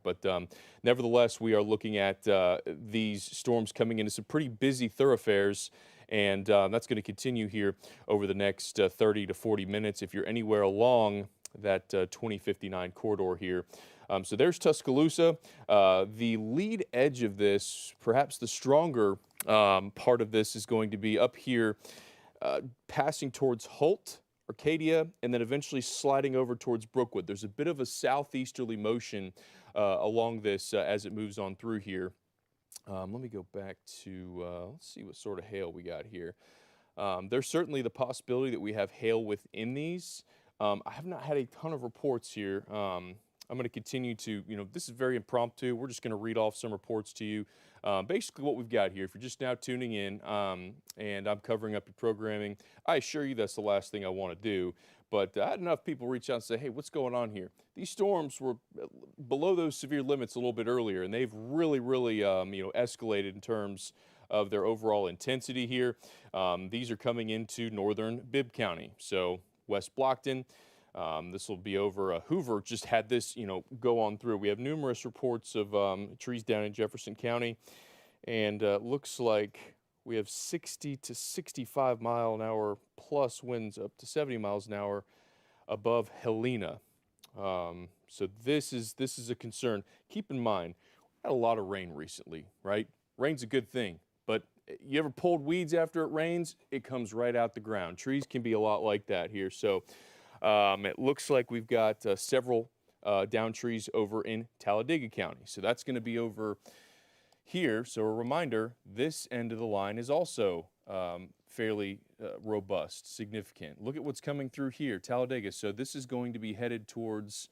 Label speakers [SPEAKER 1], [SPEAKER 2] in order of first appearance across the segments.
[SPEAKER 1] But nevertheless, we are looking at these storms coming into some pretty busy thoroughfares. And that's going to continue here over the next 30 to 40 minutes if you're anywhere along that 2059 corridor here. So there's Tuscaloosa. The lead edge of this, perhaps the stronger part of this, is going to be up here, passing towards Holt, Arcadia, and then eventually sliding over towards Brookwood. There's a bit of a southeasterly motion along this as it moves on through here. Let me go back to, let's see what sort of hail we got here. There's certainly the possibility that we have hail within these. I have not had a ton of reports here. I'm going to continue to, this is very impromptu. We're just going to read off some reports to you. Basically what we've got here, if you're just now tuning in and I'm covering up your programming, I assure you that's the last thing I want to do. But I had enough people reach out and say, hey, what's going on here? These storms were below those severe limits a little bit earlier, and they've really, escalated in terms of their overall intensity here. These are coming into northern Bibb County, so West Blockton. This will be over Hoover just had this, go on through. We have numerous reports of trees down in Jefferson County, and looks like we have 60 to 65 mile an hour plus winds up to 70 miles an hour above Helena. So this is a concern. Keep in mind, we had a lot of rain recently, right? Rain's a good thing, but you ever pulled weeds after it rains? It comes right out the ground. Trees can be a lot like that here. So it looks like we've got several down trees over in Talladega County. So that's going to be over here. So a reminder, this end of the line is also fairly robust, significant. Look at what's coming through here, Talladega. So this is going to be headed towards,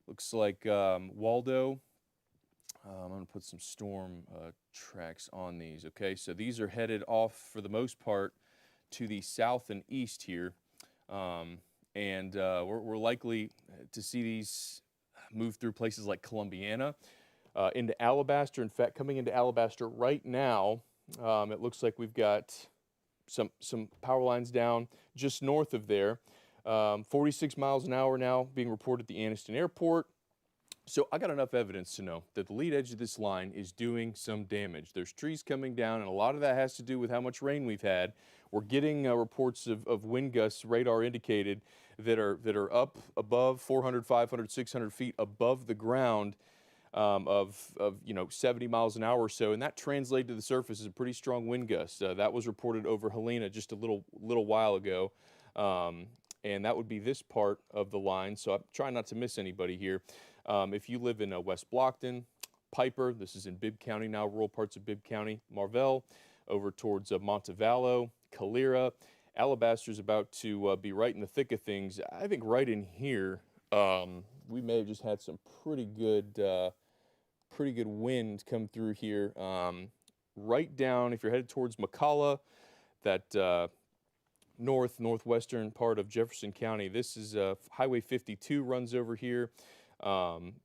[SPEAKER 1] looks like Waldo. I'm going to put some storm tracks on these. Okay, so these are headed off for the most part to the south and east here. And we're likely to see these move through places like Columbiana, into Alabaster. In fact, coming into Alabaster right now, it looks like we've got some power lines down just north of there. 46 miles an hour now being reported at the Anniston Airport. So I got enough evidence to know that the lead edge of this line is doing some damage. There's trees coming down, and a lot of that has to do with how much rain we've had. We're getting reports of wind gusts, radar indicated, that are up above 400, 500, 600 feet above the ground, of 70 miles an hour or so, and that translated to the surface as a pretty strong wind gust. That was reported over Helena just a little while ago, and that would be this part of the line. So I'm trying not to miss anybody here. If you live in West Blockton, Piper, this is in Bibb County now, rural parts of Bibb County, Marvell, over towards Montevallo, Calera, Alabaster's about to be right in the thick of things. I think right in here, we may have just had some pretty good wind come through here. Right down, if you're headed towards McCalla, that northwestern part of Jefferson County, this is Highway 52 runs over here.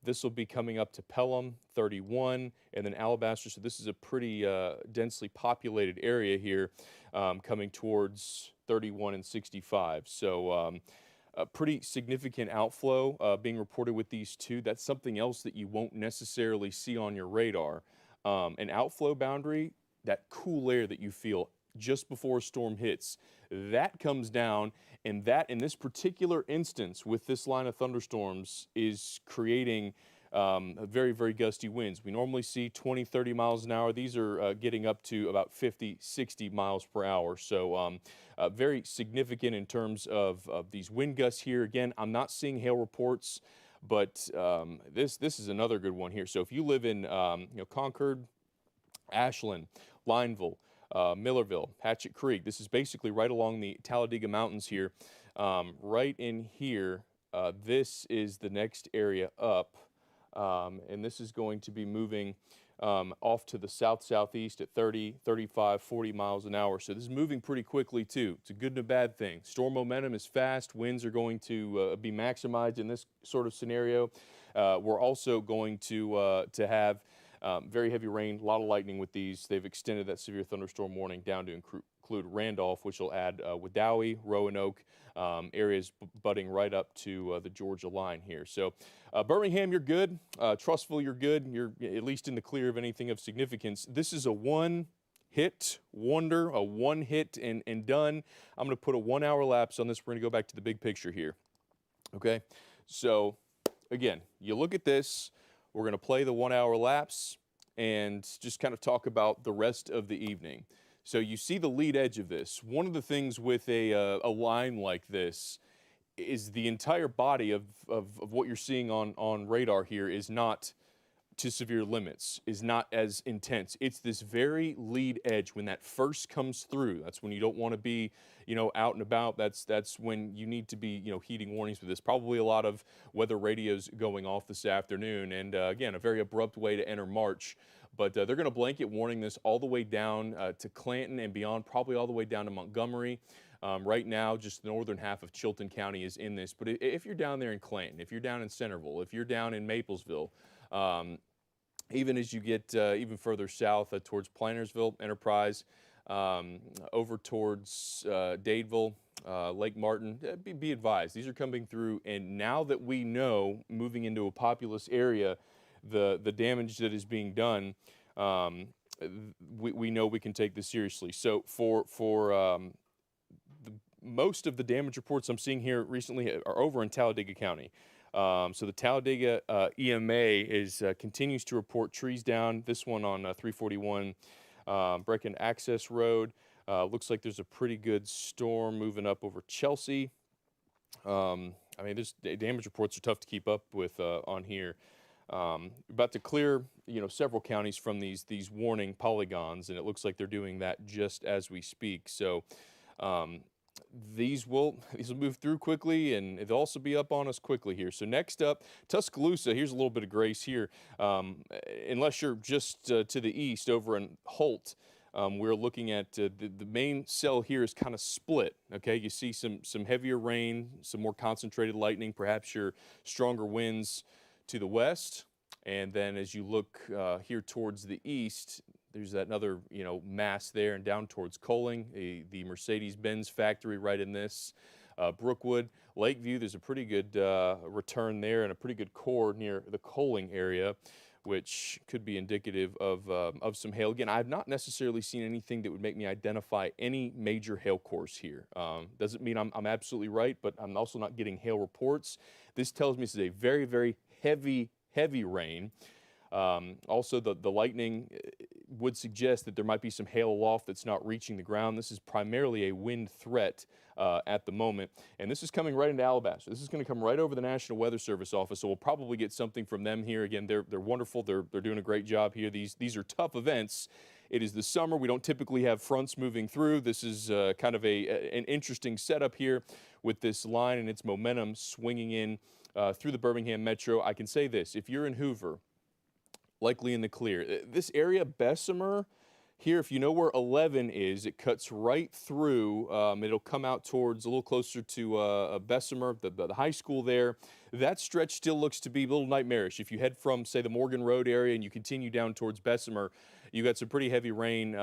[SPEAKER 1] This will be coming up to Pelham, 31, and then Alabaster. So this is a pretty densely populated area here, coming towards 31 and 65. So a pretty significant outflow being reported with these two. That's something else that you won't necessarily see on your radar. An outflow boundary, that cool air that you feel just before a storm hits, that comes down, and that in this particular instance with this line of thunderstorms is creating very, very gusty winds. We normally see 20, 30 miles an hour. These are getting up to about 50, 60 miles per hour. So very significant in terms of these wind gusts here. Again, I'm not seeing hail reports, but this is another good one here. So if you live in Concord, Ashland, Lineville, Millerville, Hatchet Creek. This is basically right along the Talladega Mountains here. Right in here, this is the next area up, and this is going to be moving off to the southeast at 30, 35, 40 miles an hour. So this is moving pretty quickly too. It's a good and a bad thing. Storm momentum is fast. Winds are going to be maximized in this sort of scenario. We're also going to have very heavy rain, a lot of lightning with these. They've extended that severe thunderstorm warning down to include include Randolph, which will add Wedowee, Roanoke, areas butting right up to the Georgia line here. So Birmingham, you're good. Trussville, you're good. You're at least in the clear of anything of significance. This is a one-hit wonder, a one-hit and done. I'm going to put a 1 hour lapse on this. We're going to go back to the big picture here. Okay, so again, you look at this. We're going to play the 1 hour lapse and just kind of talk about the rest of the evening. So you see the lead edge of this. One of the things with a line like this is the entire body of what you're seeing on radar here is not to severe limits, is not as intense. It's this very lead edge when that first comes through. That's when you don't want to be, out and about. That's when you need to be, heeding warnings with this. Probably a lot of weather radios going off this afternoon. And again, a very abrupt way to enter March. But they're going to blanket warning this all the way down to Clanton and beyond, probably all the way down to Montgomery. Right now, just the northern half of Chilton County is in this. But if you're down there in Clanton, if you're down in Centerville, if you're down in Maplesville, even as you get even further south towards Plantersville, Enterprise, over towards Dadeville, Lake Martin, be advised. These are coming through, and now that we know, moving into a populous area, the damage that is being done, we know we can take this seriously. So for most of the damage reports I'm seeing here recently are over in Talladega County. So the Talladega EMA continues to report trees down. This one on 341 Brecken Access Road. Looks like there's a pretty good storm moving up over Chelsea. This damage reports are tough to keep up with on here. About to clear, several counties from these warning polygons, and it looks like they're doing that just as we speak. So these will move through quickly, and they'll also be up on us quickly here. So next up, Tuscaloosa. Here's a little bit of grace here. Unless you're just to the east over in Holt, we're looking at the main cell here is kind of split. Okay, you see some heavier rain, some more concentrated lightning, perhaps your stronger winds to the west, and then as you look here towards the east, there's that another mass there, and down towards Coaling, the Mercedes-Benz factory right in this. Brookwood, Lakeview, there's a pretty good return there and a pretty good core near the Coaling area, which could be indicative of some hail. Again, I've not necessarily seen anything that would make me identify any major hail course here. Doesn't mean I'm absolutely right, but I'm also not getting hail reports. This tells me this is a very, very heavy rain. Also, the lightning would suggest that there might be some hail aloft that's not reaching the ground. This is primarily a wind threat at the moment, and this is coming right into Alabaster. This is going to come right over the National Weather Service office, so we'll probably get something from them here. Again, they're wonderful. They're doing a great job here. These are tough events. It is the summer. We don't typically have fronts moving through. This is kind of an interesting setup here with this line and its momentum swinging in through the Birmingham Metro. I can say this: if you're in Hoover, likely in the clear. This area, Bessemer, here, if you know where 11 is, it cuts right through. It'll come out towards a little closer to Bessemer, the high school there. That stretch still looks to be a little nightmarish. If you head from, say, the Morgan Road area and you continue down towards Bessemer, you got some pretty heavy rain,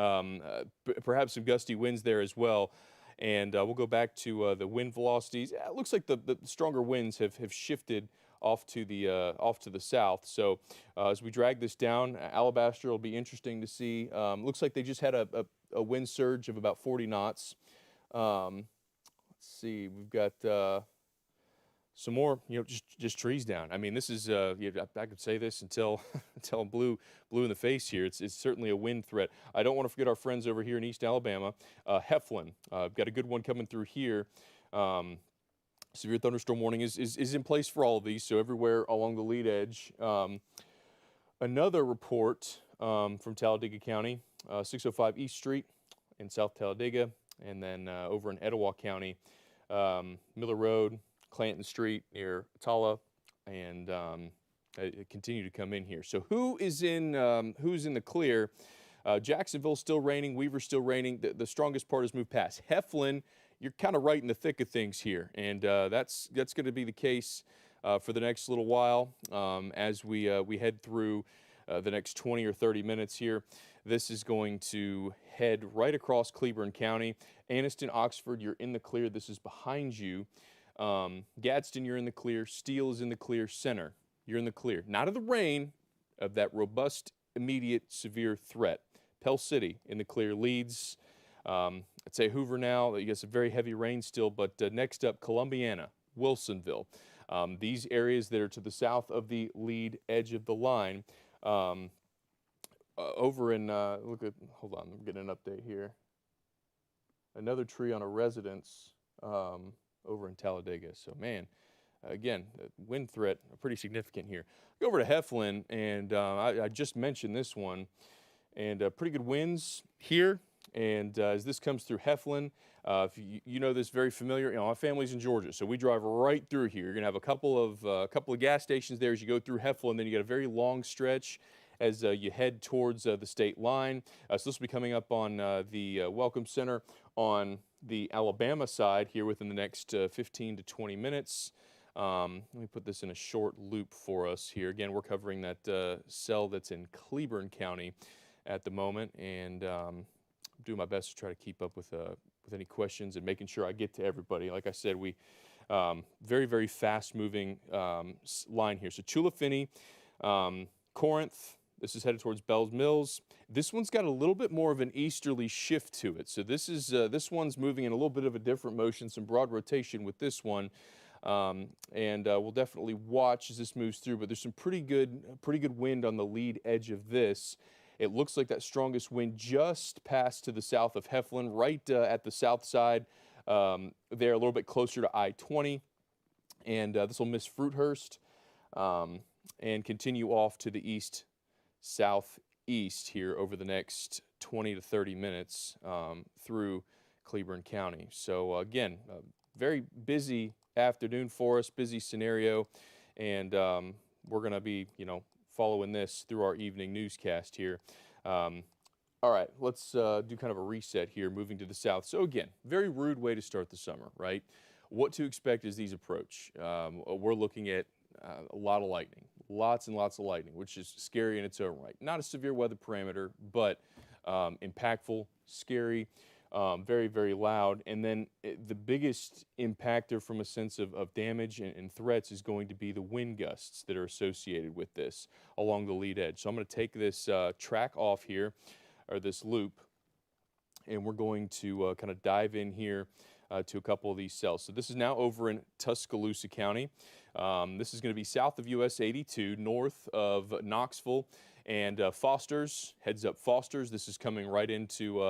[SPEAKER 1] perhaps some gusty winds there as well. And we'll go back to the wind velocities. It looks like the stronger winds have shifted off to the south. So as we drag this down, Alabaster will be interesting to see. Looks like they just had a wind surge of about 40 knots. Let's see, we've got some more, just trees down. I mean, this is I could say this until I'm blue in the face here. It's certainly a wind threat. I don't want to forget our friends over here in East Alabama, Heflin. Got a good one coming through here. Severe thunderstorm warning is in place for all of these, so everywhere along the lead edge. Another report from Talladega County, 605 East Street in South Talladega, and then over in Etowah County, Miller Road, Clanton Street near Attala, and continue to come in here. So who's in the clear? Jacksonville's still raining, Weaver's still raining. The strongest part has moved past. Heflin, you're kind of right in the thick of things here, and that's going to be the case for the next little while as we head through the next 20 or 30 minutes here. This is going to head right across Cleburne County. Anniston, Oxford, you're in the clear. This is behind you. Gadsden, you're in the clear. Steele is in the clear. Center, you're in the clear. Not of the rain, of that robust, immediate, severe threat. Pell City in the clear. Leeds, I'd say Hoover now. You got some very heavy rain still, but next up, Columbiana, Wilsonville. These areas that are to the south of the lead edge of the line. Over in, hold on, I'm getting an update here. Another tree on a residence over in Talladega. So, man, again, wind threat pretty significant here. Go over to Heflin, and I just mentioned this one, and pretty good winds here. And as this comes through Heflin, if you know this very familiar, my family's in Georgia, so we drive right through here. You're gonna have a couple of gas stations there as you go through Heflin. Then you got a very long stretch as you head towards the state line. So this will be coming up on the Welcome Center on the Alabama side here within the next 15 to 20 minutes. Let me put this in a short loop for us here. Again, we're covering that cell that's in Cleburne County at the moment, and I'm doing my best to try to keep up with any questions and making sure I get to everybody. Like I said, we very, very fast-moving line here. So Chula Finney, Corinth. This is headed towards Bells Mills. This one's got a little bit more of an easterly shift to it. So this is this one's moving in a little bit of a different motion, some broad rotation with this one. And we'll definitely watch as this moves through, but there's some pretty good wind on the lead edge of this. It looks like that strongest wind just passed to the south of Heflin, right at the south side there, a little bit closer to I-20. And this will miss Fruithurst and continue off to the east southeast here over the next 20 to 30 minutes through Cleburne County. So again, very busy afternoon for us, busy scenario, and we're going to be, following this through our evening newscast here. All right, let's do kind of a reset here, moving to the south. So again, very rude way to start the summer, right? What to expect as these approach. We're looking at a lot of lightning, lots and lots of lightning, which is scary in its own right. Not a severe weather parameter, but impactful, scary, very, very loud. And then the biggest impactor from a sense of damage and threats is going to be the wind gusts that are associated with this along the lead edge. So I'm going to take this track off here, or this loop, and we're going to kind of dive in here to a couple of these cells. So this is now over in Tuscaloosa County. This is going to be south of US 82, north of Knoxville and Foster's. Heads up, Foster's. This is coming right into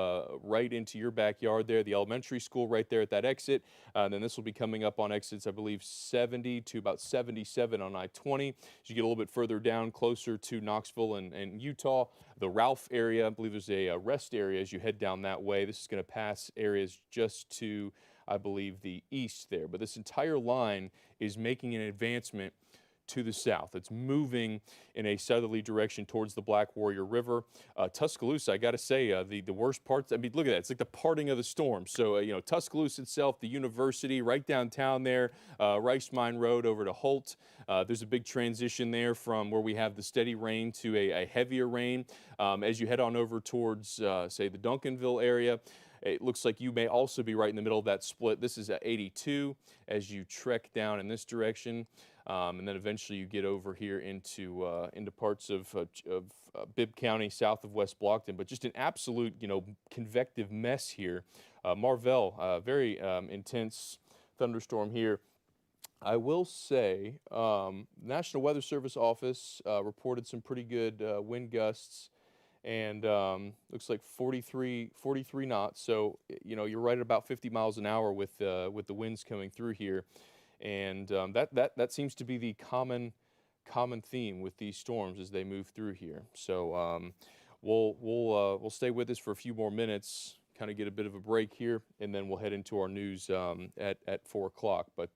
[SPEAKER 1] your backyard there. The elementary school right there at that exit. And then this will be coming up on exits, I believe, 70 to about 77 on I-20. As you get a little bit further down, closer to Knoxville and Utah, the Ralph area, I believe there's a rest area as you head down that way. This is going to pass areas just to, I believe, the east there. But this entire line is making an advancement to the south. It's moving in a southerly direction towards the Black Warrior River. Tuscaloosa, I got to say, the worst parts, I mean, look at that. It's like the parting of the storm. So, Tuscaloosa itself, the university, right downtown there, Rice Mine Road over to Holt. There's a big transition there from where we have the steady rain to a heavier rain. As you head on over towards, say, the Duncanville area, it looks like you may also be right in the middle of that split. This is at 82 as you trek down in this direction. And then eventually you get over here into parts of Bibb County, south of West Blockton. But just an absolute, convective mess here. Marvell, very intense thunderstorm here. I will say, National Weather Service office reported some pretty good wind gusts. And looks like 43 knots. So, you're right at about 50 miles an hour with the winds coming through here. And that seems to be the common theme with these storms as they move through here. So we'll stay with this for a few more minutes, kind of get a bit of a break here, and then we'll head into our news at 4 o'clock. But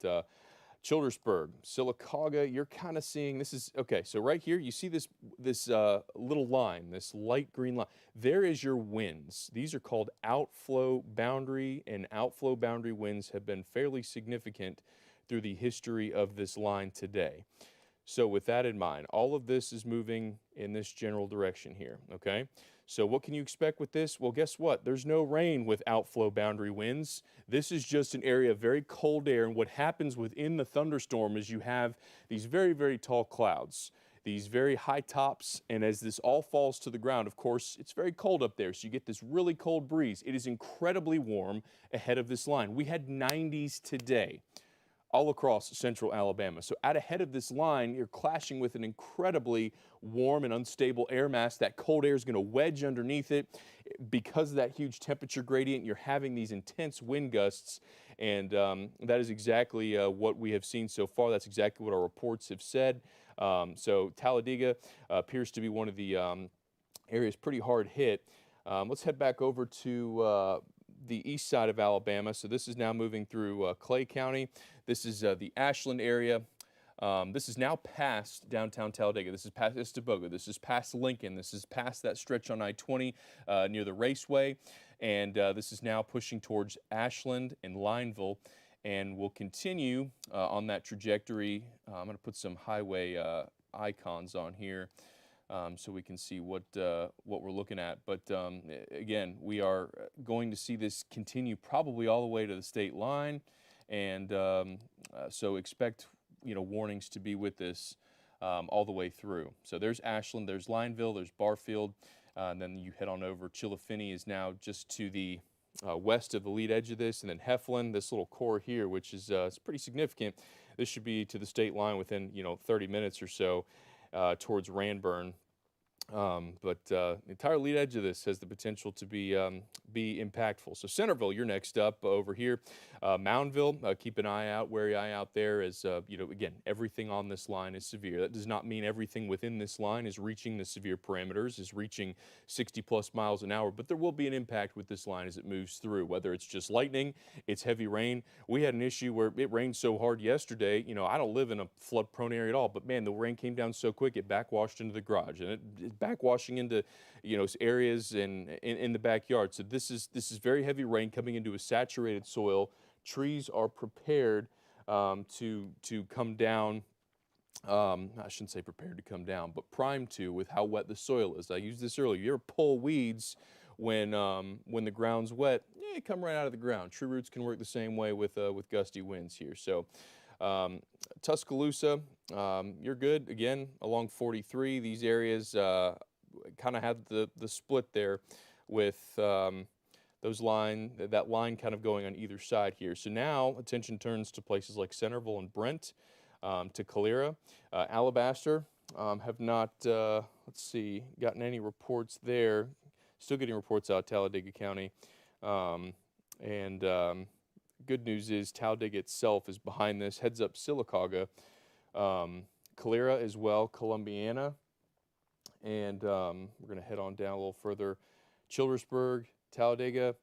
[SPEAKER 1] Childersburg, Sylacauga, you're kind of seeing, this is, okay, so right here, you see this little line, this light green line. There is your winds. These are called outflow boundary, and outflow boundary winds have been fairly significant through the history of this line today. So with that in mind, all of this is moving in this general direction here, okay? So what can you expect with this? Well, guess what? There's no rain with outflow boundary winds. This is just an area of very cold air, and what happens within the thunderstorm is you have these very, very tall clouds, these very high tops, and as this all falls to the ground, of course, it's very cold up there, so you get this really cold breeze. It is incredibly warm ahead of this line. We had 90s today all across central Alabama. So out ahead of this line, you're clashing with an incredibly warm and unstable air mass. That cold air is going to wedge underneath it. Because of that huge temperature gradient, you're having these intense wind gusts, and that is exactly what we have seen so far. That's exactly what our reports have said. So Talladega appears to be one of the areas pretty hard hit. Let's head back over to the east side of Alabama. So this is now moving through Clay County. This is the Ashland area. This is now past downtown Talladega. This is past Estaboga. This is past Lincoln. This is past that stretch on I-20 near the Raceway. And this is now pushing towards Ashland and Lineville, and will continue on that trajectory. I'm going to put some highway icons on here so we can see what we're looking at. But again, we are going to see this continue probably all the way to the state line, and so expect warnings to be with this all the way through. So there's Ashland, there's Lineville, there's Barfield, and then you head on over. Chillicothe is now just to the west of the lead edge of this, and then Heflin, this little core here, which is it's pretty significant. This should be to the state line within 30 minutes or so towards Ranburn. But the entire lead edge of this has the potential to be impactful. So Centerville, you're next up over here. Moundville, keep an eye out, wary eye out there, as again, everything on this line is severe. That does not mean everything within this line is reaching the severe parameters, is reaching 60 plus miles an hour, but there will be an impact with this line as it moves through, whether it's just lightning, it's heavy rain. We had an issue where it rained so hard yesterday. I don't live in a flood prone area at all, but man, the rain came down so quick it backwashed into the garage, and it backwashing into areas in the backyard. So this is very heavy rain coming into a saturated soil. Trees are prepared to come down. I shouldn't say prepared to come down, but primed to, with how wet the soil is. I used this earlier. You ever pull weeds when the ground's wet? Yeah, you come right out of the ground. Tree roots can work the same way with gusty winds here. So Tuscaloosa, you're good. Again, along 43, these areas kind of had the split there with that line kind of going on either side here. So now attention turns to places like Centerville and Brent, to Calera. Alabaster have not, gotten any reports there. Still getting reports out of Talladega County. Good news is Talladega itself is behind this, heads up Sylacauga, Calera as well, Columbiana, and we're going to head on down a little further, Childersburg, Talladega,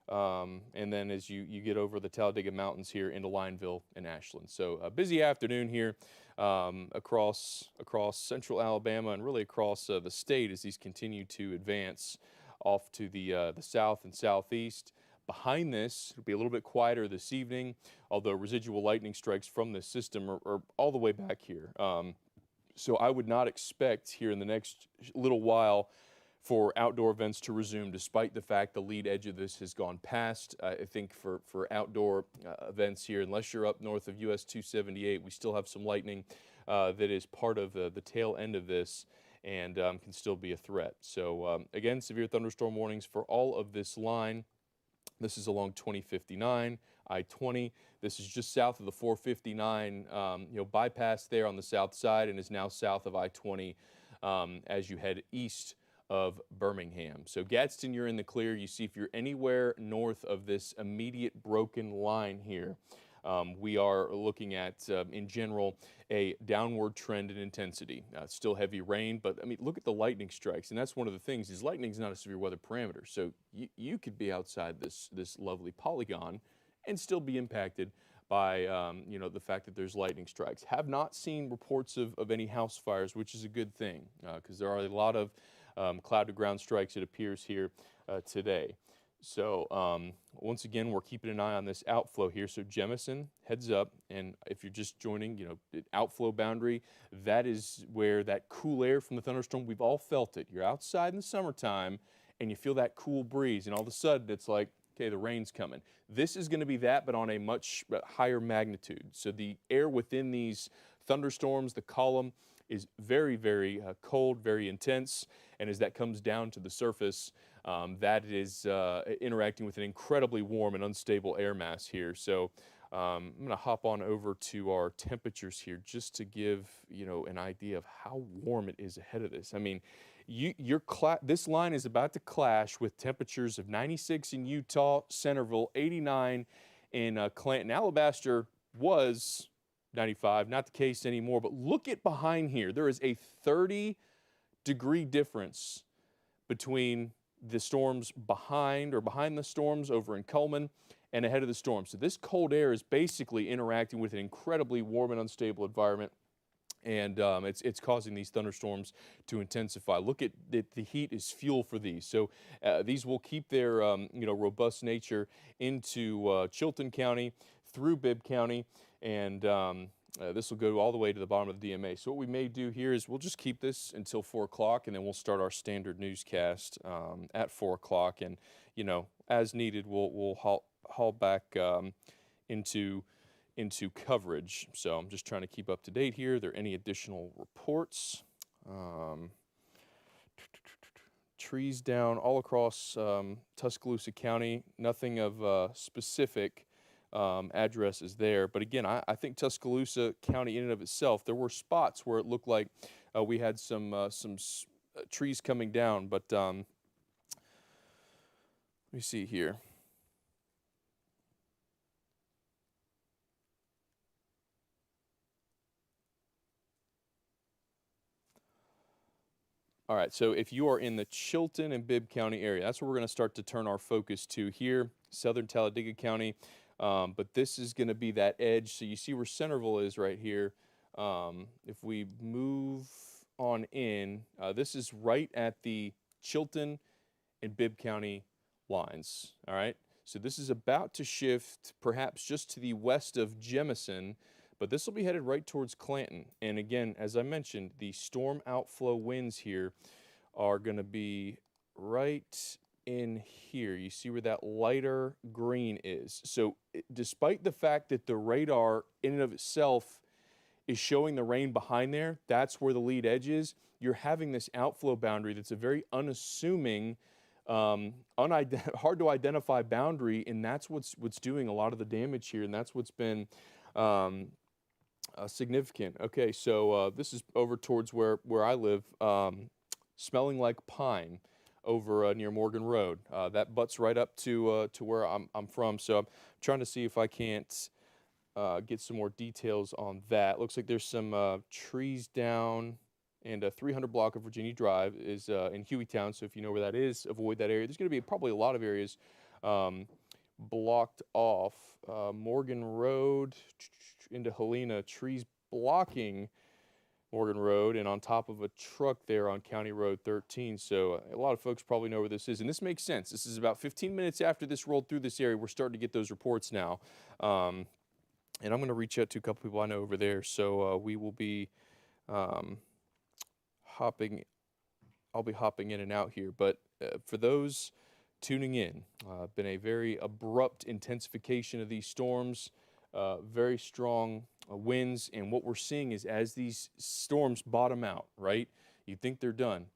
[SPEAKER 1] and then as you get over the Talladega Mountains here into Lineville and Ashland. So a busy afternoon here across central Alabama and really across the state as these continue to advance off to the south and southeast. Behind this, it'll be a little bit quieter this evening, although residual lightning strikes from this system are all the way back here. So I would not expect here in the next little while for outdoor events to resume, despite the fact the lead edge of this has gone past. I think for outdoor events here, unless you're up north of US 278, we still have some lightning that is part of the tail end of this and can still be a threat. So again, severe thunderstorm warnings for all of this line. This is along 2059, I-20. This is just south of the 459, bypass there on the south side, and is now south of I-20 as you head east of Birmingham. So Gadsden, you're in the clear. You see if you're anywhere north of this immediate broken line here, we are looking at, in general, a downward trend in intensity. Still heavy rain, but I mean, look at the lightning strikes, and that's one of the things is lightning is not a severe weather parameter. So you could be outside this lovely polygon and still be impacted by the fact that there's lightning strikes. Have not seen reports of any house fires, which is a good thing because there are a lot of cloud to ground strikes, it appears here today. So once again, we're keeping an eye on this outflow here. So Jemison, heads up, and if you're just joining, the outflow boundary, that is where that cool air from the thunderstorm, we've all felt it. You're outside in the summertime, and you feel that cool breeze, and all of a sudden it's like, okay, the rain's coming. This is going to be that, but on a much higher magnitude. So the air within these thunderstorms, the column, is very, very cold, very intense, and as that comes down to the surface, that is interacting with an incredibly warm and unstable air mass here. So I'm going to hop on over to our temperatures here just to give an idea of how warm it is ahead of this. I mean, this line is about to clash with temperatures of 96 in Utah, Centerville, 89 in Clanton. Alabaster was 95, not the case anymore, but look at behind here. There is a 30-degree difference between the storms behind the storms over in Cullman and ahead of the storm. So this cold air is basically interacting with an incredibly warm and unstable environment, and it's causing these thunderstorms to intensify. Look at the heat is fuel for these. So these will keep their robust nature into Chilton County, through Bibb County, and this will go all the way to the bottom of the DMA. So what we may do here is we'll just keep this until 4 o'clock, and then we'll start our standard newscast at 4 o'clock. And, as needed, we'll haul back into coverage. So I'm just trying to keep up to date here. Are there any additional reports? Trees down all across Tuscaloosa County. Nothing of specific addresses there. But again, I think Tuscaloosa County in and of itself, there were spots where it looked like we had some trees coming down. But let me see here. All right, so if you are in the Chilton and Bibb County area, that's where we're going to start to turn our focus to here, southern Talladega County. But this is going to be that edge. So you see where Centerville is right here. If we move on in, this is right at the Chilton and Bibb County lines. All right. So this is about to shift perhaps just to the west of Jemison, but this will be headed right towards Clanton. And again, as I mentioned, the storm outflow winds here are going to be right in here. You see where that lighter green is. So despite the fact that the radar in and of itself is showing the rain behind there, that's where the lead edge is. You're having this outflow boundary that's a very unassuming, hard to identify boundary, and that's what's doing a lot of the damage here, and that's what's been significant. Okay, so this is over towards where I live, smelling like pine over near Morgan Road. That butts right up to where I'm from. So I'm trying to see if I can't get some more details on that. Looks like there's some trees down, and 300 block of Virginia Drive is in Hueytown. So if you know where that is, avoid that area. There's going to be probably a lot of areas blocked off. Morgan Road into Helena, trees blocking Morgan Road, and on top of a truck there on County Road 13. So a lot of folks probably know where this is, and this makes sense. This is about 15 minutes after this rolled through this area. We're starting to get those reports now. And I'm going to reach out to a couple people I know over there. So we will be hopping in and out here. But for those tuning in, been a very abrupt intensification of these storms, very strong winds, and what we're seeing is as these storms bottom out, right, you think they're done.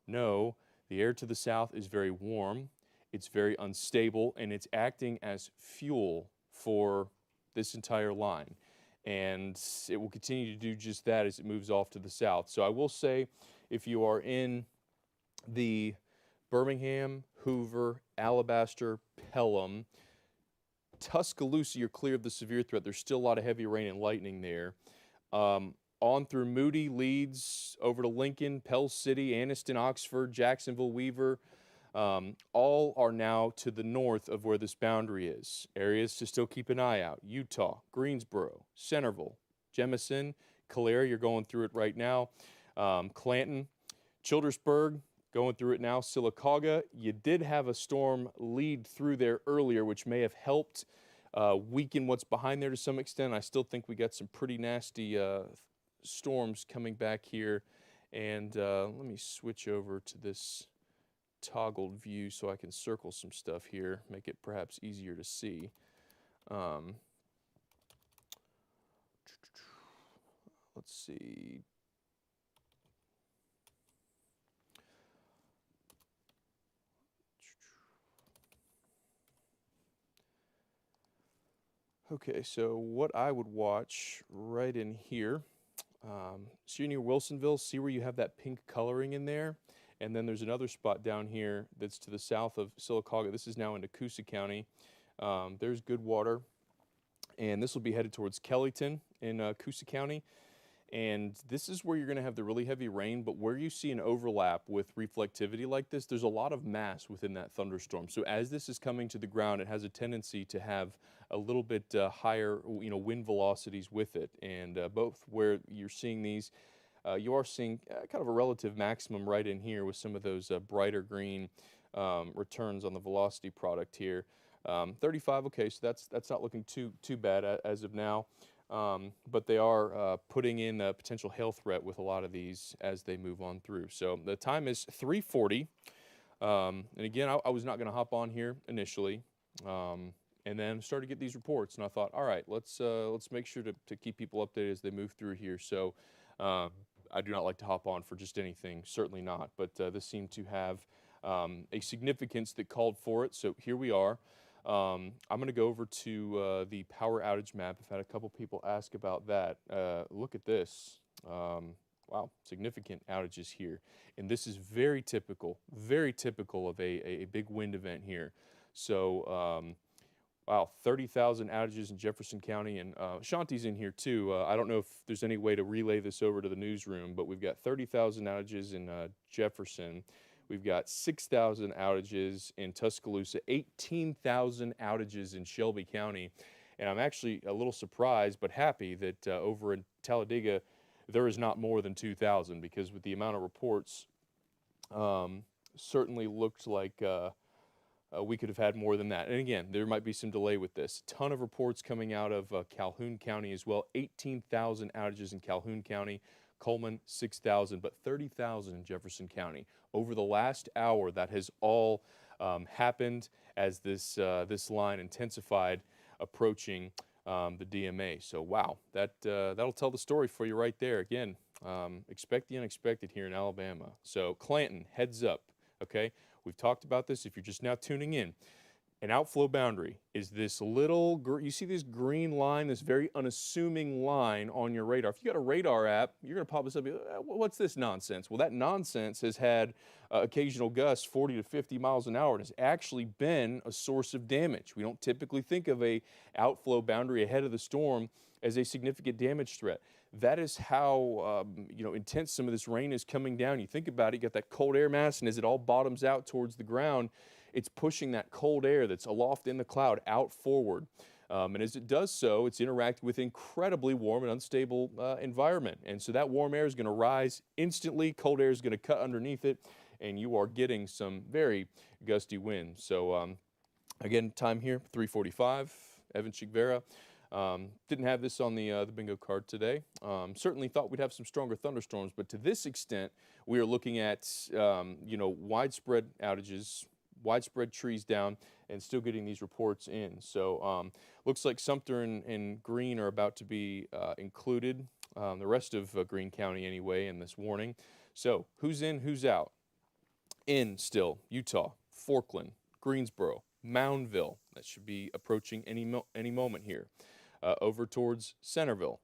[SPEAKER 1] No, the air to the south is very warm, it's very unstable, and it's acting as fuel for this entire line. And it will continue to do just that as it moves off to the south. So I will say, if you are in the Birmingham, Hoover, Alabaster, Pelham, Tuscaloosa, you're clear of the severe threat. There's still a lot of heavy rain and lightning there. On through Moody, Leeds, over to Lincoln, Pell City, Anniston, Oxford, Jacksonville, Weaver, all are now to the north of where this boundary is. Areas to still keep an eye out: Utah, Greensboro, Centerville, Jemison, Calera, you're going through it right now, Clanton, Childersburg, Going through it now, Sylacauga, you did have a storm lead through there earlier, which may have helped weaken what's behind there to some extent. I still think we got some pretty nasty storms coming back here. And let me switch over to this toggled view so I can circle some stuff here, make it perhaps easier to see. Let's see. Okay, so what I would watch right in here, so you're near Wilsonville, see where you have that pink coloring in there? And then there's another spot down here that's to the south of Sylacauga. This is now into Coosa County. There's good water. And this will be headed towards Kellyton in Coosa County. And this is where you're going to have the really heavy rain, but where you see an overlap with reflectivity like this, there's a lot of mass within that thunderstorm. So as this is coming to the ground, it has a tendency to have a little bit higher, wind velocities with it. And both where you're seeing these, you are seeing kind of a relative maximum right in here with some of those brighter green returns on the velocity product here. 35, okay, so that's not looking too bad as of now. But they are putting in a potential hail threat with a lot of these as they move on through. So the time is 3:40. And again, I was not going to hop on here initially. And then started to get these reports, and I thought, all right, let's make sure to keep people updated as they move through here. So I do not like to hop on for just anything, certainly not. But this seemed to have a significance that called for it. So here we are. I'm going to go over to the power outage map. I've had a couple people ask about that. Look at this. Wow, significant outages here. And this is very typical of a big wind event here. So, wow, 30,000 outages in Jefferson County. And Shanti's in here too. I don't know if there's any way to relay this over to the newsroom, but we've got 30,000 outages in Jefferson. We've got 6,000 outages in Tuscaloosa, 18,000 outages in Shelby County. And I'm actually a little surprised but happy that over in Talladega, there is not more than 2,000, because with the amount of reports, certainly looked like we could have had more than that. And again, there might be some delay with this. Ton of reports coming out of Calhoun County as well. 18,000 outages in Calhoun County. Coleman, 6,000, but 30,000 in Jefferson County. Over the last hour, that has all happened as this line intensified approaching the DMA. So, wow, that'll tell the story for you right there. Again, expect the unexpected here in Alabama. So, Clanton, heads up, okay? We've talked about this if you're just now tuning in. An outflow boundary is this little, you see this green line, this very unassuming line on your radar. If you got a radar app, you're going to pop this up. What's this nonsense? Well, that nonsense has had occasional gusts 40 to 50 miles an hour and has actually been a source of damage. We don't typically think of a outflow boundary ahead of the storm as a significant damage threat. That is how intense some of this rain is coming down. You think about it, you got that cold air mass, and as it all bottoms out towards the ground, it's pushing that cold air that's aloft in the cloud out forward. And as it does so, it's interacting with incredibly warm and unstable environment. And so that warm air is going to rise instantly, cold air is going to cut underneath it, and you are getting some very gusty winds. So again, time here, 3:45, Evan Chigvera. Didn't have this on the bingo card today. Certainly thought we'd have some stronger thunderstorms, but to this extent, we are looking at widespread outages, widespread trees down, and still getting these reports in. So looks like Sumter and Greene are about to be included, the rest of Greene County anyway, in this warning. So who's in, who's out? In still, Utah, Forkland, Greensboro, Moundville. That should be approaching any moment here. Over towards Centerville.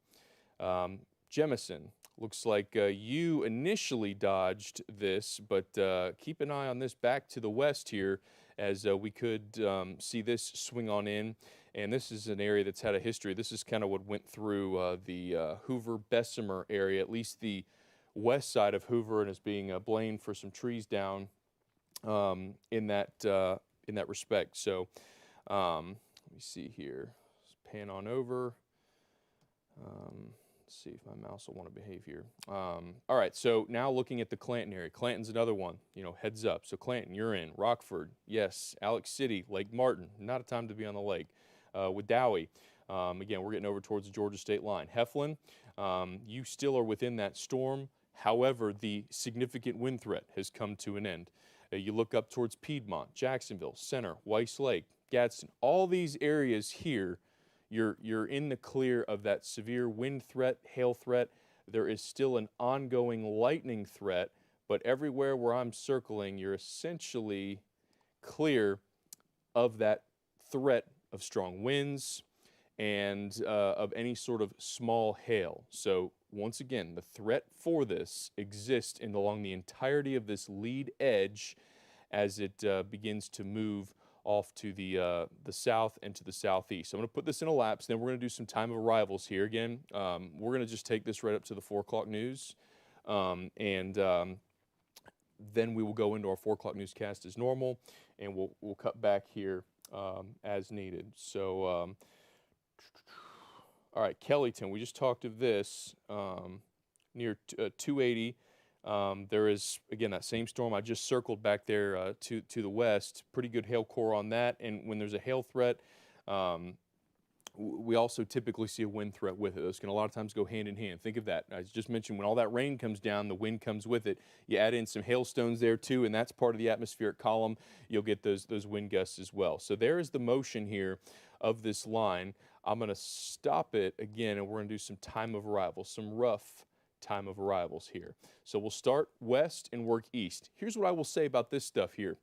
[SPEAKER 1] Jemison, looks like you initially dodged this, but keep an eye on this back to the west here, as we could see this swing on in. And this is an area that's had a history. This is kind of what went through the Hoover-Bessemer area, at least the west side of Hoover, and is being blamed for some trees down in that respect. So let me see here. Pan on over. Let's see if my mouse will want to behave here. All right, so now looking at the Clanton area. Clanton's another one, heads up. So Clanton, you're in. Rockford, yes. Alex City, Lake Martin, not a time to be on the lake. Wedowee, again, we're getting over towards the Georgia state line. Heflin, you still are within that storm. However, the significant wind threat has come to an end. You look up towards Piedmont, Jacksonville, Center, Weiss Lake, Gadsden, all these areas here, you're in the clear of that severe wind threat, hail threat. There is still an ongoing lightning threat, but everywhere where I'm circling, you're essentially clear of that threat of strong winds and of any sort of small hail. So once again, the threat for this exists along the entirety of this lead edge as it begins to move off to the south and to the southeast. So I'm going to put this in a lapse, then we're going to do some time of arrivals here. Again, we're going to just take this right up to the 4 o'clock news, and then we will go into our 4 o'clock newscast as normal, and we'll cut back here as needed. So, all right, Kellyton, we just talked of this near 280. There is, again, that same storm I just circled back there to the west. Pretty good hail core on that. And when there's a hail threat, we also typically see a wind threat with it. Those can a lot of times go hand in hand. Think of that. I just mentioned when all that rain comes down, the wind comes with it. You add in some hailstones there too, and that's part of the atmospheric column. You'll get those wind gusts as well. So there is the motion here of this line. I'm going to stop it again, and we're going to do some time of arrival, some rough time of arrivals here. So we'll start west and work east. Here's what I will say about this stuff here.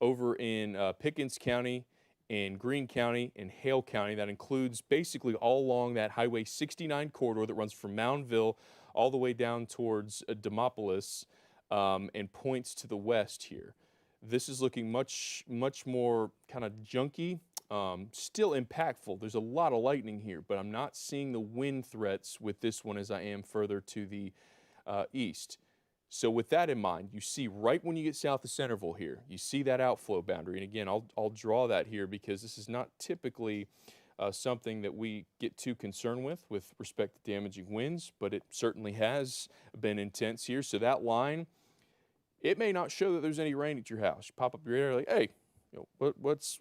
[SPEAKER 1] Over in Pickens County, in Greene County, in Hale County, that includes basically all along that Highway 69 corridor that runs from Moundville all the way down towards Demopolis and points to the west here. This is looking much more kind of junky. Still impactful. There's a lot of lightning here, but I'm not seeing the wind threats with this one as I am further to the east. So with that in mind, you see right when you get south of Centerville here, you see that outflow boundary. And again, I'll draw that here because this is not typically something that we get too concerned with respect to damaging winds, but it certainly has been intense here. So that line, it may not show that there's any rain at your house. You pop up your radar like, hey, what's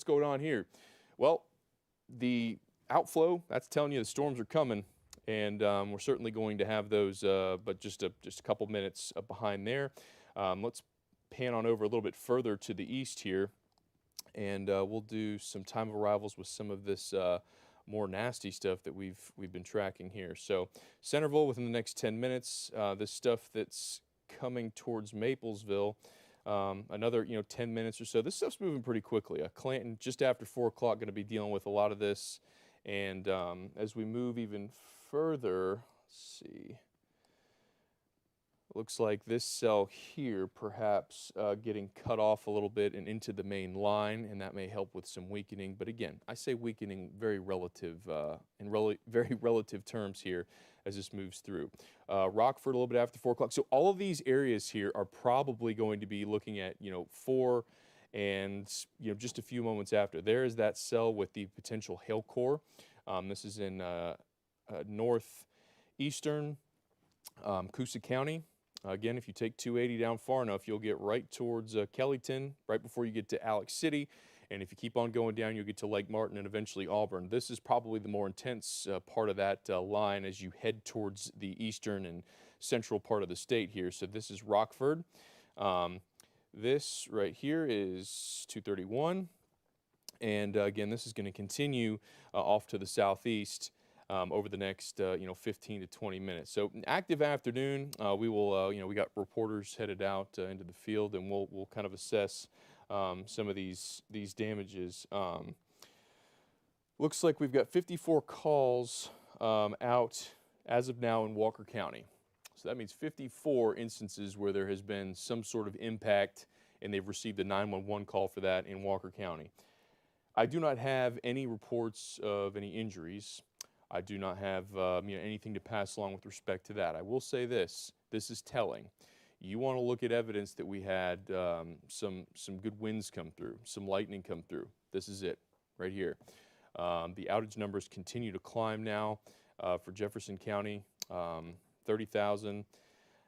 [SPEAKER 1] going on here? Well, the outflow, that's telling you the storms are coming, and we're certainly going to have those, but just a couple minutes behind there. Let's pan on over a little bit further to the east here, and we'll do some time of arrivals with some of this more nasty stuff that we've been tracking here. So Centerville within the next 10 minutes, this stuff that's coming towards Maplesville, another 10 minutes or so. This stuff's moving pretty quickly. Clanton just after 4 o'clock going to be dealing with a lot of this, and as we move even further, let's see. Looks like this cell here perhaps getting cut off a little bit and into the main line, and that may help with some weakening. But again, I say weakening very relative very relative terms here as this moves through. Rockford a little bit after 4 o'clock. So all of these areas here are probably going to be looking at 4 and just a few moments after. There is that cell with the potential hail core. This is in northeastern Coosa County. Again, if you take 280 down far enough, you'll get right towards Kellyton, right before you get to Alex City. And if you keep on going down, you'll get to Lake Martin and eventually Auburn. This is probably the more intense part of that line as you head towards the eastern and central part of the state here. So this is Rockford. This right here is 231. And again, this is going to continue off to the southeast over the next 15 to 20 minutes. So an active afternoon. We will we got reporters headed out into the field, and we'll kind of assess some of these damages. Looks like we've got 54 calls out as of now in Walker County. So that means 54 instances where there has been some sort of impact, and they've received a 911 call for that in Walker County. I do not have any reports of any injuries. I do not have anything to pass along with respect to that. I will say this is telling. You want to look at evidence that we had some good winds come through, some lightning come through. This is it right here. The outage numbers continue to climb now. for Jefferson County, 30,000.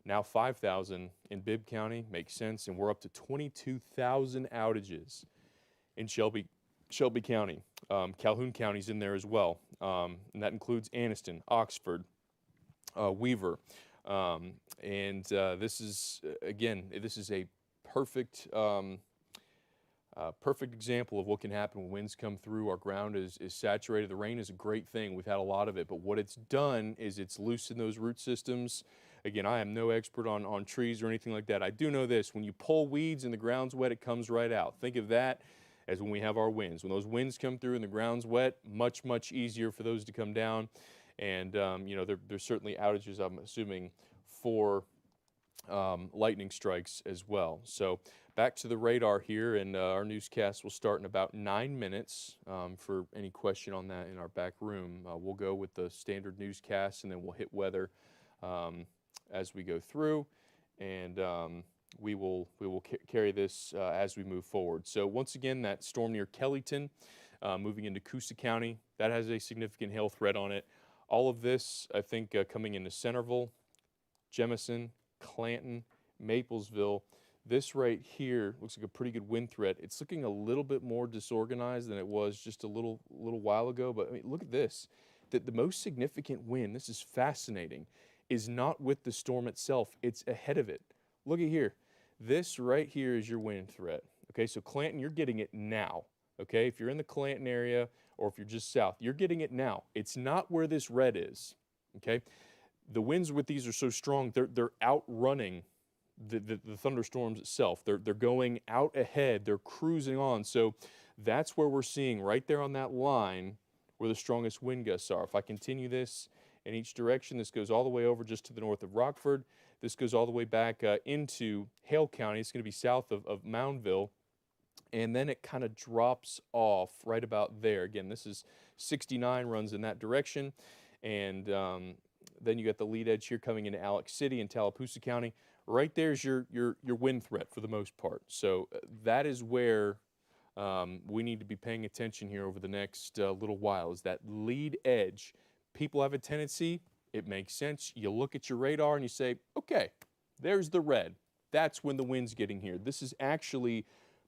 [SPEAKER 1] Now 5,000 in Bibb County. Makes sense. And we're up to 22,000 outages in Shelby County. Calhoun County's in there as well. And that includes Anniston, Oxford, Weaver. This is, again, this is a perfect perfect example of what can happen when winds come through. Our ground is saturated. The rain is a great thing. We've had a lot of it. But what it's done is it's loosened those root systems. Again, I am no expert on trees or anything like that. I do know this. When you pull weeds and the ground's wet, it comes right out. Think of that as when we have our winds. When those winds come through and the ground's wet, much, much easier for those to come down. And, you know, there's certainly outages, I'm assuming, for lightning strikes as well. So back to the radar here, and our newscast will start in about 9 minutes. For any question on that in our back room, we'll go with the standard newscast, and then we'll hit weather as we go through, and we will carry this as we move forward. So once again, that storm near Kellyton, moving into Coosa County, that has a significant hail threat on it. All of this, I think, coming into Centerville, Jemison, Clanton, Maplesville. This right here looks like a pretty good wind threat. It's looking a little bit more disorganized than it was just a little while ago, but I mean, look at this. The most significant wind, this is fascinating, is not with the storm itself. It's ahead of it. Look at here. This right here is your wind threat. Okay, so Clanton, you're getting it now. Okay, if you're in the Clanton area or if you're just south, you're getting it now. It's not where this red is. Okay, the winds with these are so strong, they're outrunning the thunderstorms itself. They're going out ahead. They're cruising on. So that's where we're seeing right there on that line where the strongest wind gusts are. If I continue this in each direction, this goes all the way over just to the north of Rockford. This goes all the way back into Hale County. It's going to be south of Moundville. And then it kind of drops off right about there. Again, this is 69, runs in that direction. And then you got the lead edge here coming into Alex City and Tallapoosa County. Right there's your wind threat for the most part. So that is where we need to be paying attention here over the next little while, is that lead edge. People have a tendency, it makes sense. You look at your radar and you say, okay, there's the red. That's when the wind's getting here. This is actually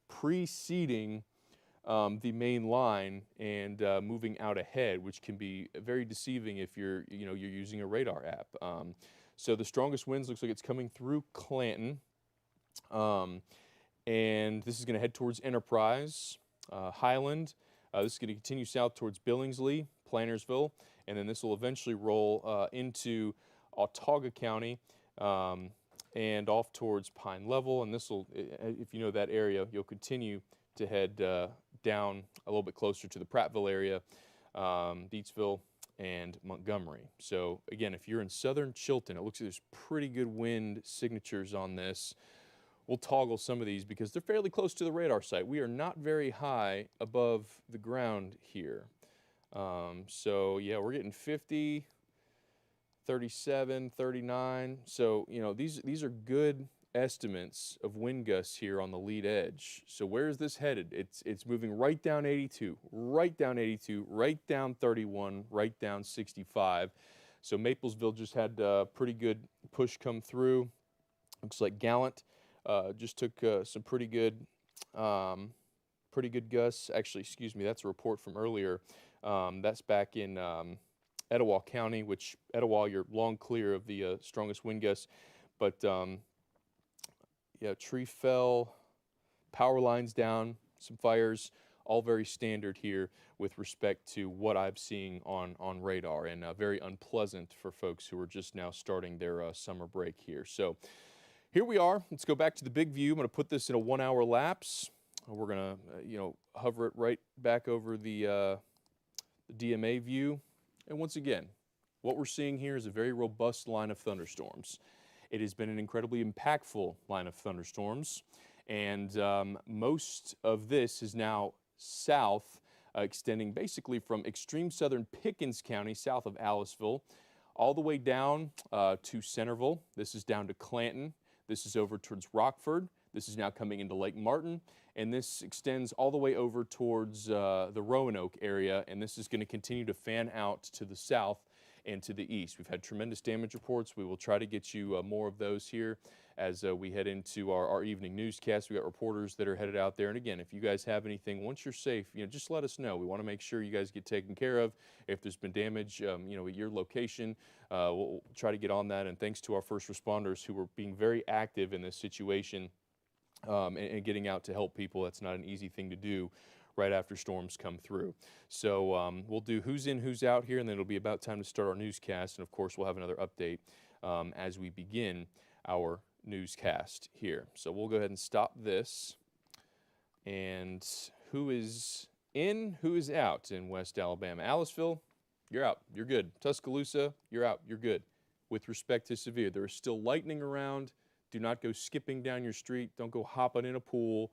[SPEAKER 1] preceding the main line and moving out ahead, which can be very deceiving if you're using a radar app. So the strongest winds looks like it's coming through Clanton, and this is going to head towards Enterprise, Highland. This is going to continue south towards Billingsley, Plantersville, and then this will eventually roll into Autauga County and off towards Pine Level. And this will, if you know that area, you'll continue to head down a little bit closer to the Prattville area, Deatsville, and Montgomery. So again, if you're in southern Chilton, it looks like there's pretty good wind signatures on this. We'll toggle some of these because they're fairly close to the radar site. We are not very high above the ground here. So yeah, we're getting 50, 37, 39. So, you know, these are good estimates of wind gusts here on the lead edge. So where is this headed? It's moving right down 82, right down 82, right down 31, right down 65. So Maplesville just had a pretty good push come through. Looks like Gallant just took some pretty good gusts. Actually, excuse me, that's a report from earlier. That's back in Etowah County, which Etowah, you're long clear of the strongest wind gusts. But yeah, tree fell, power lines down, some fires, all very standard here with respect to what I'm seeing on radar, and very unpleasant for folks who are just now starting their summer break here. So here we are. Let's go back to the big view. I'm going to put this in a 1 hour lapse. We're going to, hover it right back over the DMA view. And once again, what we're seeing here is a very robust line of thunderstorms. It has been an incredibly impactful line of thunderstorms, and most of this is now south, extending basically from extreme southern Pickens County, south of Aliceville, all the way down to Centerville. This is down to Clanton. This is over towards Rockford. This is now coming into Lake Martin, and this extends all the way over towards the Roanoke area, and this is going to continue to fan out to the south and to the east. We've had tremendous damage reports. We will try to get you more of those here as we head into our evening newscast. We got reporters that are headed out there. And again, if you guys have anything, once you're safe, just let us know. We want to make sure you guys get taken care of. If there's been damage, at your location, we'll try to get on that. And thanks to our first responders who were being very active in this situation and getting out to help people. That's not an easy thing to do right after storms come through. So we'll do who's in, who's out here, and then it'll be about time to start our newscast. And of course, we'll have another update as we begin our newscast here. So we'll go ahead and stop this. And who is in, who is out in West Alabama? Aliceville, you're out, you're good. Tuscaloosa, you're out, you're good. With respect to severe, there is still lightning around. Do not go skipping down your street. Don't go hopping in a pool.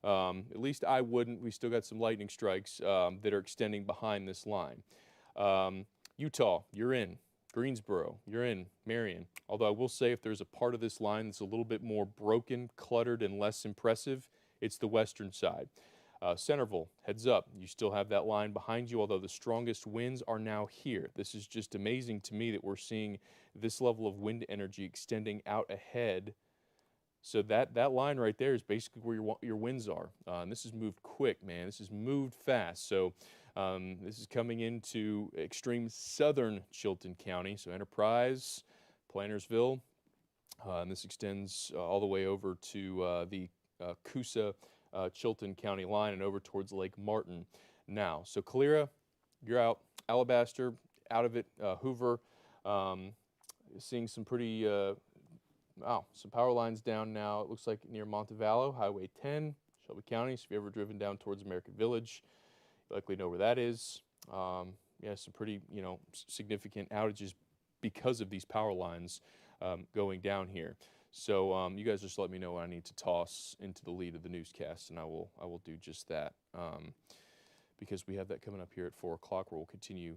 [SPEAKER 1] At least I wouldn't. We still got some lightning strikes that are extending behind this line. Utah, you're in. Greensboro, you're in. Marion. Although I will say if there's a part of this line that's a little bit more broken, cluttered, and less impressive, it's the western side. Centerville, heads up. You still have that line behind you, although the strongest winds are now here. This is just amazing to me that we're seeing this level of wind energy extending out ahead. So that line right there is basically where your winds are. And this has moved quick, man. This has moved fast. So this is coming into extreme southern Chilton County. So Enterprise, Plantersville, and this extends all the way over to the Coosa, Chilton County line and over towards Lake Martin now. So Calera, you're out. Alabaster, out of it. Hoover, seeing some pretty, some power lines down now. It looks like near Montevallo, Highway 10, Shelby County. So if you've ever driven down towards American Village, you likely know where that is. Yeah, some pretty, significant outages because of these power lines going down here. So you guys just let me know when I need to toss into the lead of the newscast, and I will do just that because we have that coming up here at 4 o'clock where we'll continue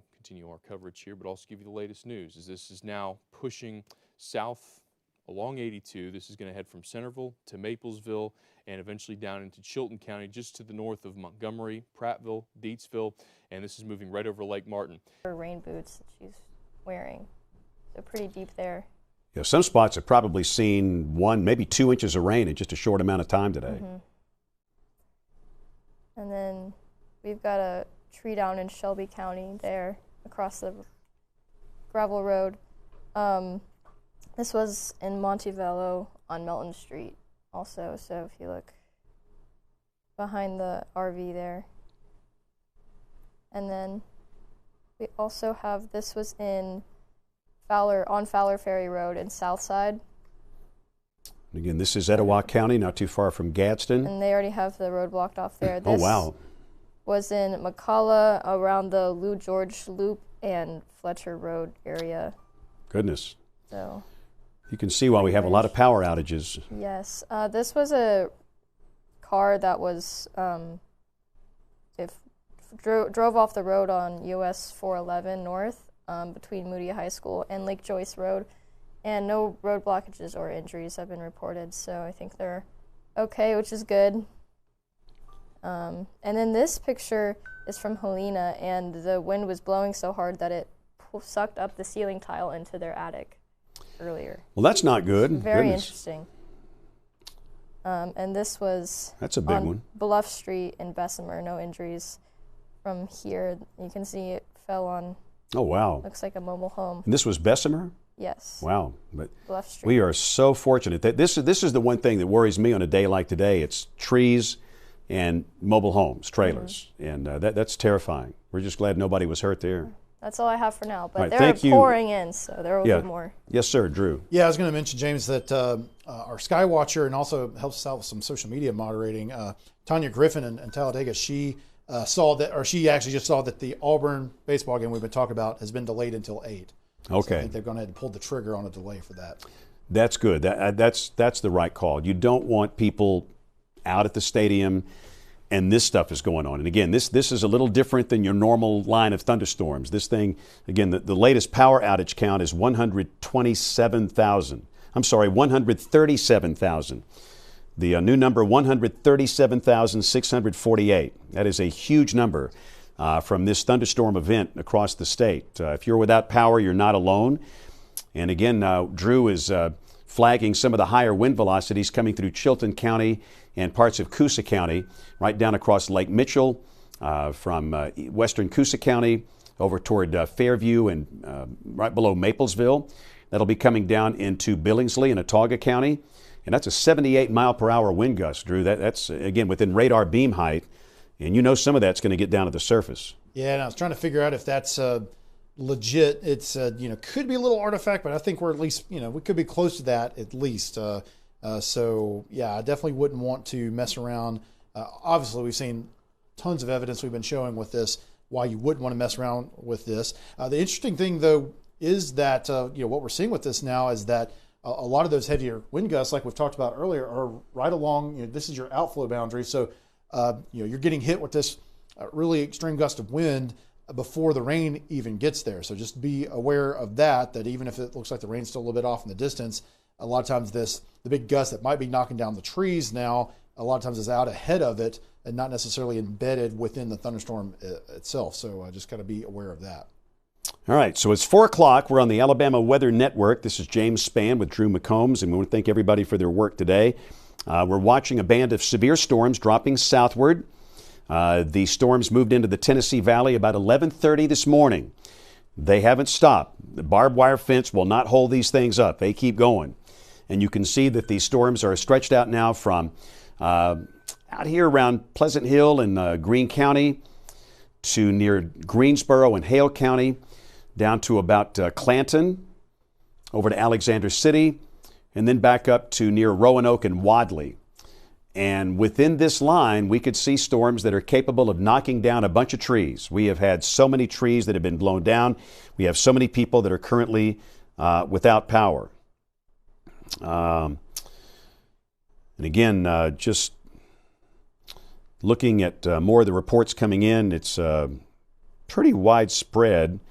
[SPEAKER 1] our coverage here, but also give you the latest news. As this is now pushing south along 82, this is going to head from Centerville to Maplesville and eventually down into Chilton County, just to the north of Montgomery, Prattville, Deatsville, and this is moving right over Lake Martin.
[SPEAKER 2] Her rain boots that she's wearing, so pretty deep there.
[SPEAKER 3] Yeah, some spots have probably seen 1, maybe 2 inches of rain in just a short amount of time today.
[SPEAKER 2] Mm-hmm. And then we've got a tree down in Shelby County there across the gravel road. This was in Montevallo on Melton Street also, so if you look behind the RV there. And then we also have, this was in Fowler Ferry Road in Southside.
[SPEAKER 3] Again, this is Etowah County, not too far from Gadsden.
[SPEAKER 2] And they already have the road blocked off there. This
[SPEAKER 3] wow.
[SPEAKER 2] was in McCalla around the Lou George Loop and Fletcher Road area.
[SPEAKER 3] Goodness.
[SPEAKER 2] So
[SPEAKER 3] you can see why we have a lot of power outages.
[SPEAKER 2] Yes. This was a car that was drove off the road on US 411 North. Between Moody High School and Lake Joyce Road, and no road blockages or injuries have been reported, so I think they're okay, which is good. And then this picture is from Helena, and the wind was blowing so hard that it sucked up the ceiling tile into their attic earlier.
[SPEAKER 3] Well, that's not good.
[SPEAKER 2] Very interesting. And this was
[SPEAKER 3] that's a big one.
[SPEAKER 2] Bluff Street in Bessemer, no injuries. From here, you can see it fell on.
[SPEAKER 3] Oh, wow.
[SPEAKER 2] Looks like a mobile home.
[SPEAKER 3] And this was Bessemer?
[SPEAKER 2] Yes.
[SPEAKER 3] Wow. But
[SPEAKER 2] Bluff Street.
[SPEAKER 3] we are so fortunate that this is the one thing that worries me on a day like today. It's trees and mobile homes, trailers. Mm-hmm. And that's terrifying. We're just glad nobody was hurt there.
[SPEAKER 2] That's all I have for now. But
[SPEAKER 3] right,
[SPEAKER 2] they're pouring in, so there will be more.
[SPEAKER 3] Yes, sir. Drew.
[SPEAKER 4] Yeah, I was going to mention, James, that our Skywatcher and also helps us out with some social media moderating, Tanya Griffin in Talladega, she saw that, or she actually just saw that the Auburn baseball game we've been talking about has been delayed until 8.
[SPEAKER 3] Okay.
[SPEAKER 4] So I think they're going to pull the trigger on a delay for that.
[SPEAKER 3] That's good. That's the right call. You don't want people out at the stadium and this stuff is going on. And again, this is a little different than your normal line of thunderstorms. This thing, again, the latest power outage count is 137,000. The new number, 137,648. That is a huge number. from this thunderstorm event across the state. If you're without power, you're not alone. And again, Drew is flagging some of the higher wind velocities coming through Chilton County and parts of Coosa County, right down across Lake Mitchell, from western Coosa County over toward Fairview and right below Maplesville. That'll be coming down into Billingsley and Autauga County. And that's a 78 mile per hour wind gust, Drew. That's, again, within radar beam height. And you know some of that's going to get down to the surface.
[SPEAKER 4] Yeah, and I was trying to figure out if that's legit. It's, could be a little artifact, but I think we're at least, we could be close to that at least. So, yeah, I definitely wouldn't want to mess around. Obviously, we've seen tons of evidence we've been showing with this, why you wouldn't want to mess around with this. The interesting thing, though, is that, what we're seeing with this now is that a lot of those heavier wind gusts, like we've talked about earlier, are right along, this is your outflow boundary. So, you're getting hit with this really extreme gust of wind before the rain even gets there. So just be aware of that even if it looks like the rain's still a little bit off in the distance, a lot of times the big gust that might be knocking down the trees now, a lot of times is out ahead of it and not necessarily embedded within the thunderstorm itself. So just got to be aware of that.
[SPEAKER 3] All right, so it's 4 o'clock. We're on the Alabama Weather Network. This is James Spann with Drew McCombs, and we want to thank everybody for their work today. We're watching a band of severe storms dropping southward. The storms moved into the Tennessee Valley about 11:30 this morning. They haven't stopped. The barbed wire fence will not hold these things up. They keep going. And you can see that these storms are stretched out now from out here around Pleasant Hill and Greene County to near Greensboro and Hale County, down to about Clanton, over to Alexander City, and then back up to near Roanoke and Wadley. And within this line, we could see storms that are capable of knocking down a bunch of trees. We have had so many trees that have been blown down. We have so many people that are currently without power. And again, just looking at more of the reports coming in, it's pretty widespread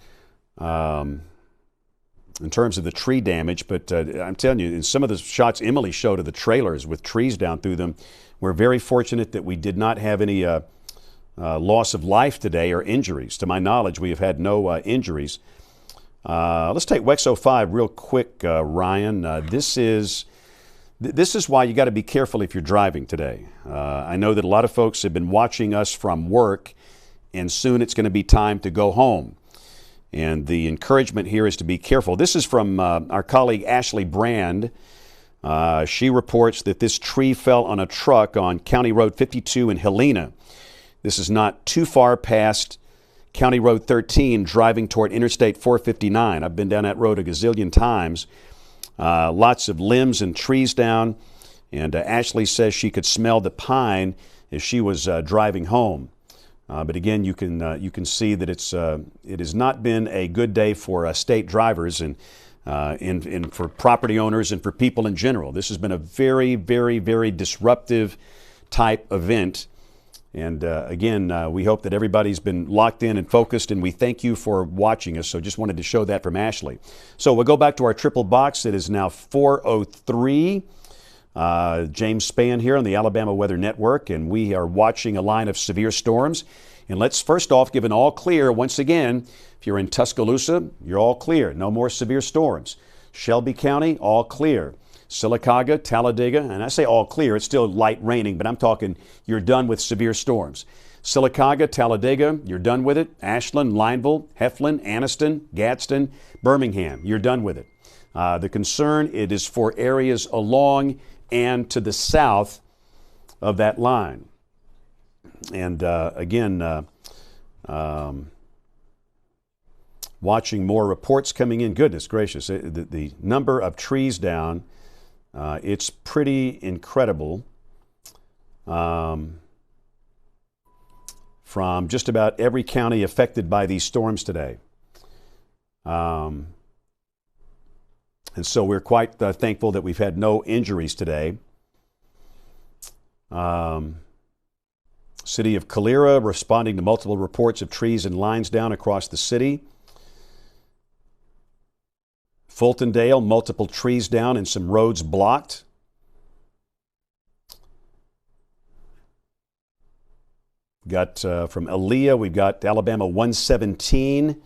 [SPEAKER 3] in terms of the tree damage. But I'm telling you, in some of the shots Emily showed of the trailers with trees down through them, we're very fortunate that we did not have any loss of life today or injuries. To my knowledge, we have had no injuries. Let's take WEX 05 real quick, Ryan. This is why you got to be careful if you're driving today. I know that a lot of folks have been watching us from work, and soon it's going to be time to go home. And the encouragement here is to be careful. This is from our colleague Ashley Brand. She reports that this tree fell on a truck on County Road 52 in Helena. This is not too far past County Road 13 driving toward Interstate 459. I've been down that road a gazillion times. Lots of limbs and trees down. And Ashley says she could smell the pine as she was driving home. But again, you can see that it has not been a good day for state drivers and for property owners and for people in general. This has been a very, very, very disruptive type event. And again, we hope that everybody's been locked in and focused, and we thank you for watching us. So just wanted to show that from Ashley. So we'll go back to our triple box. It is now 4:03. James Spann here on the Alabama Weather Network, and we are watching a line of severe storms. And let's first off give an all clear once again. If you're in Tuscaloosa, you're all clear. No more severe storms. Shelby County, all clear. Sylacauga, Talladega, and I say all clear, it's still light raining, but I'm talking you're done with severe storms. Sylacauga, Talladega, you're done with it. Ashland, Lineville, Heflin, Anniston, Gadsden, Birmingham, you're done with it. The concern, it is for areas along and to the south of that line. And again, watching more reports coming in. Goodness gracious, the number of trees down, it's pretty incredible. From just about every county affected by these storms today. And so we're quite thankful that we've had no injuries today. City of Calera responding to multiple reports of trees and lines down across the city. Fultondale, multiple trees down and some roads blocked. got from Aaliyah, we've got Alabama 117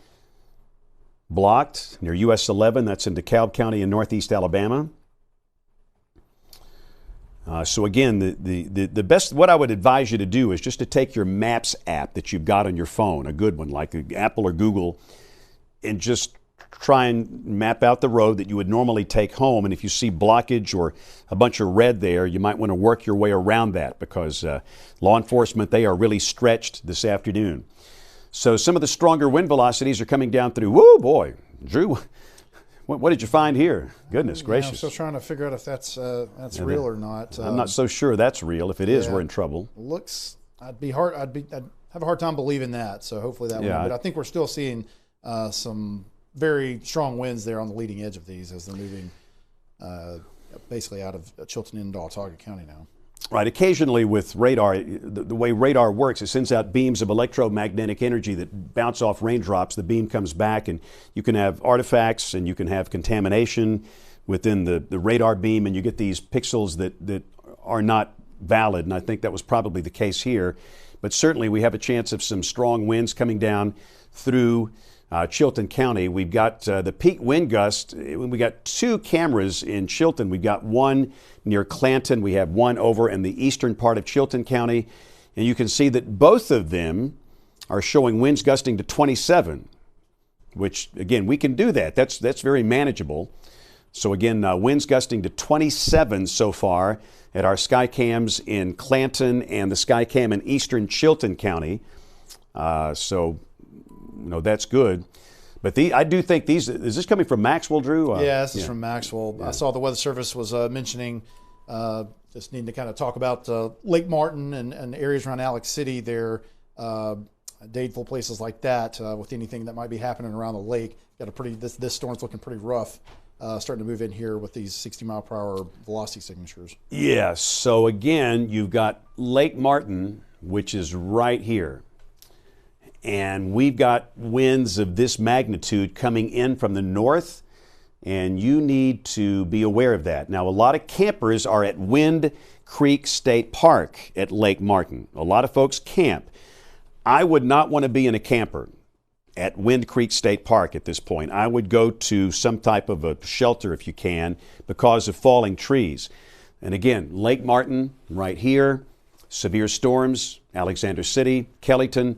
[SPEAKER 3] blocked near US 11. That's in DeKalb County in northeast Alabama. So again, the best, what I would advise you to do is just to take your Maps app that you've got on your phone, a good one like Apple or Google, and just try and map out the road that you would normally take home. And if you see blockage or a bunch of red there, you might want to work your way around that, because law enforcement, they are really stretched this afternoon. So some of the stronger wind velocities are coming down through. Woo, boy, Drew, what did you find here? Goodness gracious.
[SPEAKER 4] I'm still trying to figure out if that's real or not.
[SPEAKER 3] I'm not so sure that's real. If it is, we're in trouble.
[SPEAKER 4] I'd have a hard time believing that. So hopefully that
[SPEAKER 3] Yeah,
[SPEAKER 4] one. But I think we're still seeing some very strong winds there on the leading edge of these as they're moving basically out of Chilton into Autauga County now.
[SPEAKER 3] Right. Occasionally with radar, the way radar works, it sends out beams of electromagnetic energy that bounce off raindrops. The beam comes back, and you can have artifacts and you can have contamination within the radar beam, and you get these pixels that are not valid. And I think that was probably the case here. But certainly we have a chance of some strong winds coming down through Chilton County. We've got the peak wind gust. We got 2 cameras in Chilton. We've got one near Clanton. We have one over in the eastern part of Chilton County. And you can see that both of them are showing winds gusting to 27, which, again, we can do that. That's very manageable. So, again, winds gusting to 27 so far at our Skycams in Clanton and the Skycam in eastern Chilton County. So, that's good. But I do think is this coming from Maxwell, Drew?
[SPEAKER 4] This is from Maxwell. Yeah. I saw the Weather Service was mentioning just needing to kind of talk about Lake Martin and areas around Alex City there, Dadeville, places like that, with anything that might be happening around the lake. Got this storm's looking pretty rough, starting to move in here with these 60-mile-per-hour velocity signatures. Yes.
[SPEAKER 3] So again, you've got Lake Martin, which is right here. And we've got winds of this magnitude coming in from the north, and you need to be aware of that. Now, a lot of campers are at Wind Creek State Park at Lake Martin. A lot of folks camp. I would not want to be in a camper at Wind Creek State Park at this point. I would go to some type of a shelter if you can, because of falling trees. And again, Lake Martin right here, severe storms, Alexander City, Kellyton,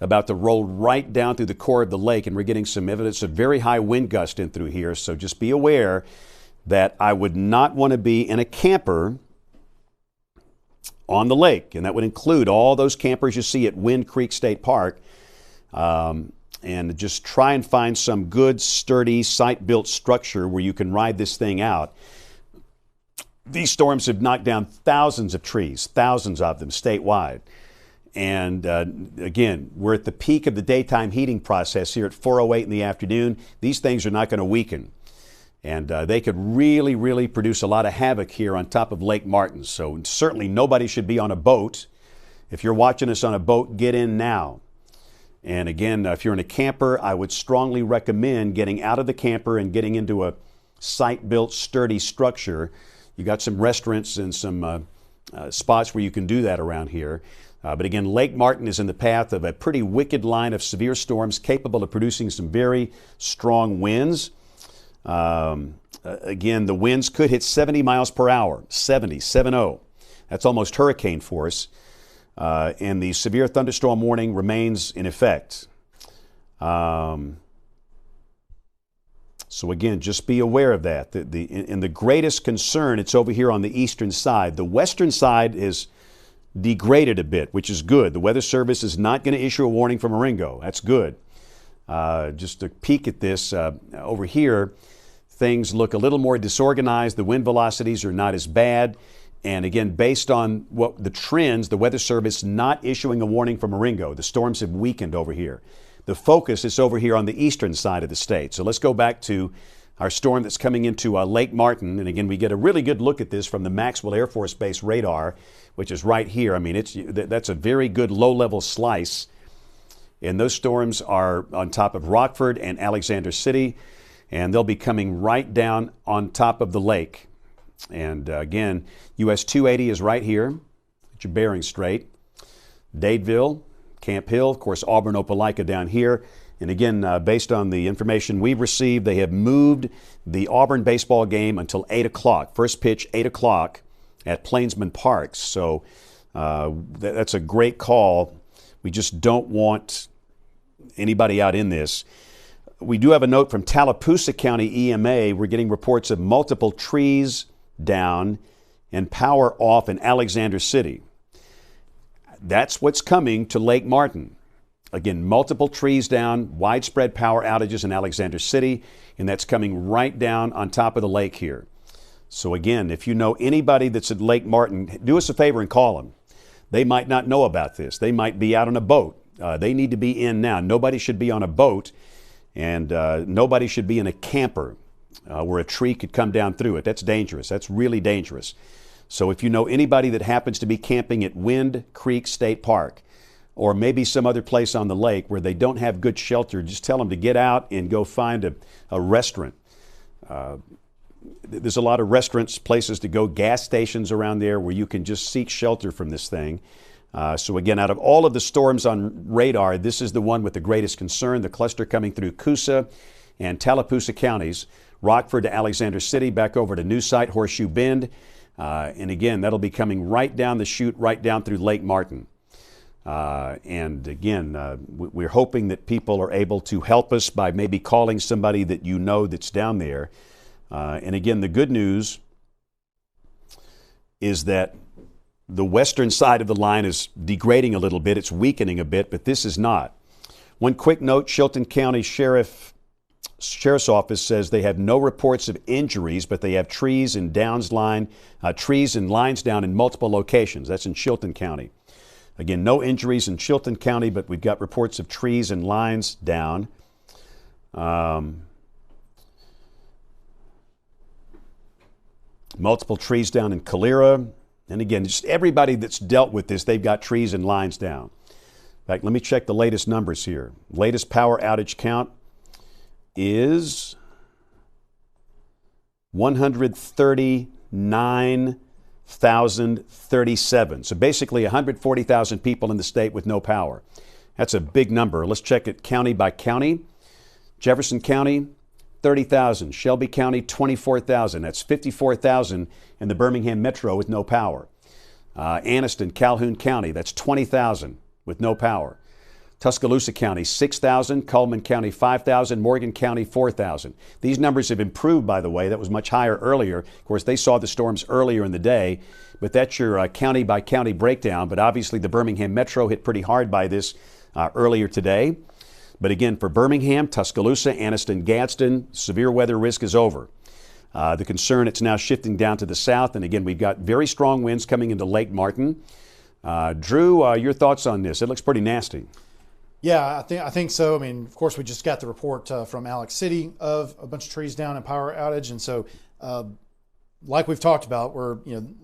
[SPEAKER 3] about to roll right down through the core of the lake, and we're getting some evidence of very high wind gust in through here. So just be aware that I would not want to be in a camper on the lake, and that would include all those campers you see at Wind Creek State Park. And just try and find some good, sturdy, site-built structure where you can ride this thing out. These storms have knocked down thousands of trees, thousands of them statewide. And again, we're at the peak of the daytime heating process here at 4:08 in the afternoon. These things are not going to weaken. And they could really, really produce a lot of havoc here on top of Lake Martin. So certainly nobody should be on a boat. If you're watching us on a boat, get in now. And again, if you're in a camper, I would strongly recommend getting out of the camper and getting into a site-built, sturdy structure. You got some restaurants and some spots where you can do that around here. But again, Lake Martin is in the path of a pretty wicked line of severe storms capable of producing some very strong winds. Again, the winds could hit 70 miles per hour, 70. That's almost hurricane force. And the severe thunderstorm warning remains in effect. So again, just be aware of that. And the greatest concern, it's over here on the eastern side. The western side is degraded a bit, which is good. The Weather Service is not going to issue a warning for Marengo. That's good. Just a peek at this over here, things look a little more disorganized. The wind velocities are not as bad. And again, based on what the trends, the Weather Service not issuing a warning for Marengo. The storms have weakened over here. The focus is over here on the eastern side of the state. So let's go back to our storm that's coming into Lake Martin. And again, we get a really good look at this from the Maxwell Air Force Base radar, which is right here. I mean, that's a very good low-level slice. And those storms are on top of Rockford and Alexander City, and they'll be coming right down on top of the lake. And again, US 280 is right here at your Bering Strait. Dadeville, Camp Hill, of course, Auburn, Opelika down here. And again, based on the information we've received, they have moved the Auburn baseball game until 8 o'clock. First pitch, 8 o'clock at Plainsman Park. So that's a great call. We just don't want anybody out in this. We do have a note from Tallapoosa County EMA. We're getting reports of multiple trees down and power off in Alexander City. That's what's coming to Lake Martin. Again, multiple trees down, widespread power outages in Alexander City, and that's coming right down on top of the lake here. So again, if you know anybody that's at Lake Martin, do us a favor and call them. They might not know about this. They might be out on a boat. They need to be in now. Nobody should be on a boat, and nobody should be in a camper where a tree could come down through it. That's dangerous. That's really dangerous. So if you know anybody that happens to be camping at Wind Creek State Park, or maybe some other place on the lake where they don't have good shelter, just tell them to get out and go find a restaurant. There's a lot of restaurants, places to go, gas stations around there where you can just seek shelter from this thing. So again, out of all of the storms on radar, this is the one with the greatest concern, the cluster coming through Coosa and Tallapoosa counties, Rockford to Alexander City, back over to New Site, Horseshoe Bend. And again, that'll be coming right down the chute, right down through Lake Martin. And again, we're hoping that people are able to help us by maybe calling somebody that you know that's down there. And again, the good news is that the western side of the line is degrading a little bit. It's weakening a bit, but this is not. One quick note, Chilton County Sheriff's Office says they have no reports of injuries, but they have trees and trees and lines down in multiple locations. That's in Chilton County. Again, no injuries in Chilton County, but we've got reports of trees and lines down. Multiple trees down in Calera. And again, just everybody that's dealt with this, they've got trees and lines down. In fact, let me check the latest numbers here. Latest power outage count is 139,037. So basically 140,000 people in the state with no power. That's a big number. Let's check it county by county. Jefferson County, 30,000. Shelby County, 24,000. That's 54,000 in the Birmingham Metro with no power. Anniston, Calhoun County, that's 20,000 with no power. Tuscaloosa County, 6,000. Cullman County, 5,000. Morgan County, 4,000. These numbers have improved, by the way. That was much higher earlier. Of course, they saw the storms earlier in the day, but that's your county by county breakdown. But obviously, the Birmingham Metro hit pretty hard by this earlier today. But again, for Birmingham, Tuscaloosa, Anniston, Gadsden, severe weather risk is over. The concern, it's now shifting down to the south. And again, we've got very strong winds coming into Lake Martin. Drew, your thoughts on this? It looks pretty nasty.
[SPEAKER 4] Yeah, I think so. I mean, of course, we just got the report from Alex City of a bunch of trees down and power outage. And so, like we've talked about,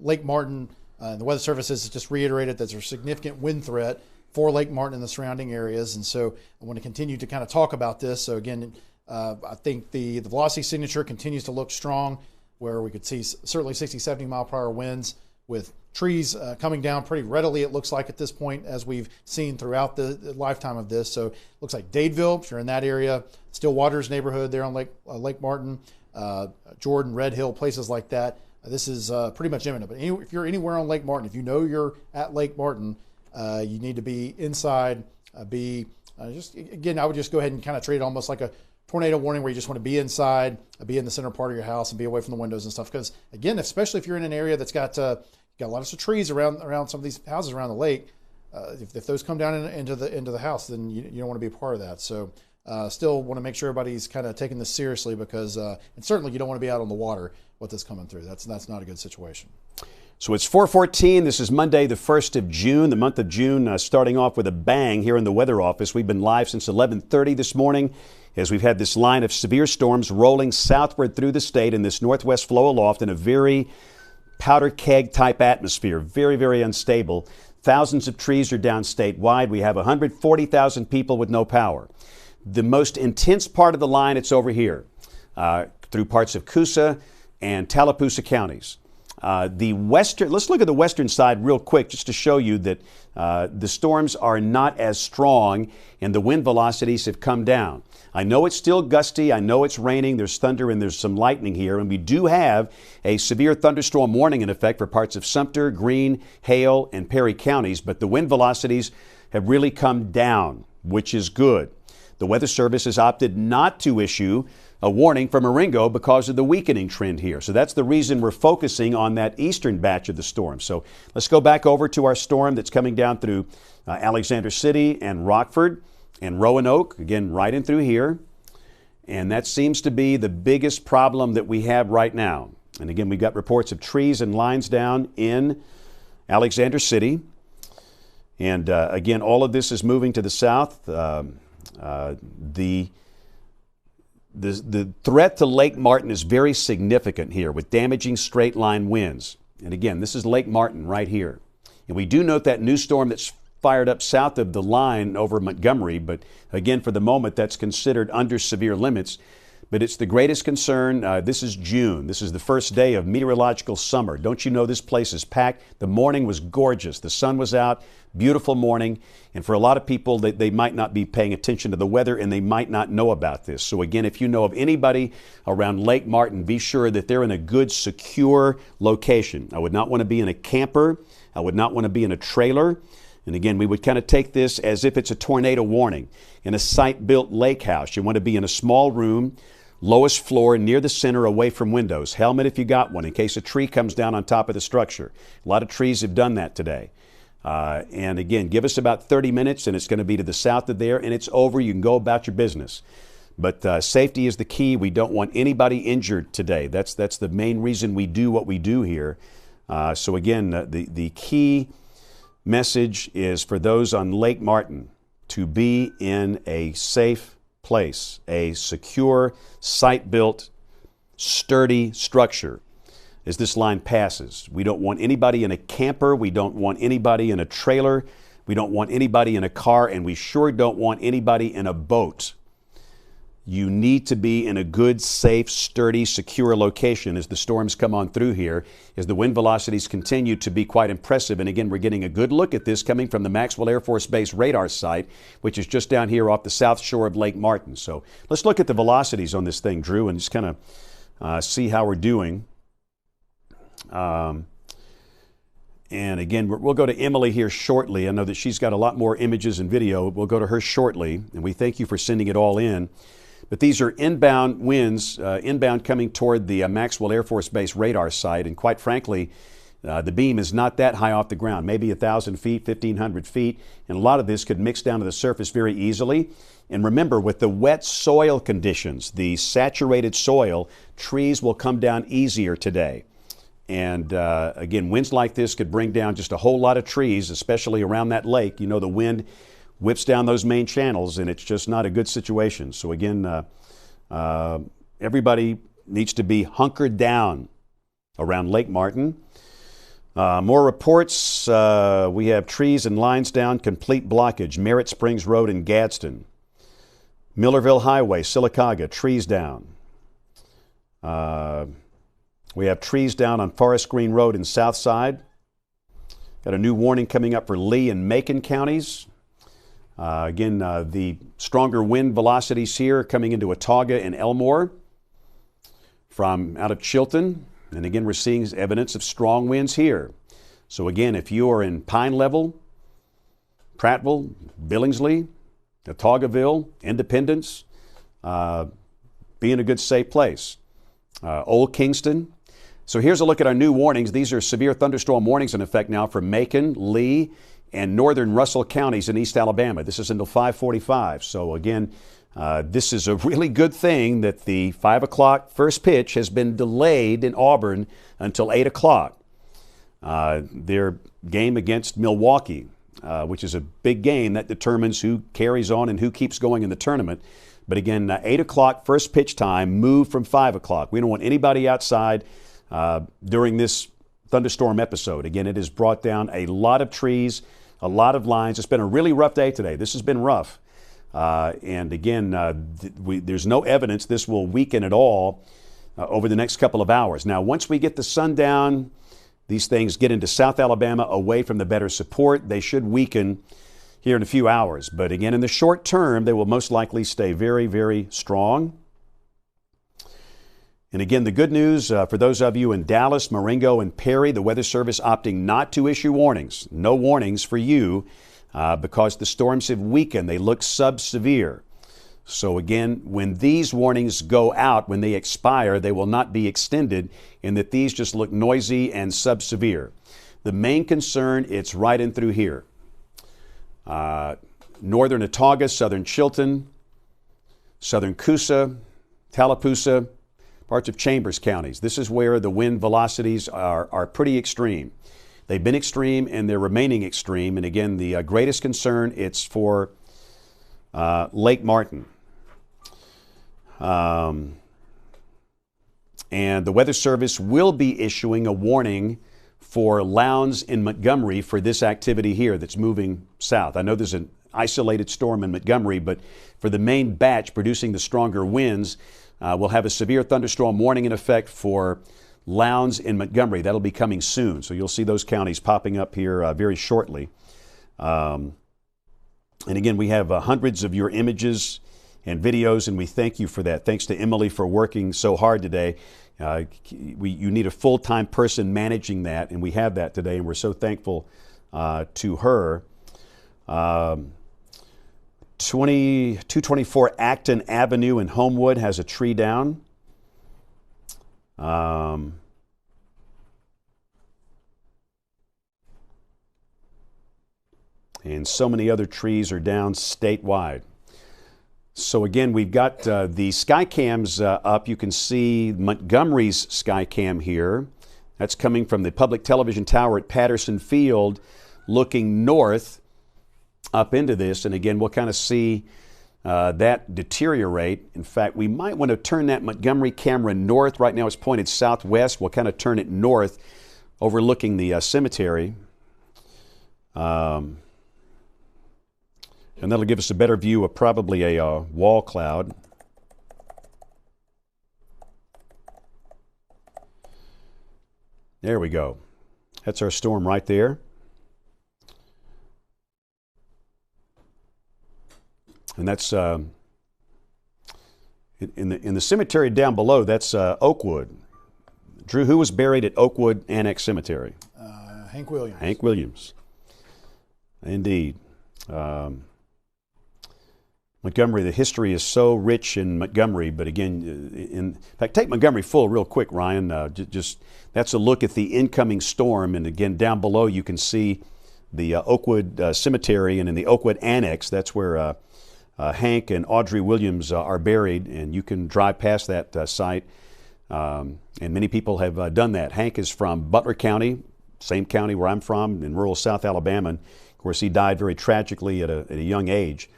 [SPEAKER 4] Lake Martin, the Weather Service has just reiterated that there's a significant wind threat for Lake Martin and the surrounding areas. And so I want to continue to kind of talk about this. So again, I think the velocity signature continues to look strong, where we could see certainly 60, 70 mile per hour winds with trees coming down pretty readily, it looks like at this point, as we've seen throughout the lifetime of this. So it looks like Dadeville, if you're in that area, Stillwater's neighborhood there on Lake Martin, Jordan, Red Hill, places like that. This is pretty much imminent. But if you're anywhere on Lake Martin, if you know you're at Lake Martin, you need to be inside, I would just go ahead and kind of treat it almost like a tornado warning, where you just want to be inside, be in the center part of your house and be away from the windows and stuff. Because again, especially if you're in an area that's got a lot of trees around some of these houses around the lake, if those come down into the house, then you don't want to be a part of that. So still want to make sure everybody's kind of taking this seriously, because and certainly you don't want to be out on the water with this coming through. That's not a good situation.
[SPEAKER 3] So it's 4:14. This is Monday, the 1st of June, the month of June, starting off with a bang here in the Weather Office. We've been live since 11:30 this morning, as we've had this line of severe storms rolling southward through the state in this northwest flow aloft in a very powder keg type atmosphere, very, very unstable. Thousands of trees are down statewide. We have 140,000 people with no power. The most intense part of the line, it's over here, through parts of Coosa and Tallapoosa counties. Let's look at the western side real quick just to show you that the storms are not as strong and the wind velocities have come down. I know it's still gusty. I know it's raining. There's thunder and there's some lightning here. And we do have a severe thunderstorm warning in effect for parts of Sumter, Greene, Hale, and Perry counties. But the wind velocities have really come down, which is good. The Weather Service has opted not to issue a warning for Marengo because of the weakening trend here. So that's the reason we're focusing on that eastern batch of the storm. So let's go back over to our storm that's coming down through Alexander City and Rockford and Roanoke, again, right in through here. And that seems to be the biggest problem that we have right now. And again, we've got reports of trees and lines down in Alexander City. And again, all of this is moving to the south. The threat to Lake Martin is very significant here with damaging straight line winds. And again, this is Lake Martin right here. And we do note that new storm that's fired up south of the line over Montgomery, but again, for the moment, that's considered under severe limits. But it's the greatest concern. This is June. This is the first day of meteorological summer. Don't you know this place is packed? The morning was gorgeous. The sun was out. Beautiful morning. And for a lot of people, they might not be paying attention to the weather and they might not know about this. So again, if you know of anybody around Lake Martin, be sure that they're in a good, secure location. I would not want to be in a camper. I would not want to be in a trailer. And again, we would kind of take this as if it's a tornado warning. In a site-built lake house, you want to be in a small room, lowest floor, near the center, away from windows. Helmet if you got one, in case a tree comes down on top of the structure. A lot of trees have done that today. And again, give us about 30 minutes, and it's going to be to the south of there, and it's over. You can go about your business. But safety is the key. We don't want anybody injured today. That's the main reason we do what we do here. So again, the key message is for those on Lake Martin to be in a safe place, a secure, site-built, sturdy structure as this line passes. We don't want anybody in a camper. We don't want anybody in a trailer. We don't want anybody in a car, and we sure don't want anybody in a boat. You need to be in a good, safe, sturdy, secure location as the storms come on through here, as the wind velocities continue to be quite impressive. And again, we're getting a good look at this coming from the Maxwell Air Force Base radar site, which is just down here off the south shore of Lake Martin. So let's look at the velocities on this thing, Drew, and just kind of see how we're doing. And again, we'll go to Emily here shortly. I know that she's got a lot more images and video. We'll go to her shortly, and we thank you for sending it all in. But these are inbound winds, inbound coming toward the Maxwell Air Force Base radar site. And quite frankly, the beam is not that high off the ground, maybe 1,000 feet, 1,500 feet. And a lot of this could mix down to the surface very easily. And remember, with the wet soil conditions, the saturated soil, trees will come down easier today. And again, winds like this could bring down just a whole lot of trees, especially around that lake. You know, the wind whips down those main channels, and it's just not a good situation. So again, everybody needs to be hunkered down around Lake Martin. More reports. We have trees and lines down, complete blockage. Merritt Springs Road in Gadsden. Millerville Highway, Sylacauga, trees down. We have trees down on Forest Green Road in Southside. Got a new warning coming up for Lee and Macon counties. Again, the stronger wind velocities here coming into Watauga and Elmore from out of Chilton. And again, we're seeing evidence of strong winds here. So again, if you are in Pine Level, Prattville, Billingsley, Otaugaville, Independence, be in a good, safe place. Old Kingston. So here's a look at our new warnings. These are severe thunderstorm warnings in effect now for Macon, Lee, and northern Russell counties in East Alabama. This is until 5:45. So again, this is a really good thing that the 5 o'clock first pitch has been delayed in Auburn until 8 o'clock. Their game against Milwaukee, which is a big game that determines who carries on and who keeps going in the tournament. But again, 8 o'clock first pitch time moved from 5 o'clock. We don't want anybody outside during this thunderstorm episode. Again, it has brought down a lot of trees, a lot of lines. It's been a really rough day today. This has been rough. And again, there's no evidence this will weaken at all over the next couple of hours. Now, once we get the sun down, these things get into South Alabama away from the better support. They should weaken here in a few hours. But again, in the short term, they will most likely stay very, very strong. And again, the good news for those of you in Dallas, Marengo, and Perry, the Weather Service opting not to issue warnings. No warnings for you because the storms have weakened. They look sub-severe. So again, when these warnings go out, when they expire, they will not be extended in that these just look noisy and sub-severe. The main concern, it's right in through here. Northern Autauga, southern Chilton, southern Coosa, Tallapoosa, parts of Chambers counties. This is where the wind velocities are pretty extreme. They've been extreme and they're remaining extreme. And again, the greatest concern, it's for Lake Martin. And the Weather Service will be issuing a warning for Lowndes in Montgomery for this activity here that's moving south. I know there's an isolated storm in Montgomery, but for the main batch producing the stronger winds, we'll have a severe thunderstorm warning in effect for Lowndes in Montgomery. That'll be coming soon. So you'll see those counties popping up here very shortly. And again, we have hundreds of your images and videos, and we thank you for that. Thanks to Emily for working so hard today. You need a full-time person managing that, and we have that today, and we're so thankful to her. 224 Acton Avenue in Homewood has a tree down. And so many other trees are down statewide. So again, we've got the sky cams up. You can see Montgomery's sky cam here. That's coming from the public television tower at Patterson Field, looking north up into this. And again, we'll kind of see that deteriorate. In fact, we might want to turn that Montgomery camera north. Right now it's pointed southwest. We'll kind of turn it north, overlooking the cemetery. And that'll give us a better view of probably a wall cloud. There we go. That's our storm right there. And that's in the cemetery down below. That's Oakwood. Drew, who was buried at Oakwood Annex Cemetery?
[SPEAKER 4] Hank Williams.
[SPEAKER 3] Hank Williams. Indeed. Montgomery, the history is so rich in Montgomery, but again, in fact, take Montgomery full real quick, Ryan. Just that's a look at the incoming storm, and again, down below you can see the Oakwood Cemetery, and in the Oakwood Annex, that's where Hank and Audrey Williams are buried, and you can drive past that site, and many people have done that. Hank is from Butler County, same county where I'm from, in rural South Alabama. And of course, he died very tragically at a young age.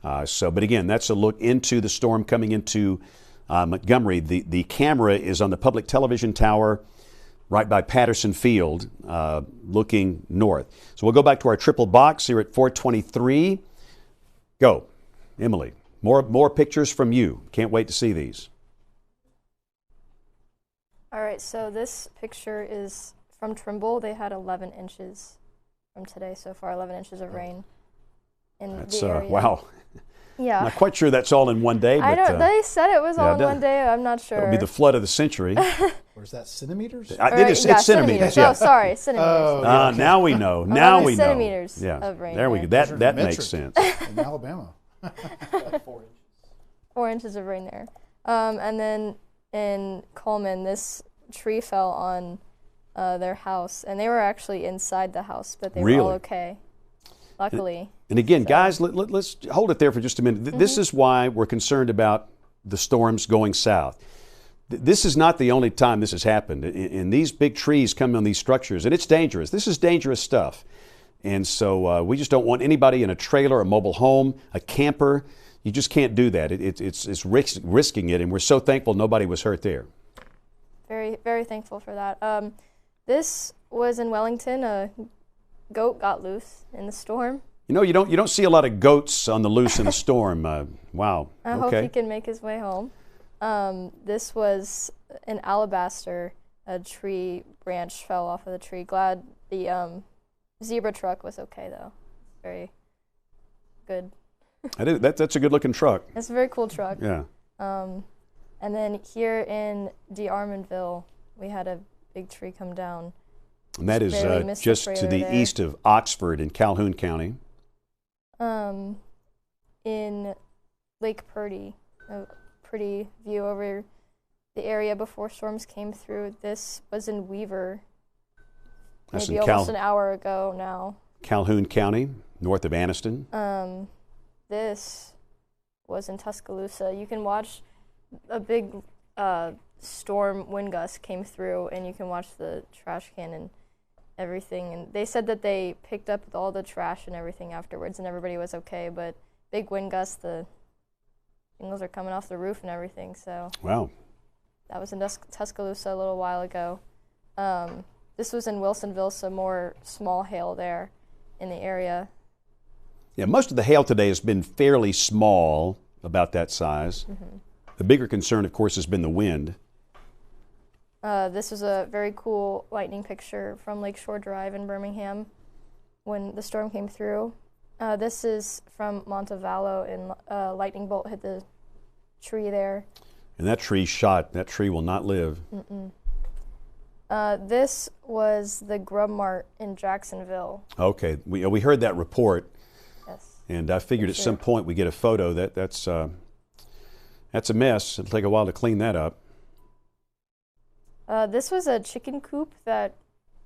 [SPEAKER 3] But again, that's a look into the storm coming into Montgomery. The camera is on the public television tower right by Patterson Field, looking north. So we'll go back to our triple box here at 423. Go, Emily. More pictures from you. Can't wait to see these.
[SPEAKER 2] All right, so this picture is from Trimble. They had 11 inches from today so far, 11 inches of rain in
[SPEAKER 3] That's
[SPEAKER 2] the area.
[SPEAKER 3] wow.
[SPEAKER 2] Yeah.
[SPEAKER 3] Not quite sure that's all in one day.
[SPEAKER 2] I
[SPEAKER 3] but,
[SPEAKER 2] don't. They said it was all in one day. I'm not sure.
[SPEAKER 3] It'll be the flood of the century.
[SPEAKER 4] Or is that centimeters?
[SPEAKER 3] It's centimeters. Yeah.
[SPEAKER 2] Oh, sorry, centimeters.
[SPEAKER 4] Oh,
[SPEAKER 3] Now we know. Now we know.
[SPEAKER 2] Centimeters
[SPEAKER 3] Yeah.
[SPEAKER 2] of rain.
[SPEAKER 3] There we go. That makes sense.
[SPEAKER 4] In Alabama.
[SPEAKER 2] 4 inches of rain there. And then in Coleman, this tree fell on their house, and they were actually inside the house, but they were all okay. Luckily.
[SPEAKER 3] And again, guys, let's hold it there for just a minute. This is why we're concerned about the storms going south. This is not the only time this has happened. And these big trees come on these structures, and it's dangerous. This is dangerous stuff. And so we just don't want anybody in a trailer, a mobile home, a camper. You just can't do that. It's risking it, and we're so thankful nobody was hurt there.
[SPEAKER 2] Very, very thankful for that. This was in Wellington. A goat got loose in the storm.
[SPEAKER 3] You know, you don't see a lot of goats on the loose in a storm. Wow.
[SPEAKER 2] I hope he can make his way home. This was an alabaster. A tree branch fell off of the tree. Glad the zebra truck was okay, though. Very good.
[SPEAKER 3] That's a good-looking truck.
[SPEAKER 2] It's a very cool truck.
[SPEAKER 3] Yeah.
[SPEAKER 2] And then here in DeArmondville, we had a big tree come down.
[SPEAKER 3] And that is
[SPEAKER 2] Barely missed the
[SPEAKER 3] just to
[SPEAKER 2] trailer
[SPEAKER 3] the
[SPEAKER 2] there.
[SPEAKER 3] east of Oxford in Calhoun County.
[SPEAKER 2] In Lake Purdy, a pretty view over the area before storms came through. This was in Weaver,
[SPEAKER 3] That's
[SPEAKER 2] maybe
[SPEAKER 3] in
[SPEAKER 2] almost an hour ago now.
[SPEAKER 3] Calhoun County, north of Anniston.
[SPEAKER 2] This was in Tuscaloosa. You can watch a big storm wind gust came through, and you can watch the trash can and everything. And they said that they picked up all the trash and everything afterwards, and everybody was okay. But big wind gust, the shingles are coming off the roof and everything. So
[SPEAKER 3] Wow.
[SPEAKER 2] that was in Tuscaloosa a little while ago. This was in Wilsonville, so more small hail there in the area.
[SPEAKER 3] Yeah, most of the hail today has been fairly small, about that size.
[SPEAKER 2] Mm-hmm.
[SPEAKER 3] The bigger concern, of course, has been the wind.
[SPEAKER 2] This was a very cool lightning picture from Lakeshore Drive in Birmingham when the storm came through. This is from Montevallo, and a lightning bolt hit the tree there.
[SPEAKER 3] And that tree shot. That tree will not live.
[SPEAKER 2] This was the Grub Mart in Jacksonville.
[SPEAKER 3] Okay, we heard that report,
[SPEAKER 2] Yes.
[SPEAKER 3] and I figured at
[SPEAKER 2] Sure.
[SPEAKER 3] some point we get a photo. That's a mess. It'll take a while to clean that up.
[SPEAKER 2] This was a chicken coop that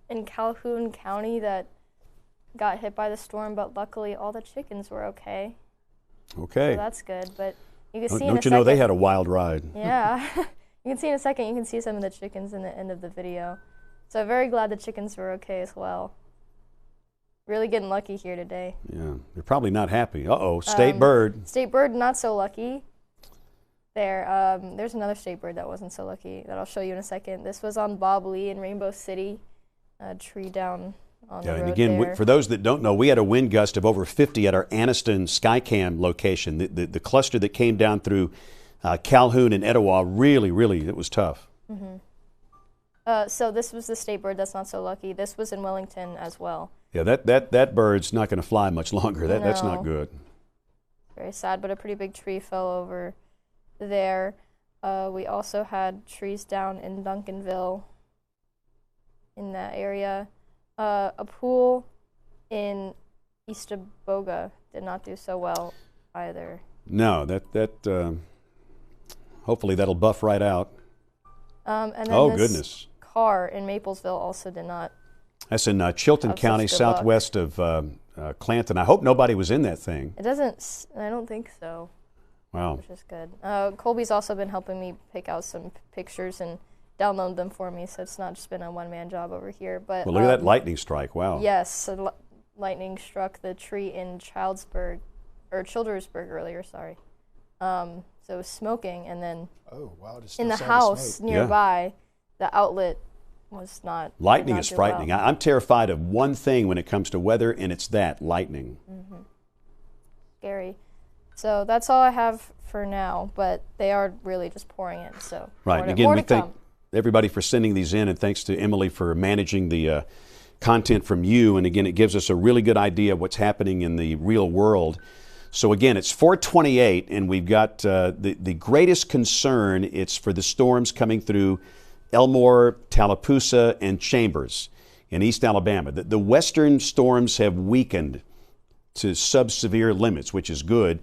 [SPEAKER 2] in Calhoun County that got hit by the storm, but luckily all the chickens were okay.
[SPEAKER 3] Okay.
[SPEAKER 2] So that's good. But you can see in a
[SPEAKER 3] Don't you know they
[SPEAKER 2] second-
[SPEAKER 3] had a wild ride?
[SPEAKER 2] Yeah. You can see in a second, you can see some of the chickens in the end of the video. So very glad the chickens were okay as well. Really getting lucky here today.
[SPEAKER 3] Yeah, they're probably not happy. Uh-oh, state bird.
[SPEAKER 2] State bird, not so lucky. There's another state bird that wasn't so lucky that I'll show you in a second. This was on Bob Lee in Rainbow City. A tree down on the
[SPEAKER 3] Yeah,
[SPEAKER 2] road
[SPEAKER 3] and again,
[SPEAKER 2] there.
[SPEAKER 3] for those that don't know, we had a wind gust of over 50 at our Anniston Skycam location. The cluster that came down through Calhoun and Etowah, really, it was tough.
[SPEAKER 2] So this was the state bird that's not so lucky. This was in Wellington as well.
[SPEAKER 3] Yeah, that bird's not going to fly much longer. That's not
[SPEAKER 2] No.
[SPEAKER 3] good.
[SPEAKER 2] Very sad, but a pretty big tree fell over there. We also had trees down in Duncanville in that area. A pool in Eastaboga did not do so well either.
[SPEAKER 3] No, hopefully that'll buff right out.
[SPEAKER 2] And then
[SPEAKER 3] Oh,
[SPEAKER 2] this
[SPEAKER 3] goodness.
[SPEAKER 2] car in Maplesville also did not.
[SPEAKER 3] That's in Chilton
[SPEAKER 2] Have such
[SPEAKER 3] County,
[SPEAKER 2] good luck.
[SPEAKER 3] southwest of Clanton. I hope nobody was in that thing.
[SPEAKER 2] It doesn't. I don't think so.
[SPEAKER 3] Wow.
[SPEAKER 2] Which is good. Colby's also been helping me pick out some pictures and download them for me, so it's not just been a one-man job over here. But
[SPEAKER 3] Well, look at that lightning strike. Wow.
[SPEAKER 2] Yes, so lightning struck the tree in Childersburg earlier. Sorry. So it was smoking, and then
[SPEAKER 4] Oh, wow. Just
[SPEAKER 2] in the
[SPEAKER 4] saw
[SPEAKER 2] house
[SPEAKER 4] smoke.
[SPEAKER 2] nearby, the outlet was not. did
[SPEAKER 3] Lightning
[SPEAKER 2] not
[SPEAKER 3] is
[SPEAKER 2] do
[SPEAKER 3] frightening.
[SPEAKER 2] well.
[SPEAKER 3] I'm terrified of one thing when it comes to weather, and it's that lightning.
[SPEAKER 2] Scary. So that's all I have for now, but they are really just pouring in. So
[SPEAKER 3] Right.
[SPEAKER 2] more
[SPEAKER 3] And
[SPEAKER 2] to-
[SPEAKER 3] again,
[SPEAKER 2] more
[SPEAKER 3] we
[SPEAKER 2] to
[SPEAKER 3] thank
[SPEAKER 2] come.
[SPEAKER 3] everybody for sending these in, and thanks to Emily for managing the content from you. And again, it gives us a really good idea of what's happening in the real world. So again, it's 428, and we've got the greatest concern. It's for the storms coming through Elmore, Tallapoosa, and Chambers in East Alabama. The western storms have weakened to sub-severe limits, which is good.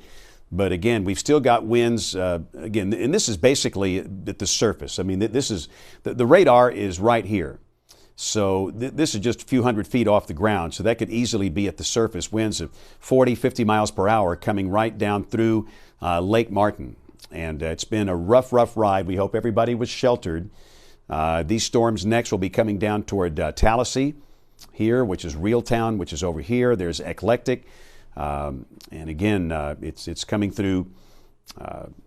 [SPEAKER 3] But again, we've still got winds, again, and this is basically at the surface. I mean, this is, the radar is right here. So this is just a few hundred feet off the ground. So that could easily be at the surface, winds of 40, 50 miles per hour coming right down through Lake Martin. And it's been a rough ride. We hope everybody was sheltered. These storms next will be coming down toward Tallahassee here, which is Reeltown, which is over here. There's Eclectic. And again, it's coming through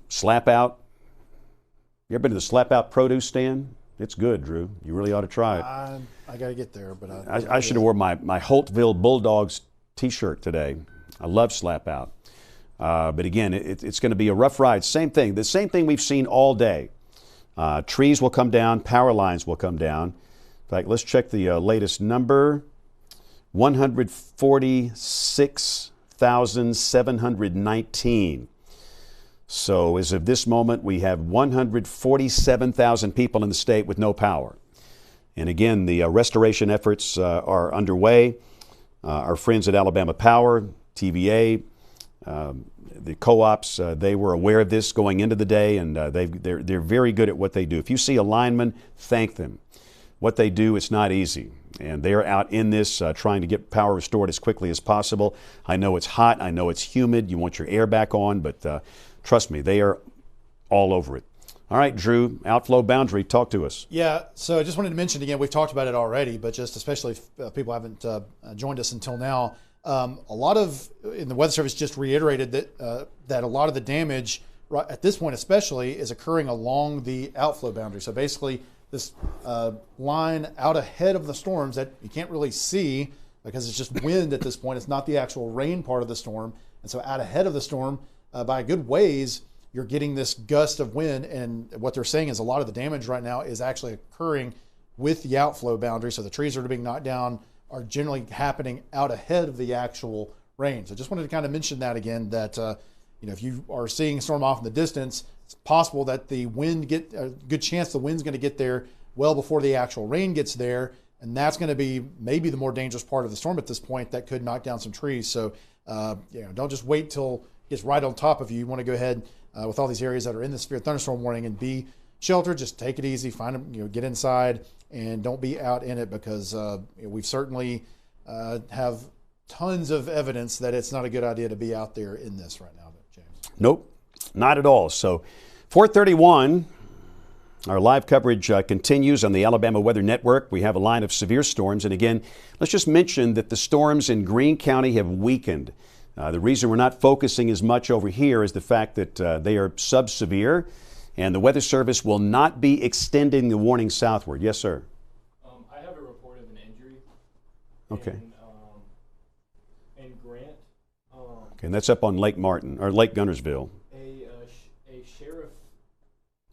[SPEAKER 3] Slap Out. You ever been to the Slap Out produce stand? It's good, Drew. You really ought to try it.
[SPEAKER 4] I got to get there, but
[SPEAKER 3] I should have worn my Holtville Bulldogs t-shirt today. I love Slap Out. But again, it's going to be a rough ride. Same thing. The same thing we've seen all day. Trees will come down. Power lines will come down. In fact, let's check the latest number. 146,719. So as of this moment, we have 147,000 people in the state with no power. And again, the restoration efforts are underway. Our friends at Alabama Power, TVA, the co-ops, they were aware of this going into the day, and they're very good at what they do. If you see a lineman, thank them. What they do, it's not easy. And they're out in this trying to get power restored as quickly as possible. I know it's hot. I know it's humid. You want your air back on, but trust me, they are all over it. All right, Drew, outflow boundary, talk to us.
[SPEAKER 4] Yeah, so I just wanted to mention again, we've talked about it already, but just especially if people haven't joined us until now, a lot of, in the Weather Service just reiterated that a lot of the damage, right at this point especially, is occurring along the outflow boundary. So basically, this line out ahead of the storms that you can't really see because it's just wind at this point. It's not the actual rain part of the storm. And so out ahead of the storm, by a good ways, you're getting this gust of wind. And what they're saying is a lot of the damage right now is actually occurring with the outflow boundary. So the trees that are being knocked down are generally happening out ahead of the actual rain. So just wanted to kind of mention that again, that if you are seeing a storm off in the distance, it's possible that the wind a good chance the wind's going to get there well before the actual rain gets there, and that's going to be maybe the more dangerous part of the storm at this point that could knock down some trees. So don't just wait till it gets right on top of you. You want to go ahead with all these areas that are in the severe thunderstorm warning and be sheltered. Just take it easy, find them, get inside, and don't be out in it because we've certainly have tons of evidence that it's not a good idea to be out there in this right now. James.
[SPEAKER 3] Nope, not at all. So 431, our live coverage continues on the Alabama Weather Network. We have a line of severe storms. And again, let's just mention that the storms in Greene County have weakened. The reason we're not focusing as much over here is the fact that they are sub-severe, and the Weather Service will not be extending the warning southward. Yes, sir.
[SPEAKER 5] I have a report of an injury.
[SPEAKER 3] Okay.
[SPEAKER 5] In Grant.
[SPEAKER 3] Okay, and that's up on Lake Martin, or Lake Gunnersville.
[SPEAKER 5] A sheriff,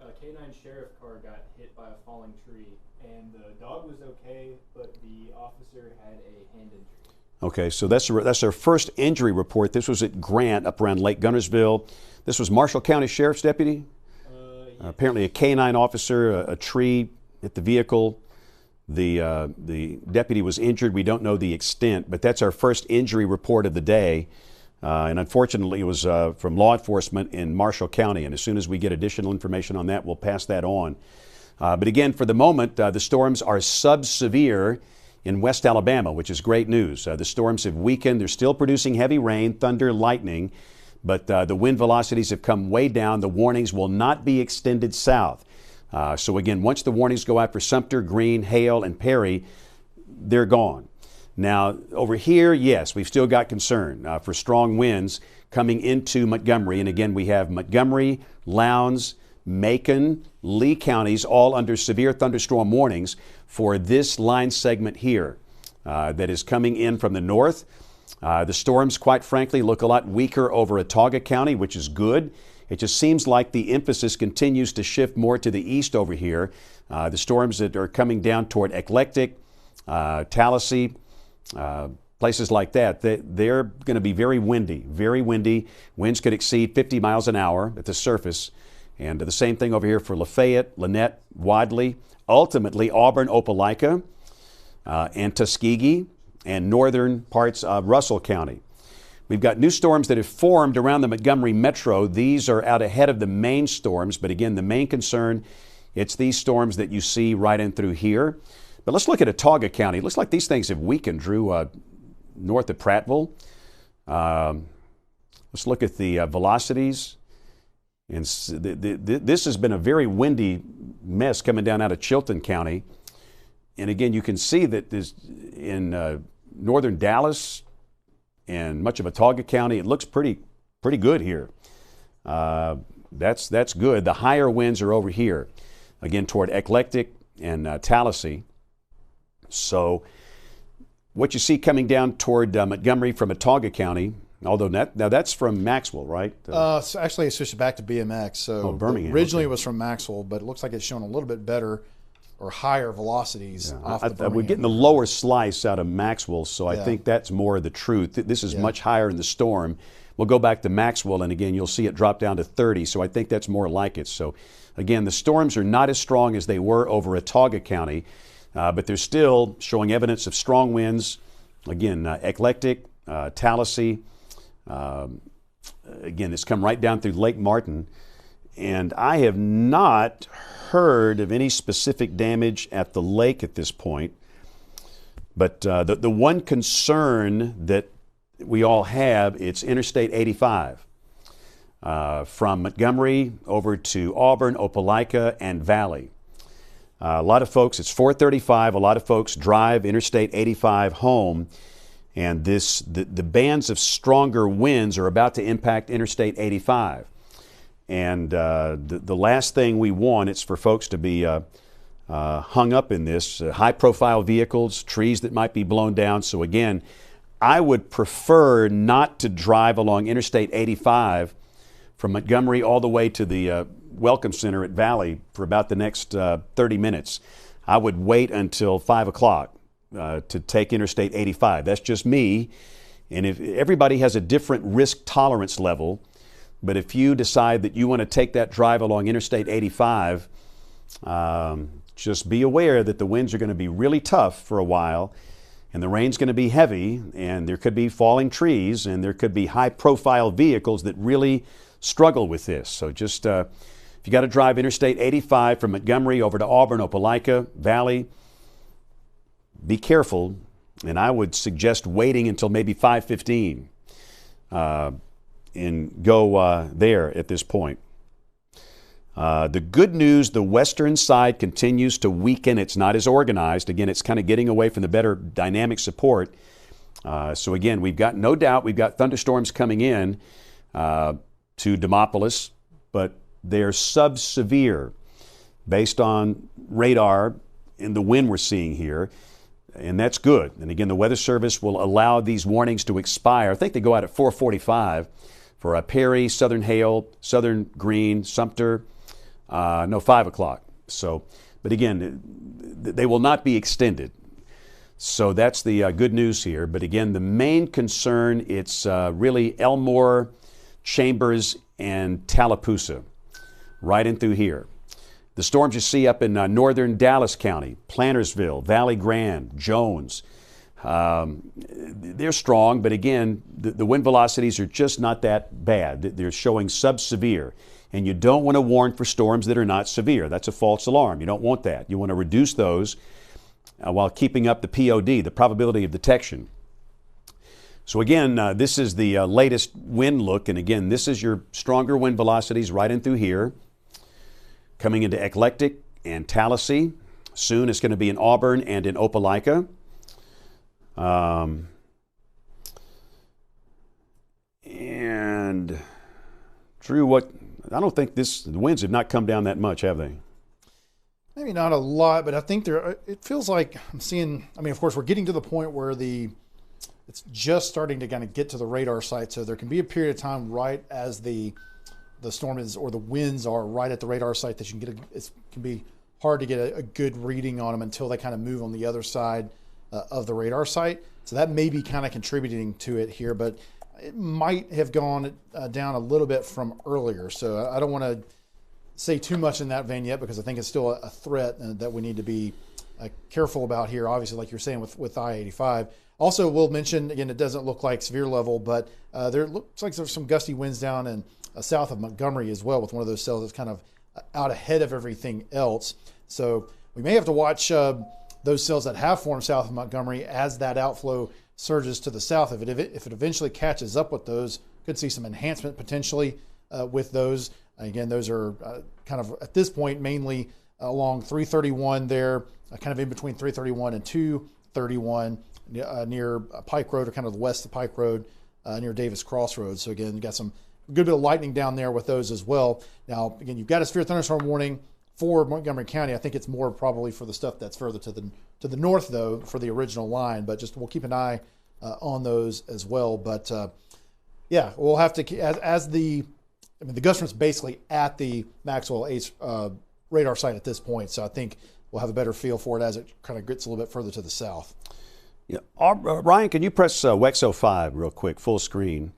[SPEAKER 5] K9 sheriff car got hit by a falling tree, and the dog was okay, but the officer had a hand injury.
[SPEAKER 3] Okay, so that's our first injury report. This was at Grant, up around Lake Gunnersville. This was Marshall County Sheriff's deputy.
[SPEAKER 5] Yeah.
[SPEAKER 3] Apparently a K9 officer, a tree hit the vehicle. The deputy was injured. We don't know the extent, but that's our first injury report of the day. And unfortunately, it was from law enforcement in Marshall County. And as soon as we get additional information on that, we'll pass that on. But again, for the moment, the storms are sub-severe in West Alabama, which is great news. The storms have weakened. They're still producing heavy rain, thunder, lightning, but the wind velocities have come way down. The warnings will not be extended south. So again, once the warnings go out for Sumter, Greene, Hale, and Perry, they're gone. Now, over here, yes, we've still got concern for strong winds coming into Montgomery. And again, we have Montgomery, Lowndes, Macon, Lee counties all under severe thunderstorm warnings for this line segment here that is coming in from the north. The storms, quite frankly, look a lot weaker over Autauga County, which is good. It just seems like the emphasis continues to shift more to the east over here. The storms that are coming down toward Eclectic, Tallahassee, places like that, they're going to be very windy, very windy. Winds could exceed 50 miles an hour at the surface. And the same thing over here for Lafayette, Lynette, Wadley, ultimately Auburn, Opelika, and Tuskegee, and northern parts of Russell County. We've got new storms that have formed around the Montgomery Metro. These are out ahead of the main storms, but again, the main concern, it's these storms that you see right in through here. But let's look at Autauga County. It looks like these things have weakened, Drew, north of Prattville. Let's look at the velocities. And this has been a very windy mess coming down out of Chilton County. And again, you can see that in northern Dallas and much of Autauga County, it looks pretty good here. That's good. The higher winds are over here, again, toward Eclectic and Tallahassee. So what you see coming down toward Montgomery from Autauga County, Although now that's from Maxwell, right?
[SPEAKER 4] So actually, it's switched back to BMX. So
[SPEAKER 3] Birmingham,
[SPEAKER 4] originally
[SPEAKER 3] okay.
[SPEAKER 4] it was from Maxwell, but it looks like it's showing a little bit better or higher velocities off the Birmingham.
[SPEAKER 3] We're getting the lower slice out of Maxwell, so I
[SPEAKER 4] Yeah.
[SPEAKER 3] think that's more of the truth. This is much higher in the Storm. We'll go back to Maxwell, and again, you'll see it drop down to 30, so I think that's more like it. So again, the storms are not as strong as they were over Autauga County, but they're still showing evidence of strong winds. Again, Eclectic, Tallahassee. Again, it's come right down through Lake Martin, and I have not heard of any specific damage at the lake at this point. But the one concern that we all have, it's Interstate 85 from Montgomery over to Auburn, Opelika, and Valley. A lot of folks, it's 435, a lot of folks drive Interstate 85 home, and the bands of stronger winds are about to impact Interstate 85. And the last thing we want is for folks to be hung up in this, high-profile vehicles, trees that might be blown down. So again, I would prefer not to drive along Interstate 85 from Montgomery all the way to the Welcome Center at Valley for about the next 30 minutes. I would wait until 5 o'clock to take Interstate 85. That's just me. And if everybody has a different risk tolerance level, but if you decide that you want to take that drive along Interstate 85, just be aware that the winds are going to be really tough for a while, and the rain's going to be heavy, and there could be falling trees, and there could be high-profile vehicles that really struggle with this. So just, if you got to drive Interstate 85 from Montgomery over to Auburn, Opelika, Valley, be careful, and I would suggest waiting until maybe 5:15 and go there at this point. The good news, the western side continues to weaken. It's not as organized. Again, it's kind of getting away from the better dynamic support. So again, we've got no doubt we've got thunderstorms coming in to Demopolis, but they're sub-severe based on radar and the wind we're seeing here. And that's good. And again, the Weather Service will allow these warnings to expire. I think they go out at 4:45 for Perry, Southern Hail, Southern Green, Sumter. 5 o'clock. So, but again, they will not be extended. So that's the good news here. But again, the main concern, it's really Elmore, Chambers, and Tallapoosa, right in through here. The storms you see up in northern Dallas County, Plantersville, Valley Grande, Jones, they're strong, but again, the wind velocities are just not that bad. They're showing sub-severe. And you don't want to warn for storms that are not severe. That's a false alarm. You don't want that. You want to reduce those while keeping up the POD, the probability of detection. So again, this is the latest wind look. And again, this is your stronger wind velocities right in through here. Coming into Eclectic and Tallahassee. Soon it's going to be in Auburn and in Opelika. And Drew, I don't think the winds have not come down that much, have they?
[SPEAKER 4] Maybe not a lot, but I think it feels like I'm seeing, of course, we're getting to the point where it's just starting to kind of get to the radar site. So there can be a period of time right as the storm is, or the winds are right at the radar site that you can it can be hard to get a good reading on them until they kind of move on the other side of the radar site. So that may be kind of contributing to it here, but it might have gone down a little bit from earlier. So I don't want to say too much in that vein yet, because I think it's still a threat that we need to be careful about here, obviously, like you're saying with I-85. Also, we'll mention, again, it doesn't look like severe level, but there looks like there's some gusty winds down in south of Montgomery as well, with one of those cells that's kind of out ahead of everything else. So we may have to watch those cells that have formed south of Montgomery as that outflow surges to the south. If it eventually catches up with those, could see some enhancement potentially with those. Again, those are kind of at this point mainly along 331 there, kind of in between 331 and 231 near Pike Road, or kind of the west of Pike Road near Davis Crossroads. So again, you got some good bit of lightning down there with those as well. Now, again, you've got a severe thunderstorm warning for Montgomery County. I think it's more probably for the stuff that's further to the north, though, for the original line. But just we'll keep an eye on those as well. But Yeah, we'll have to as the gust front's basically at the Maxwell Ace radar site at this point, so I think we'll have a better feel for it as it kind of gets a little bit further to the south.
[SPEAKER 3] Yeah. Ryan, can you press WEXO 5 real quick, full screen?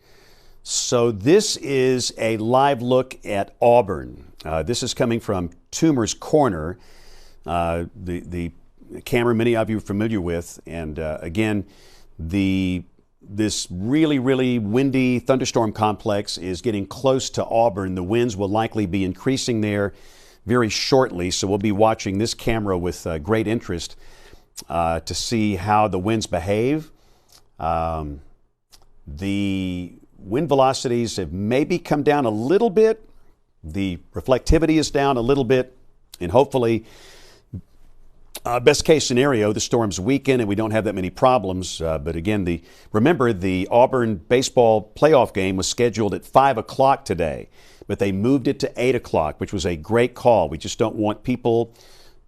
[SPEAKER 3] So this is a live look at Auburn. This is coming from Toomer's Corner, the camera many of you are familiar with. And again, this really, really windy thunderstorm complex is getting close to Auburn. The winds will likely be increasing there very shortly, so we'll be watching this camera with great interest to see how the winds behave. The wind velocities have maybe come down a little bit. The reflectivity is down a little bit, and hopefully, best case scenario, the storms weaken and we don't have that many problems. But again, remember the Auburn baseball playoff game was scheduled at 5 o'clock today, but they moved it to 8 o'clock, which was a great call. We just don't want people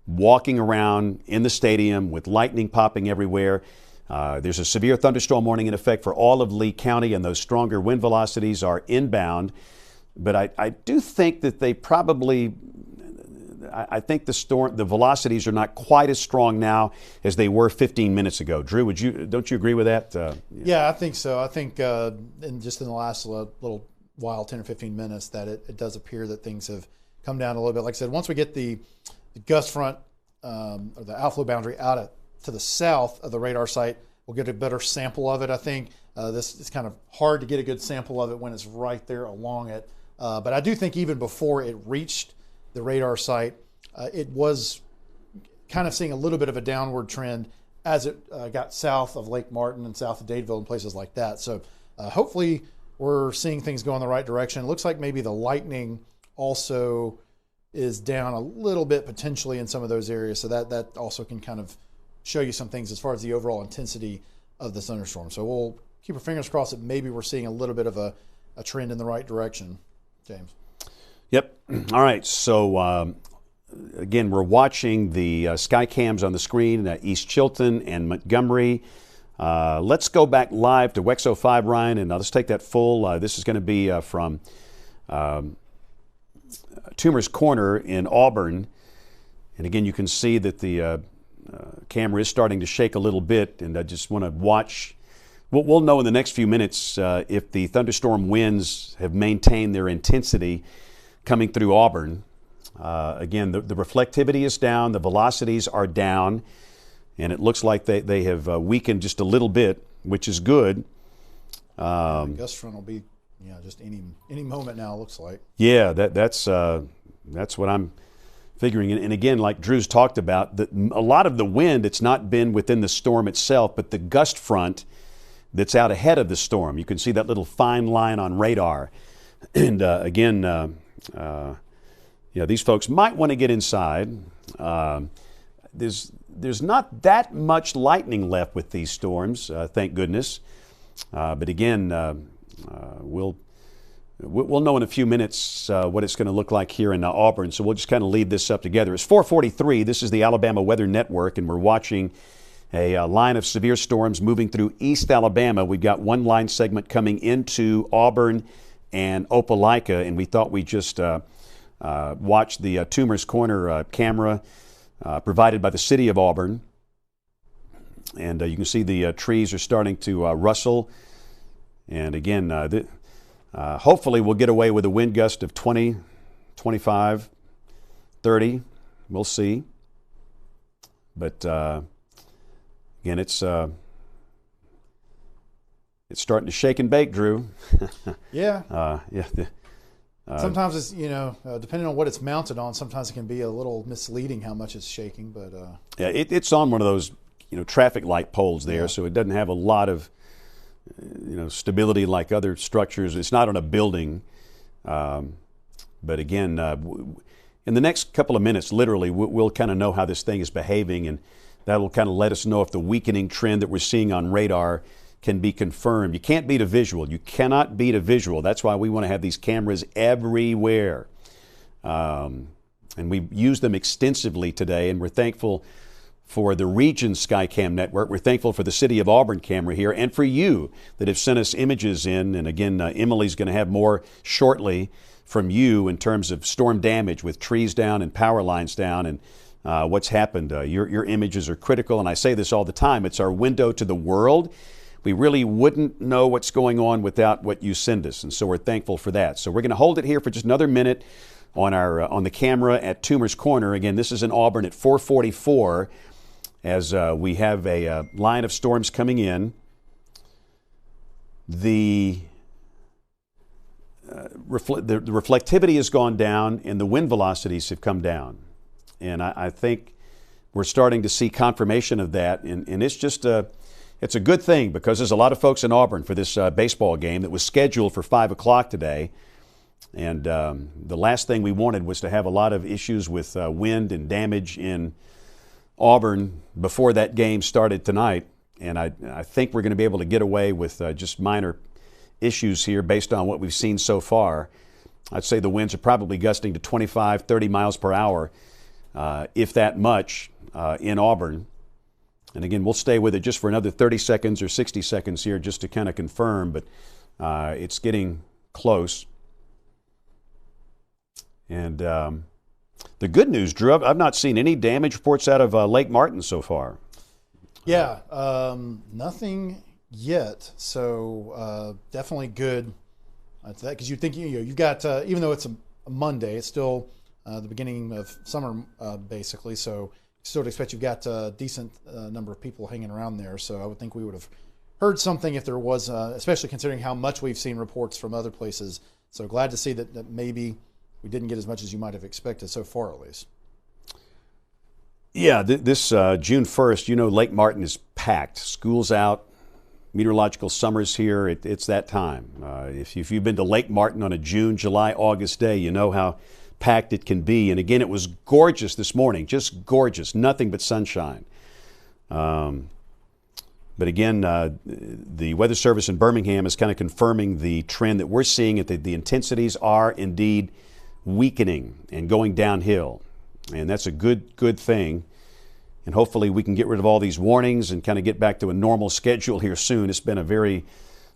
[SPEAKER 3] walking around in the stadium with lightning popping everywhere. There's a severe thunderstorm warning in effect for all of Lee County, and those stronger wind velocities are inbound. But I do think that they probably, I think the velocities are not quite as strong now as they were 15 minutes ago. Drew, don't you agree with that?
[SPEAKER 4] Yeah, I think so. I think in the last little while, 10 or 15 minutes, that it does appear that things have come down a little bit. Like I said, once we get the gust front or the outflow boundary out to the south of the radar site, we'll get a better sample of it, I think. This is kind of hard to get a good sample of it when it's right there along it. But I do think even before it reached the radar site, it was kind of seeing a little bit of a downward trend as it got south of Lake Martin and south of Dadeville and places like that. So hopefully we're seeing things go in the right direction. It looks like maybe the lightning also is down a little bit potentially in some of those areas. So that also can kind of show you some things as far as the overall intensity of the thunderstorm. So we'll keep our fingers crossed that maybe we're seeing a little bit of a trend in the right direction, James.
[SPEAKER 3] Yep. All right. So again, we're watching the sky cams on the screen at East Chilton and Montgomery. Let's go back live to WEXO 5, Ryan, and let's take that full. This is going to be from Toomer's Corner in Auburn. And again, you can see that the camera is starting to shake a little bit, and I just want to watch. We'll know in the next few minutes if the thunderstorm winds have maintained their intensity coming through Auburn. Again, the reflectivity is down, the velocities are down, and it looks like they have weakened just a little bit, which is good.
[SPEAKER 4] The gust front will be just any moment now, it looks like.
[SPEAKER 3] Yeah, that's what I'm figuring. And again, like Drew's talked about, a lot of the wind, it's not been within the storm itself, but the gust front that's out ahead of the storm. You can see that little fine line on radar. And again, these folks might want to get inside. There's not that much lightning left with these storms, thank goodness. But again, we'll know in a few minutes what it's going to look like here in Auburn, so we'll just kind of lead this up together. It's 4:43. This is the Alabama Weather Network, and we're watching a line of severe storms moving through East Alabama. We've got one line segment coming into Auburn and Opelika, and we thought we'd just watch the Toomer's Corner camera provided by the city of Auburn. And you can see the trees are starting to rustle. And again, hopefully we'll get away with a wind gust of 20, 25, 30. We'll see. But again, it's starting to shake and bake, Drew.
[SPEAKER 4] Yeah.
[SPEAKER 3] Yeah.
[SPEAKER 4] Sometimes it's, depending on what it's mounted on, sometimes it can be a little misleading how much it's shaking. But
[SPEAKER 3] yeah, it's on one of those, traffic light poles there, so it doesn't have a lot of, stability like other structures. It's not on a building. But again, in the next couple of minutes, literally, we'll kind of know how this thing is behaving, and that will kind of let us know if the weakening trend that we're seeing on radar can be confirmed. You can't beat a visual. You cannot beat a visual. That's why we want to have these cameras everywhere. And we use them extensively today, and we're thankful for the region Skycam network. We're thankful for the City of Auburn camera here and for you that have sent us images in. And again, Emily's going to have more shortly from you in terms of storm damage with trees down and power lines down and what's happened. Your images are critical, and I say this all the time. It's our window to the world. We really wouldn't know what's going on without what you send us, and so we're thankful for that. So we're going to hold it here for just another minute on the camera at Toomer's Corner. Again, this is in Auburn at 4:44 as we have a line of storms coming in. The reflectivity has gone down and the wind velocities have come down. And I think we're starting to see confirmation of that. And it's just it's a good thing because there's a lot of folks in Auburn for this baseball game that was scheduled for 5 o'clock today. And the last thing we wanted was to have a lot of issues with wind and damage in Auburn before that game started tonight. And I think we're going to be able to get away with just minor issues here based on what we've seen so far. I'd say the winds are probably gusting to 25, 30 miles per hour, if that much, in Auburn. And again, we'll stay with it just for another 30 seconds or 60 seconds here just to kind of confirm, but it's getting close. And the good news, Drew, I've not seen any damage reports out of Lake Martin so far.
[SPEAKER 4] Yeah, nothing yet. So definitely good because you think you've got even though it's a Monday, it's still the beginning of summer basically. So still expect you've got a decent number of people hanging around there. So I would think we would have heard something if there was, especially considering how much we've seen reports from other places. So glad to see that maybe we didn't get as much as you might have expected so far, at least.
[SPEAKER 3] Yeah, this June 1st, Lake Martin is packed. School's out. Meteorological summer's here. It's that time. If you've been to Lake Martin on a June, July, August day, you know how packed it can be. And again, it was gorgeous this morning, just gorgeous, nothing but sunshine. But again, the Weather Service in Birmingham is kind of confirming the trend that we're seeing. The intensities are indeed weakening and going downhill. And that's a good thing. And hopefully we can get rid of all these warnings and kind of get back to a normal schedule here soon. It's been a very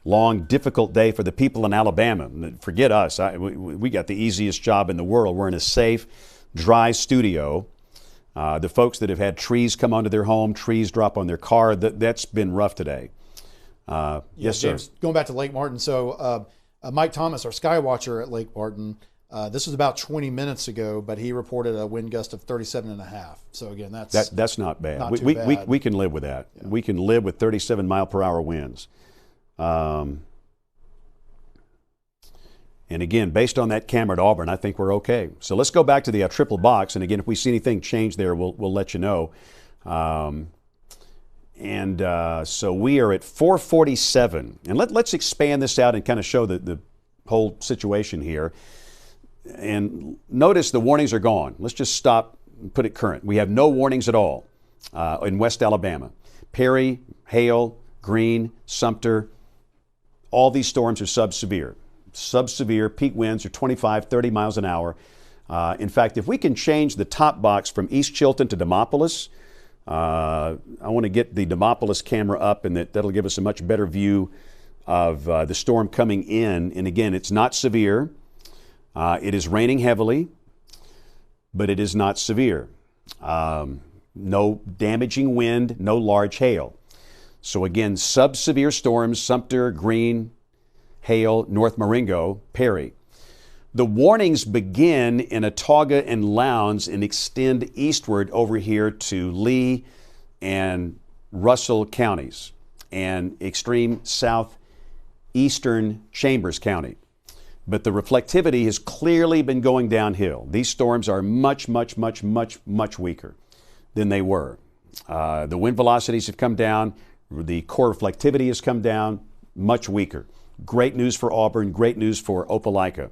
[SPEAKER 3] long, difficult day for the people in Alabama. Forget us. We got the easiest job in the world. We're in a safe, dry studio. The folks that have had trees come onto their home, trees drop on their car, that's been rough today. Yes, sir.
[SPEAKER 4] James, going back to Lake Martin. So Mike Thomas, our sky watcher at Lake Martin, this was about 20 minutes ago, but he reported a wind gust of 37.5. So again,
[SPEAKER 3] that's not bad.
[SPEAKER 4] Not too bad.
[SPEAKER 3] We can live with that. Yeah. We can live with 37 mile per hour winds. And again, based on that camera at Auburn, I think we're okay. So let's go back to the triple box. And again, if we see anything change there, we'll let you know. So we are at 447. And let's expand this out and kind of show the whole situation here. And notice the warnings are gone. Let's just stop and put it current. We have no warnings at all in West Alabama. Perry, Hale, Greene, Sumter, all these storms are sub-severe. Sub-severe, peak winds are 25, 30 miles an hour. In fact, if we can change the top box from East Chilton to Demopolis, I want to get the Demopolis camera up, and that'll give us a much better view of the storm coming in. And again, it's not severe. It is raining heavily, but it is not severe. No damaging wind, no large hail. So again, sub-severe storms, Sumter, Greene, Hale, North Marengo, Perry. The warnings begin in Autauga and Lowndes and extend eastward over here to Lee and Russell counties and extreme southeastern Chambers County. But the reflectivity has clearly been going downhill. These storms are much, much, much, much, much weaker than they were. The wind velocities have come down. The core reflectivity has come down, much weaker. Great news for Auburn, great news for Opelika.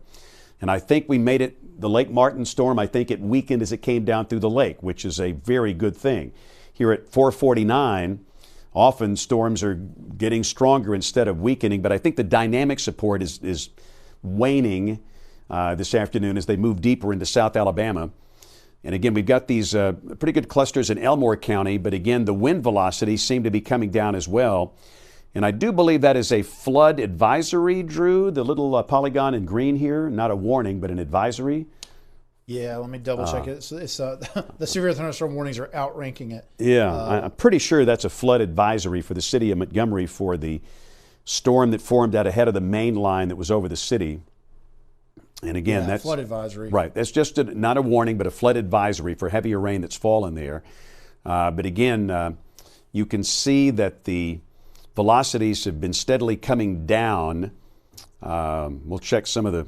[SPEAKER 3] And I think we made it, the Lake Martin storm, I think it weakened as it came down through the lake, which is a very good thing. Here at 449, often storms are getting stronger instead of weakening, but I think the dynamic support is waning this afternoon as they move deeper into South Alabama. And again, we've got these pretty good clusters in Elmore County, but again, the wind velocities seem to be coming down as well. And I do believe that is a flood advisory, Drew, the little polygon in green here, not a warning, but an advisory.
[SPEAKER 4] Yeah, let me double check it. It's the severe thunderstorm warnings are outranking it.
[SPEAKER 3] Yeah, I'm pretty sure that's a flood advisory for the city of Montgomery for the storm that formed out ahead of the main line that was over the city. And again, that's
[SPEAKER 4] flood advisory.
[SPEAKER 3] Right. That's just not a warning, but a flood advisory for heavier rain that's fallen there. But again, you can see that the velocities have been steadily coming down. We'll check some of the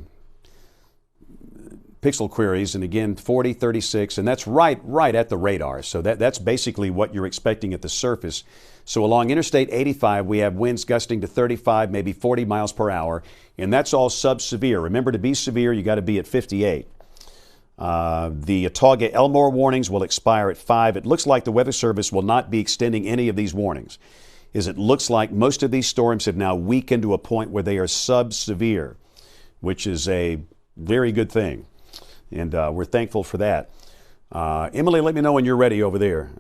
[SPEAKER 3] pixel queries, and again, 40, 36, and that's right at the radar. So that's basically what you're expecting at the surface. So along Interstate 85, we have winds gusting to 35, maybe 40 miles per hour, and that's all sub-severe. Remember, to be severe, you got to be at 58. The Autauga Elmore warnings will expire at 5. It looks like the Weather Service will not be extending any of these warnings, as it looks like most of these storms have now weakened to a point where they are sub-severe, which is a very good thing. And we're thankful for that. Emily, let me know when you're ready over there.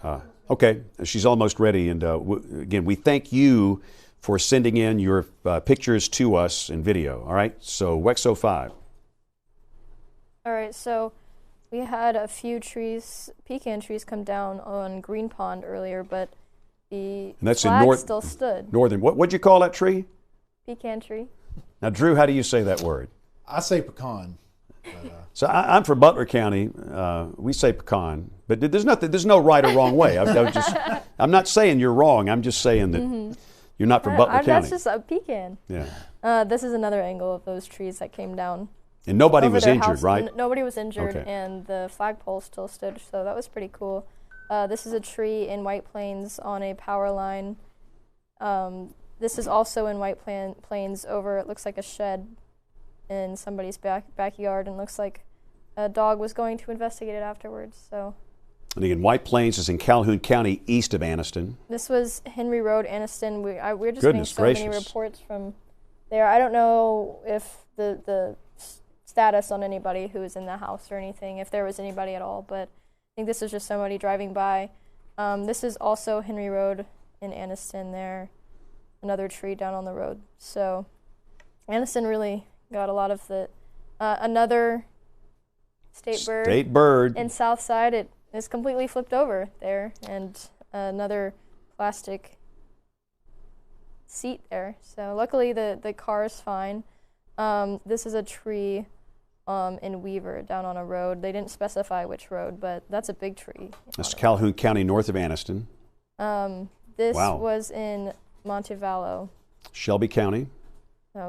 [SPEAKER 3] Okay, she's almost ready. And again, we thank you for sending in your pictures to us in video. All right, so WEX 05.
[SPEAKER 2] All right, so we had a few trees, pecan trees, come down on Green Pond earlier, but the flag still stood.
[SPEAKER 3] Northern, what'd you call that tree?
[SPEAKER 2] Pecan tree.
[SPEAKER 3] Now, Drew, how do you say that word?
[SPEAKER 4] I say pecan.
[SPEAKER 3] So I'm from Butler County. We say pecan, but there's no right or wrong way. I'm not saying you're wrong. I'm just saying that you're not from Butler County.
[SPEAKER 2] That's just a pecan.
[SPEAKER 3] Yeah.
[SPEAKER 2] This is another angle of those trees that came down.
[SPEAKER 3] And nobody was injured, right?
[SPEAKER 2] Nobody was injured,
[SPEAKER 3] Okay.
[SPEAKER 2] And the flagpole still stood, so that was pretty cool. This is a tree in White Plains on a power line. This is also in White Plains over, it looks like a shed in somebody's backyard, and looks like a dog was going to investigate it afterwards. So.
[SPEAKER 3] And again, White Plains is in Calhoun County, east of Anniston.
[SPEAKER 2] This was Henry Road, Anniston. We're just
[SPEAKER 3] Goodness
[SPEAKER 2] getting so
[SPEAKER 3] gracious.
[SPEAKER 2] many reports from there. I don't know if the status on anybody who was in the house or anything, if there was anybody at all, but I think this is just somebody driving by. This is also Henry Road in Anniston there, another tree down on the road. So Anniston really got a lot of the, another state bird in Southside. It is completely flipped over there, and another plastic seat there. So luckily the car is fine. This is a tree in Weaver down on a road. They didn't specify which road, but that's a big tree.
[SPEAKER 3] That's Calhoun County, north of Anniston.
[SPEAKER 2] This
[SPEAKER 3] Wow.
[SPEAKER 2] was in Montevallo.
[SPEAKER 3] Shelby County.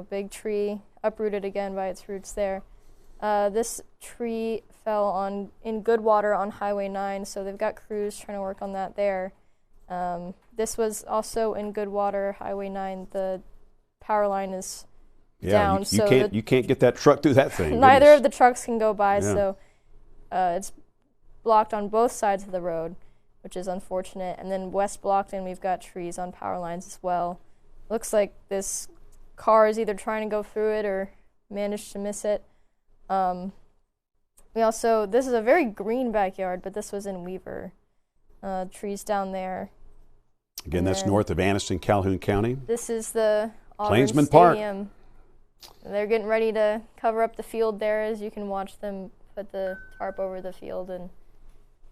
[SPEAKER 2] Big tree, uprooted again by its roots there. This tree fell in Goodwater on Highway 9, so they've got crews trying to work on that there. This was also in Goodwater, Highway 9. The power line is down.
[SPEAKER 3] You can't get that truck through that thing.
[SPEAKER 2] Neither
[SPEAKER 3] Goodness.
[SPEAKER 2] of the trucks can go by,
[SPEAKER 3] Yeah.
[SPEAKER 2] so it's blocked on both sides of the road, which is unfortunate. And then West Blockton, we've got trees on power lines as well. Looks like this car is either trying to go through it or managed to miss it. This is a very green backyard, but this was in Weaver. Trees down there.
[SPEAKER 3] Again, that's north of Anniston, Calhoun County.
[SPEAKER 2] This is the Auburn
[SPEAKER 3] Plainsman Park.
[SPEAKER 2] Stadium. They're getting ready to cover up the field there, as you can watch them put the tarp over the field. And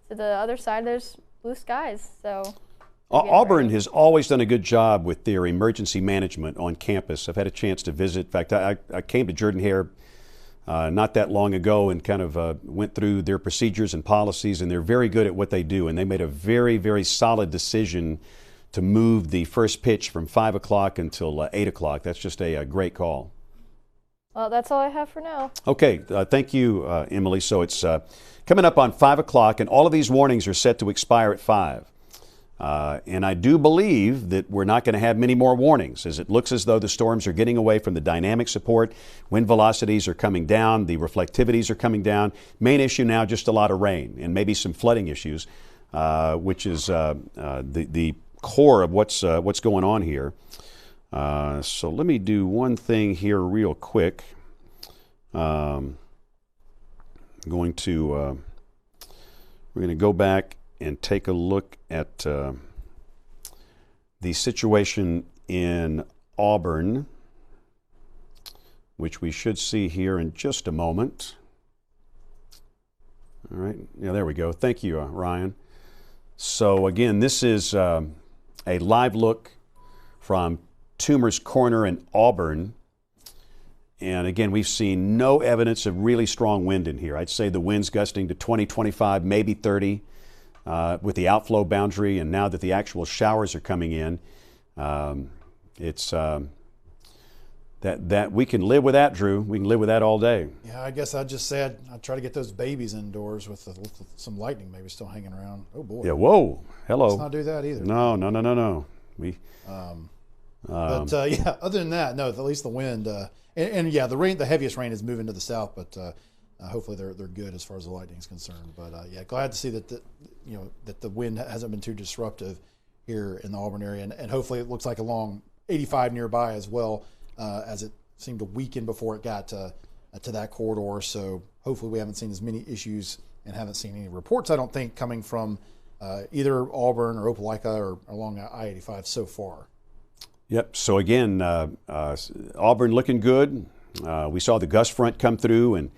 [SPEAKER 2] to the other side, there's blue skies. So
[SPEAKER 3] Auburn has always done a good job with their emergency management on campus. I've had a chance to visit. In fact, I came to Jordan-Hare not that long ago and kind of went through their procedures and policies, and they're very good at what they do. And they made a very, very solid decision to move the first pitch from 5 o'clock until 8 o'clock. That's just a great call.
[SPEAKER 2] Well, that's all I have for now.
[SPEAKER 3] Okay, thank you, Emily. So it's coming up on 5 o'clock, and all of these warnings are set to expire at 5. And I do believe that we're not going to have many more warnings, as it looks as though the storms are getting away from the dynamic support. Wind velocities are coming down. The reflectivities are coming down. Main issue now, just a lot of rain and maybe some flooding issues, which is the core of what's going on here. So let me do one thing here real quick. I'm going to We're going to go back and take a look at the situation in Auburn, which we should see here in just a moment. All right, yeah, there we go. Thank you, Ryan. So again, this is a live look from Toomer's Corner in Auburn. And again, we've seen no evidence of really strong wind in here. I'd say the wind's gusting to 20, 25, maybe 30 with the outflow boundary. And now that the actual showers are coming in, it's that we can live with that, Drew. We can live with that all day.
[SPEAKER 4] Yeah, I guess I'd just say I'd try to get those babies indoors with some lightning maybe still hanging around. Oh, boy.
[SPEAKER 3] Yeah, whoa, hello.
[SPEAKER 4] Let's not do that either.
[SPEAKER 3] No.
[SPEAKER 4] Yeah, other than that, no, at least the wind. And yeah, the heaviest rain is moving to the south, but hopefully they're good as far as the lightning is concerned. But yeah, glad to see that the wind hasn't been too disruptive here in the Auburn area, and hopefully it looks like along 85 nearby as well, as it seemed to weaken before it got to that corridor. So hopefully we haven't seen as many issues and haven't seen any reports, I don't think, coming from either Auburn or Opelika or along I-85 so far.
[SPEAKER 3] Yep. So again, Auburn looking good. We saw the gust front come through, and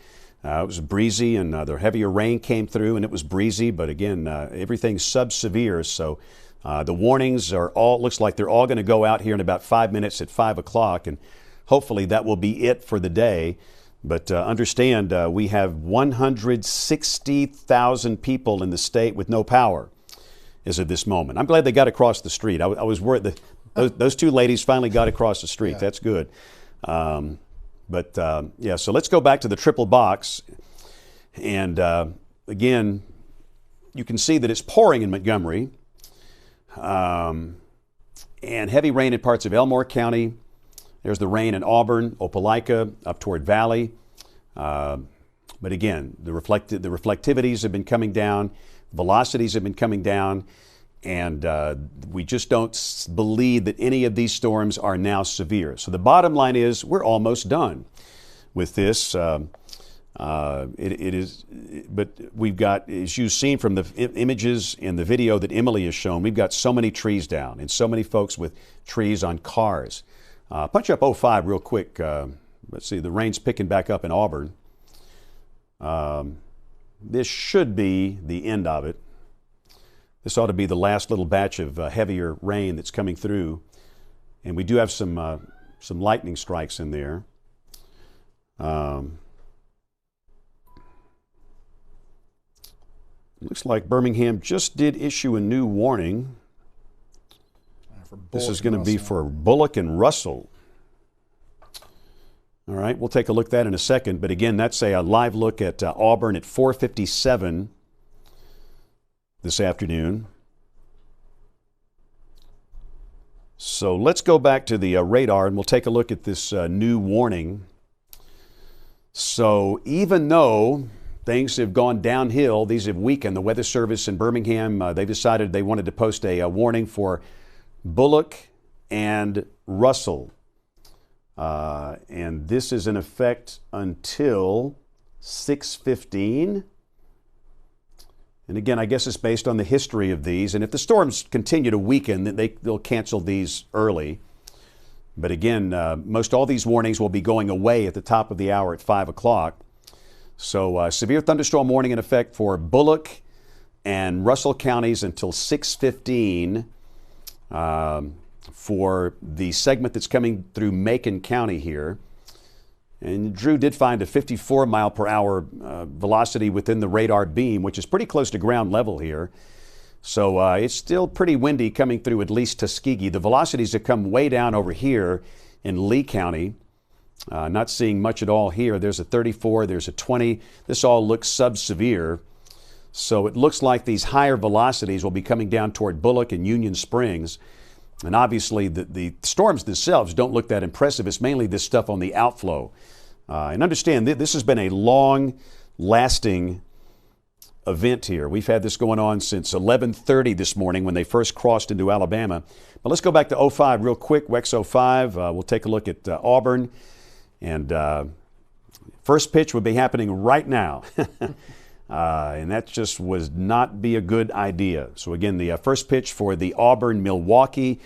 [SPEAKER 3] it was breezy, and the heavier rain came through, and it was breezy. But again, everything's sub-severe. So the warnings looks like they're all going to go out here in about 5 minutes at 5 o'clock, and hopefully that will be it for the day. But understand, we have 160,000 people in the state with no power as of this moment. I'm glad they got across the street. I was worried that those two ladies finally got across the street. Yeah. That's good. Yeah, so let's go back to the triple box. And again, you can see that it's pouring in Montgomery. And heavy rain in parts of Elmore County. There's the rain in Auburn, Opelika, up toward Valley. But again, the reflectivities have been coming down. Velocities have been coming down. And we just don't believe that any of these storms are now severe. So the bottom line is we're almost done with this. It is, but we've got, as you've seen from the images in the video that Emily has shown, we've got so many trees down and so many folks with trees on cars. Punch up 05 real quick. Let's see, the rain's picking back up in Auburn. This should be the end of it. This ought to be the last little batch of heavier rain that's coming through. And we do have some lightning strikes in there. Looks like Birmingham just did issue a new warning. This is going to be for Bullock and Russell. All right, we'll take a look at that in a second. But again, that's a live look at Auburn at 4:57 this afternoon. So let's go back to the radar and we'll take a look at this new warning. So even though things have gone downhill, these have weakened. The Weather Service in Birmingham, they decided they wanted to post a warning for Bullock and Russell. And this is in effect until 6:15. And again, I guess it's based on the history of these. And if the storms continue to weaken, then they'll cancel these early. But again, most all these warnings will be going away at the top of the hour at 5 o'clock. So severe thunderstorm warning in effect for Bullock and Russell counties until 6:15 for the segment that's coming through Macon County here. And Drew did find a 54 mile per hour velocity within the radar beam, which is pretty close to ground level here. So it's still pretty windy coming through at least Tuskegee. The velocities have come way down over here in Lee County. Not seeing much at all here. There's a 34, there's a 20. This all looks sub-severe. So it looks like these higher velocities will be coming down toward Bullock and Union Springs. And obviously the storms themselves don't look that impressive. It's mainly this stuff on the outflow. And understand, this has been a long-lasting event here. We've had this going on since 11:30 this morning when they first crossed into Alabama. But let's go back to 05 real quick, WEX 05. We'll take a look at Auburn. And first pitch would be happening right now. And that just was not be a good idea. So again, the first pitch for the Auburn-Milwaukee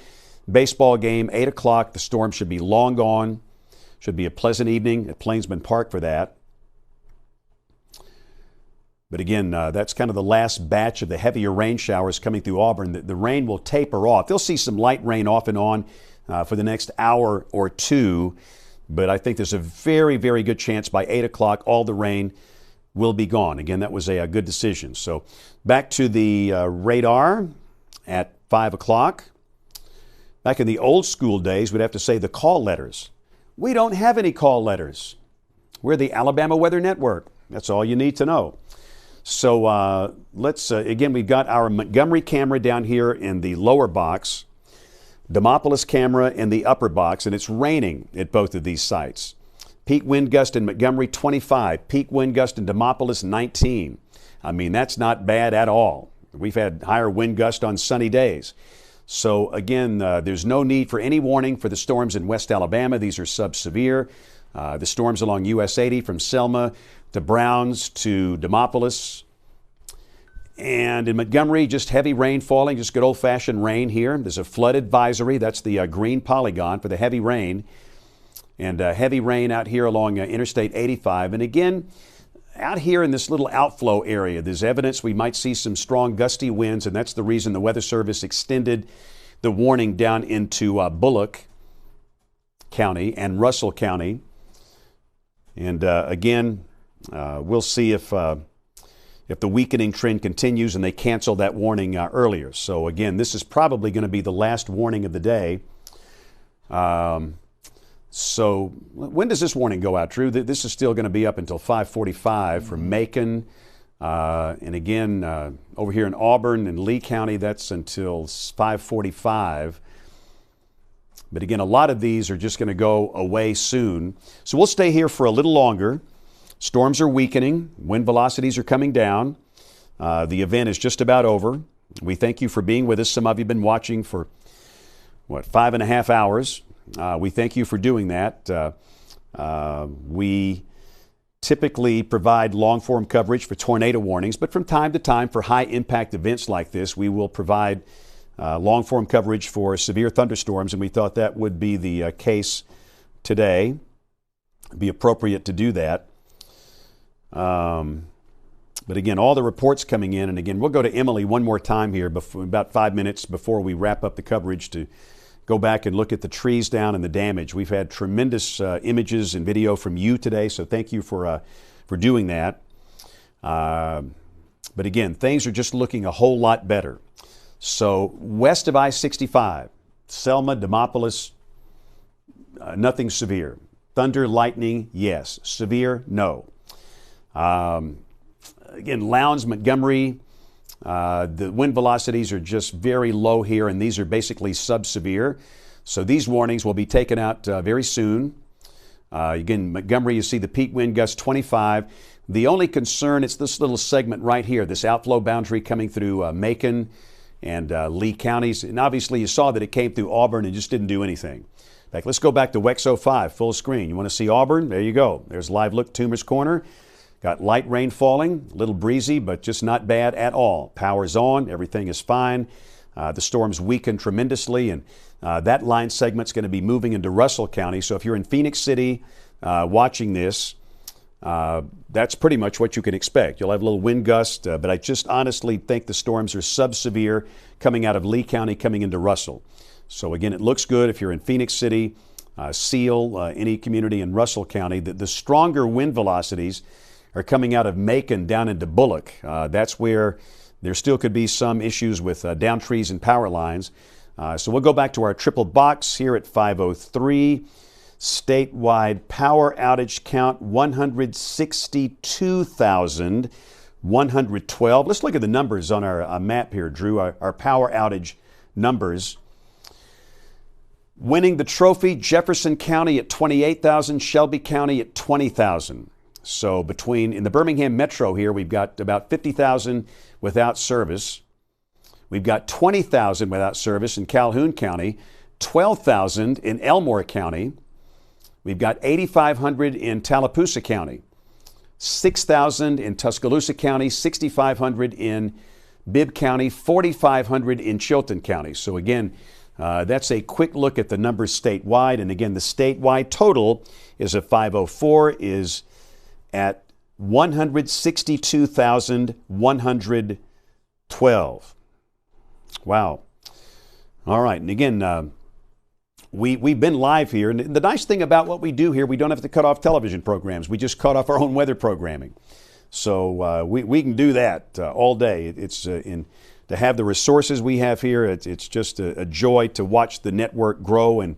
[SPEAKER 3] baseball game, 8 o'clock. The Storm should be long gone. Should be a pleasant evening at Plainsman Park for that. But again, that's kind of the last batch of the heavier rain showers coming through Auburn. The rain will taper off. They'll see some light rain off and on for the next hour or two. But I think there's a very, very good chance by 8 o'clock all the rain will be gone. Again, that was a good decision. So back to the radar at 5 o'clock. Back in the old school days, we'd have to say the call letters. We don't have any call letters. We're the Alabama Weather Network. That's all you need to know. So let's, again, we've got our Montgomery camera down here in the lower box, Demopolis camera in the upper box, and it's raining at both of these sites. Peak wind gust in Montgomery, 25. Peak wind gust in Demopolis, 19. I mean, that's not bad at all. We've had higher wind gust on sunny days. So again, there's no need for any warning for the storms in West Alabama. These are sub-severe. The storms along US 80 from Selma to Browns to Demopolis. And in Montgomery, just heavy rain falling, just good old-fashioned rain here. There's a flood advisory. That's the green polygon for the heavy rain. And heavy rain out here along Interstate 85. And again, out here in this little outflow area, there's evidence we might see some strong gusty winds, and that's the reason the Weather Service extended the warning down into Bullock County and Russell County. And again, we'll see if the weakening trend continues and they cancel that warning earlier. So again, this is probably going to be the last warning of the day. So when does this warning go out, Drew? This is still going to be up until 5:45 for Macon. And again, over here in Auburn and Lee County, that's until 5:45. But again, a lot of these are just going to go away soon. So we'll stay here for a little longer. Storms are weakening. Wind velocities are coming down. The event is just about over. We thank you for being with us. Some of you have been watching for, 5.5 hours. We thank you for doing that. We typically provide long-form coverage for tornado warnings, but from time to time for high-impact events like this, we will provide long-form coverage for severe thunderstorms, and we thought that would be the case today. It'd be appropriate to do that. But again, all the reports coming in, and again, we'll go to Emily one more time here, about 5 minutes before we wrap up the coverage, to go back and look at the trees down and the damage. We've had tremendous images and video from you today, so thank you for doing that. But again, things are just looking a whole lot better. So west of I-65, Selma, Demopolis, nothing severe. Thunder, lightning, yes. Severe, no. Again, Lowndes, Montgomery, the wind velocities are just very low here, and these are basically sub-severe. So these warnings will be taken out very soon. Again, Montgomery, you see the peak wind gust 25. The only concern, it's this little segment right here, this outflow boundary coming through Macon and Lee counties. And obviously you saw that it came through Auburn and just didn't do anything. In fact, let's go back to WEX 05, full screen. You want to see Auburn? There you go. There's live look, Toomer's Corner. Got light rain falling, a little breezy, but just not bad at all. Power's on, everything is fine. The storm's weakened tremendously, and that line segment's going to be moving into Russell County. So if you're in Phoenix City watching this, that's pretty much what you can expect. You'll have a little wind gust, but I just honestly think the storms are sub-severe coming out of Lee County, coming into Russell. So again, it looks good if you're in Phoenix City, Seal, any community in Russell County. The stronger wind velocities are coming out of Macon down into Bullock. That's where there still could be some issues with down trees and power lines. So we'll go back to our triple box here at 5:03. Statewide power outage count 162,112. Let's look at the numbers on our map here, Drew, our power outage numbers. Winning the trophy, Jefferson County at 28,000, Shelby County at 20,000. So in the Birmingham Metro here, we've got about 50,000 without service. We've got 20,000 without service in Calhoun County, 12,000 in Elmore County. We've got 8,500 in Tallapoosa County. 6,000 in Tuscaloosa County, 6,500 in Bibb County, 4,500 in Chilton County. So again, that's a quick look at the numbers statewide. And again, the statewide total is a 504 is at 162,112. Wow. All right. And again, we've been live here. And the nice thing about what we do here, we don't have to cut off television programs. We just cut off our own weather programming. So we can do that all day. It's to have the resources we have here, it's just a joy to watch the network grow. And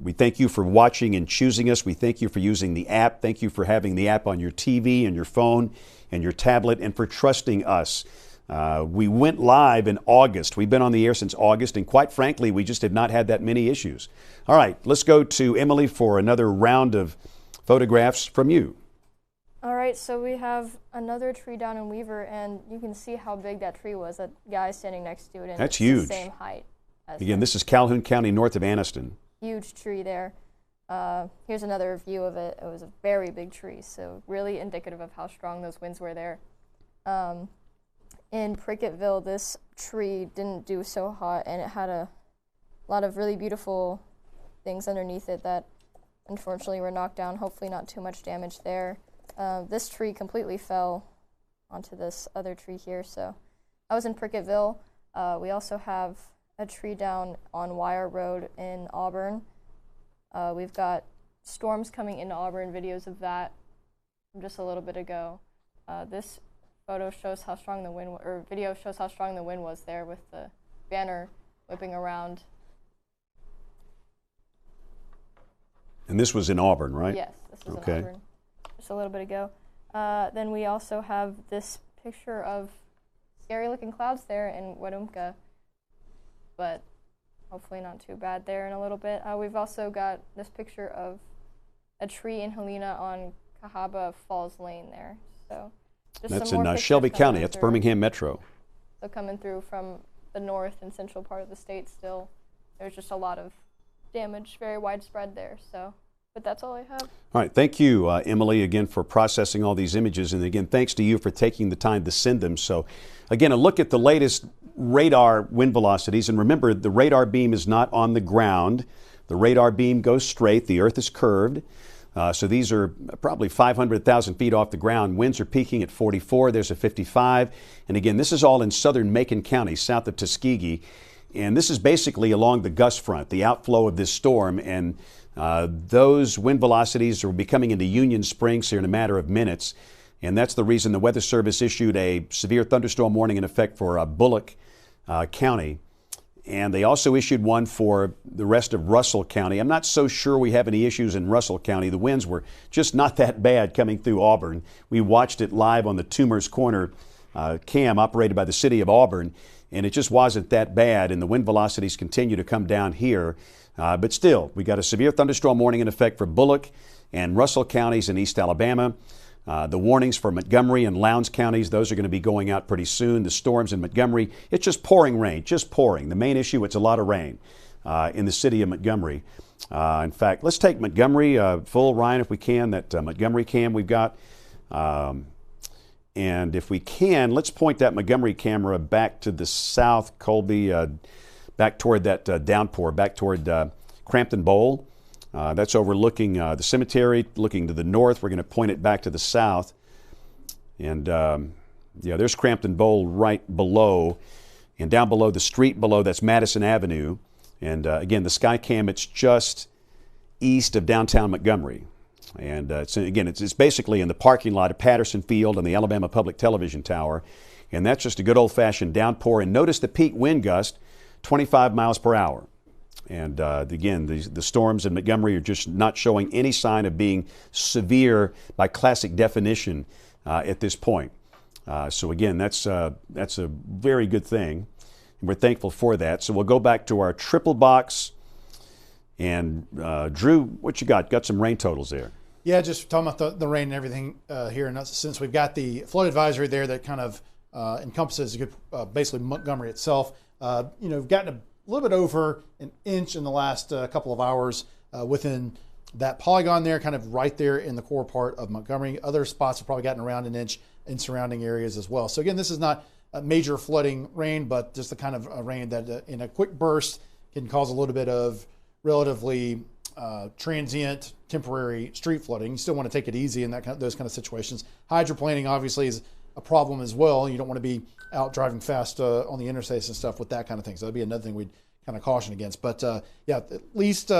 [SPEAKER 3] we thank you for watching and choosing us. We thank you for using the app. Thank you for having the app on your TV and your phone and your tablet, and for trusting us. We went live in August. We've been on the air since August, and quite frankly, we just have not had that many issues. All right, let's go to Emily for another round of photographs from you.
[SPEAKER 2] All right, so we have another tree down in Weaver, and you can see how big that tree was. That guy standing next to it, and
[SPEAKER 3] That's
[SPEAKER 2] it's
[SPEAKER 3] huge.
[SPEAKER 2] the same height as
[SPEAKER 3] Again,
[SPEAKER 2] him.
[SPEAKER 3] this is Calhoun County, north of Anniston.
[SPEAKER 2] Huge tree there. Here's another view of it. It was a very big tree, so really indicative of how strong those winds were there. In Prickettville, this tree didn't do so hot, and it had a lot of really beautiful things underneath it that unfortunately were knocked down. Hopefully not too much damage there. This tree completely fell onto this other tree here. So I was in Prickettville. We also have a tree down on Wire Road in Auburn. We've got storms coming into Auburn, videos of that from just a little bit ago. This photo shows how strong the wind, or video shows how strong the wind was there with the banner whipping around.
[SPEAKER 3] And this was in Auburn, right?
[SPEAKER 2] Yes, this was
[SPEAKER 3] Okay.
[SPEAKER 2] in Auburn just a little bit ago. Then we also have this picture of scary-looking clouds there in Wetumpka, but hopefully not too bad there in a little bit. We've also got this picture of a tree in Helena on Cahaba Falls Lane there. So just
[SPEAKER 3] That's
[SPEAKER 2] some more
[SPEAKER 3] in
[SPEAKER 2] pictures
[SPEAKER 3] Shelby
[SPEAKER 2] coming
[SPEAKER 3] County. That's
[SPEAKER 2] through.
[SPEAKER 3] Birmingham Metro.
[SPEAKER 2] So coming through from the north and central part of the state still. There's just a lot of damage, very widespread there. So, but that's all I have.
[SPEAKER 3] All right. Thank you, Emily, again, for processing all these images. And again, thanks to you for taking the time to send them. So, again, a look at the latest radar wind velocities. And remember, the radar beam is not on the ground. The radar beam goes straight. The Earth is curved. So these are probably 500,000 feet off the ground. Winds are peaking at 44. There's a 55. And again, this is all in southern Macon County, south of Tuskegee. And this is basically along the gust front, the outflow of this storm. And those wind velocities will be coming into Union Springs here in a matter of minutes. And that's the reason the Weather Service issued a severe thunderstorm warning in effect for Bullock County. And they also issued one for the rest of Russell County. I'm not so sure we have any issues in Russell County. The winds were just not that bad coming through Auburn. We watched it live on the Toomer's Corner cam operated by the city of Auburn, and it just wasn't that bad. And the wind velocities continue to come down here. But still, we got a severe thunderstorm warning in effect for Bullock and Russell counties in East Alabama. The warnings for Montgomery and Lowndes counties, those are going to be going out pretty soon. The storms in Montgomery, it's just pouring rain, just pouring. The main issue, it's a lot of rain in the city of Montgomery. In fact, let's take Montgomery full, Ryan, if we can, that Montgomery cam we've got. And if we can, let's point that Montgomery camera back to the south, Colby, back toward that downpour, back toward Crampton Bowl. That's overlooking the cemetery, looking to the north. We're going to point it back to the south. And yeah, there's Crampton Bowl right below. And down below, the street below, that's Madison Avenue. And again, the Skycam, it's just east of downtown Montgomery. And it's basically in the parking lot of Patterson Field and the Alabama Public Television Tower. And that's just a good old-fashioned downpour. And notice the peak wind gust, 25 miles per hour. And again, the storms in Montgomery are just not showing any sign of being severe by classic definition at this point. So again, that's a very good thing. And we're thankful for that. So we'll go back to our triple box. And Drew, what you got? Got some rain totals there.
[SPEAKER 4] Yeah, just talking about the rain and everything here. And since we've got the flood advisory there that kind of encompasses basically Montgomery itself, we've gotten a little bit over an inch in the last couple of hours within that polygon there, kind of right there in the core part of Montgomery. Other spots have probably gotten around an inch in surrounding areas as well. So again, this is not a major flooding rain, but just the kind of rain that in a quick burst can cause a little bit of relatively transient, temporary street flooding. You still want to take it easy in those kind of situations. Hydroplaning obviously is a problem as well. You don't want to be out driving fast on the interstates and stuff with that kind of thing. So that'd be another thing we'd kind of caution against. But yeah, at least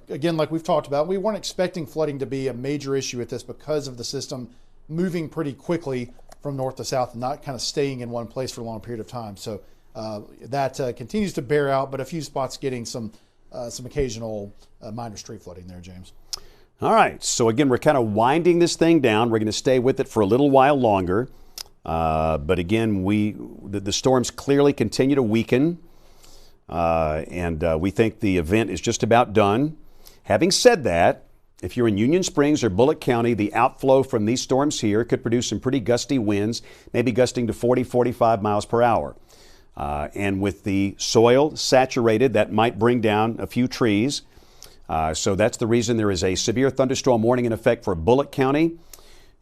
[SPEAKER 4] again, like we've talked about, we weren't expecting flooding to be a major issue with this because of the system moving pretty quickly from north to south and not kind of staying in one place for a long period of time. So that continues to bear out, but a few spots getting some occasional minor street flooding there, James.
[SPEAKER 3] All right. So again, we're kind of winding this thing down. We're going to stay with it for a little while longer. But again, the storms clearly continue to weaken. And we think the event is just about done. Having said that, if you're in Union Springs or Bullock County, the outflow from these storms here could produce some pretty gusty winds, maybe gusting to 40, 45 miles per hour. And with the soil saturated, that might bring down a few trees. So that's the reason there is a severe thunderstorm warning in effect for Bullock County.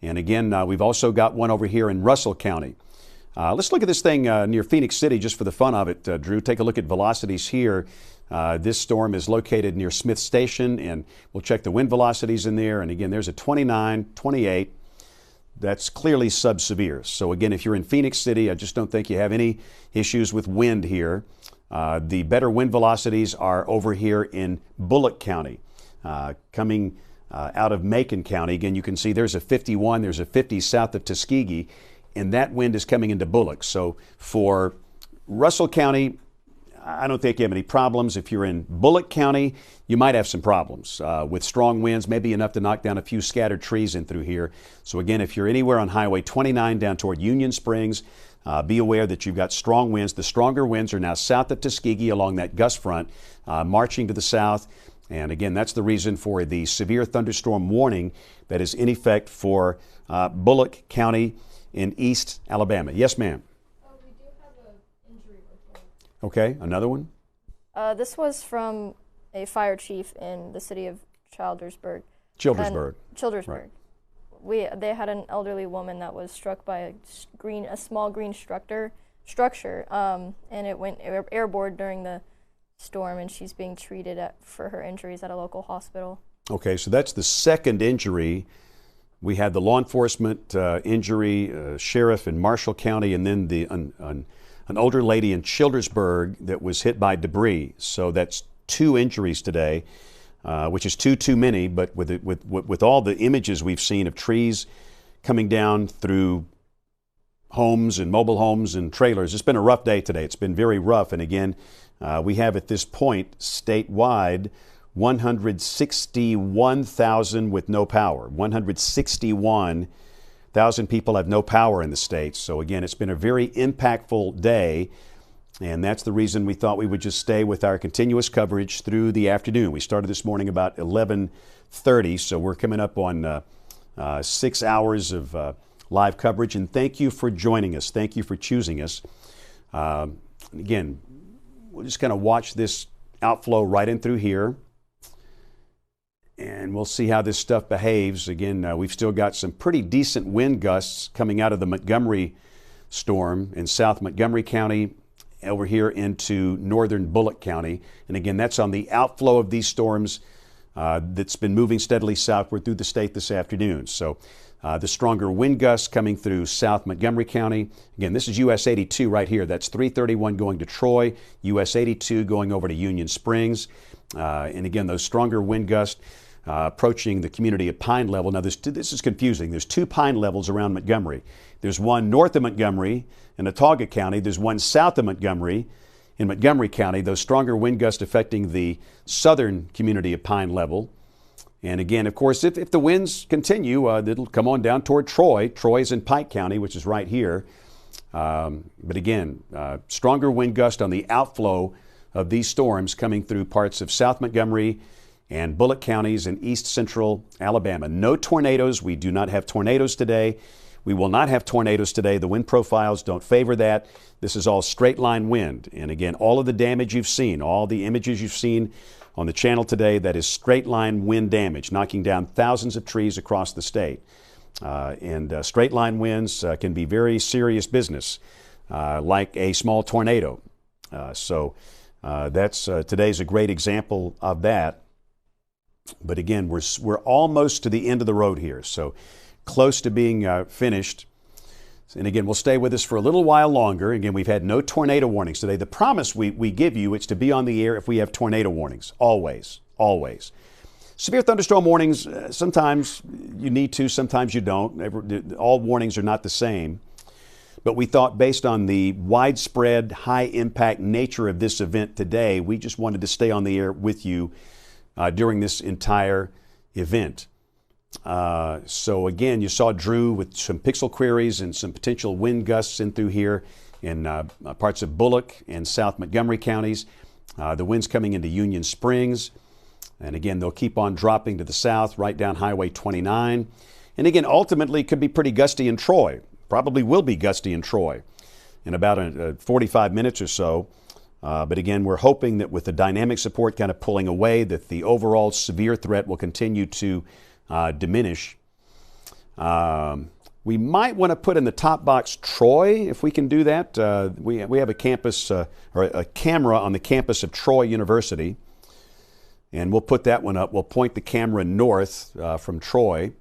[SPEAKER 3] And again, we've also got one over here in Russell County. Let's look at this thing near Phoenix City just for the fun of it, Drew. Take a look at velocities here. This storm is located near Smith Station, and we'll check the wind velocities in there. And again, there's a 29, 28. That's clearly sub-severe. So again, if you're in Phoenix City, I just don't think you have any issues with wind here. The better wind velocities are over here in Bullock County, coming out of Macon County. Again, you can see there's a 51, there's a 50 south of Tuskegee, and that wind is coming into Bullock. So for Russell County, I don't think you have any problems. If you're in Bullock County, you might have some problems with strong winds, maybe enough to knock down a few scattered trees in through here. So again, if you're anywhere on Highway 29 down toward Union Springs, be aware that you've got strong winds. The stronger winds are now south of Tuskegee along that gust front, marching to the south. And again, that's the reason for the severe thunderstorm warning that is in effect for Bullock County in East Alabama. Yes, ma'am.
[SPEAKER 2] We do have an injury report.
[SPEAKER 3] Okay, another one?
[SPEAKER 2] This was from a fire chief in the city of Childersburg.
[SPEAKER 3] Childersburg.
[SPEAKER 2] Childersburg.
[SPEAKER 3] Right.
[SPEAKER 2] They had an elderly woman that was struck by a small green structure, and it went airborne during the storm, and she's being treated for her injuries at a local hospital.
[SPEAKER 3] Okay, so that's the second injury. We had the law enforcement injury, sheriff in Marshall County, and then an older lady in Childersburg that was hit by debris. So that's 2 injuries today, which is too many. But with all the images we've seen of trees coming down through homes and mobile homes and trailers, it's been a rough day today. It's been very rough. And again, we have at this point statewide 161,000 with no power. 161,000 people have no power in the state. So again, it's been a very impactful day, and that's the reason we thought we would just stay with our continuous coverage through the afternoon. We started this morning about 11:30, so we're coming up on 6 hours of live coverage, and thank you for joining us. Thank you for choosing us. Again, we'll just kind of watch this outflow right in through here. And we'll see how this stuff behaves. Again, we've still got some pretty decent wind gusts coming out of the Montgomery storm in South Montgomery County over here into northern Bullock County. And again, that's on the outflow of these storms that's been moving steadily southward through the state this afternoon. So the stronger wind gusts coming through South Montgomery County. Again, this is US 82 right here. That's 331 going to Troy, US 82 going over to Union Springs. And again, those stronger wind gusts approaching the community of Pine Level. Now, this is confusing. There's 2 pine levels around Montgomery. There's one north of Montgomery in Autauga County. There's one south of Montgomery in Montgomery County. Those stronger wind gusts affecting the southern community of Pine Level. And again, of course, if the winds continue, it'll come on down toward Troy. Troy's in Pike County, which is right here. But again, stronger wind gust on the outflow of these storms coming through parts of South Montgomery and Bullock counties in east central Alabama. No tornadoes. We do not have tornadoes today. We will not have tornadoes today. The wind profiles don't favor that. This is all straight line wind. And again, all of the damage you've seen, all the images you've seen on the channel today that is straight line wind damage, knocking down thousands of trees across the state. Straight line winds can be very serious business, like a small tornado. Today's a great example of that. But again, we're almost to the end of the road here, so close to being finished. And again, we'll stay with us for a little while longer. Again, we've had no tornado warnings today. The promise we give you is to be on the air if we have tornado warnings, always, always. Severe thunderstorm warnings, sometimes you need to, sometimes you don't. All warnings are not the same. But we thought, based on the widespread, high-impact nature of this event today, we just wanted to stay on the air with you during this entire event. So again, you saw Drew with some pixel queries and some potential wind gusts in through here in parts of Bullock and South Montgomery counties. The winds coming into Union Springs. And again, they'll keep on dropping to the south, right down Highway 29. And again, ultimately, it could be pretty gusty in Troy. Probably will be gusty in Troy in about 45 minutes or so. But again, we're hoping that with the dynamic support kind of pulling away, that the overall severe threat will continue to diminish. We might want to put in the top box Troy, if we can do that. We have a campus or a camera on the campus of Troy University, and we'll put that one up. We'll point the camera north from Troy.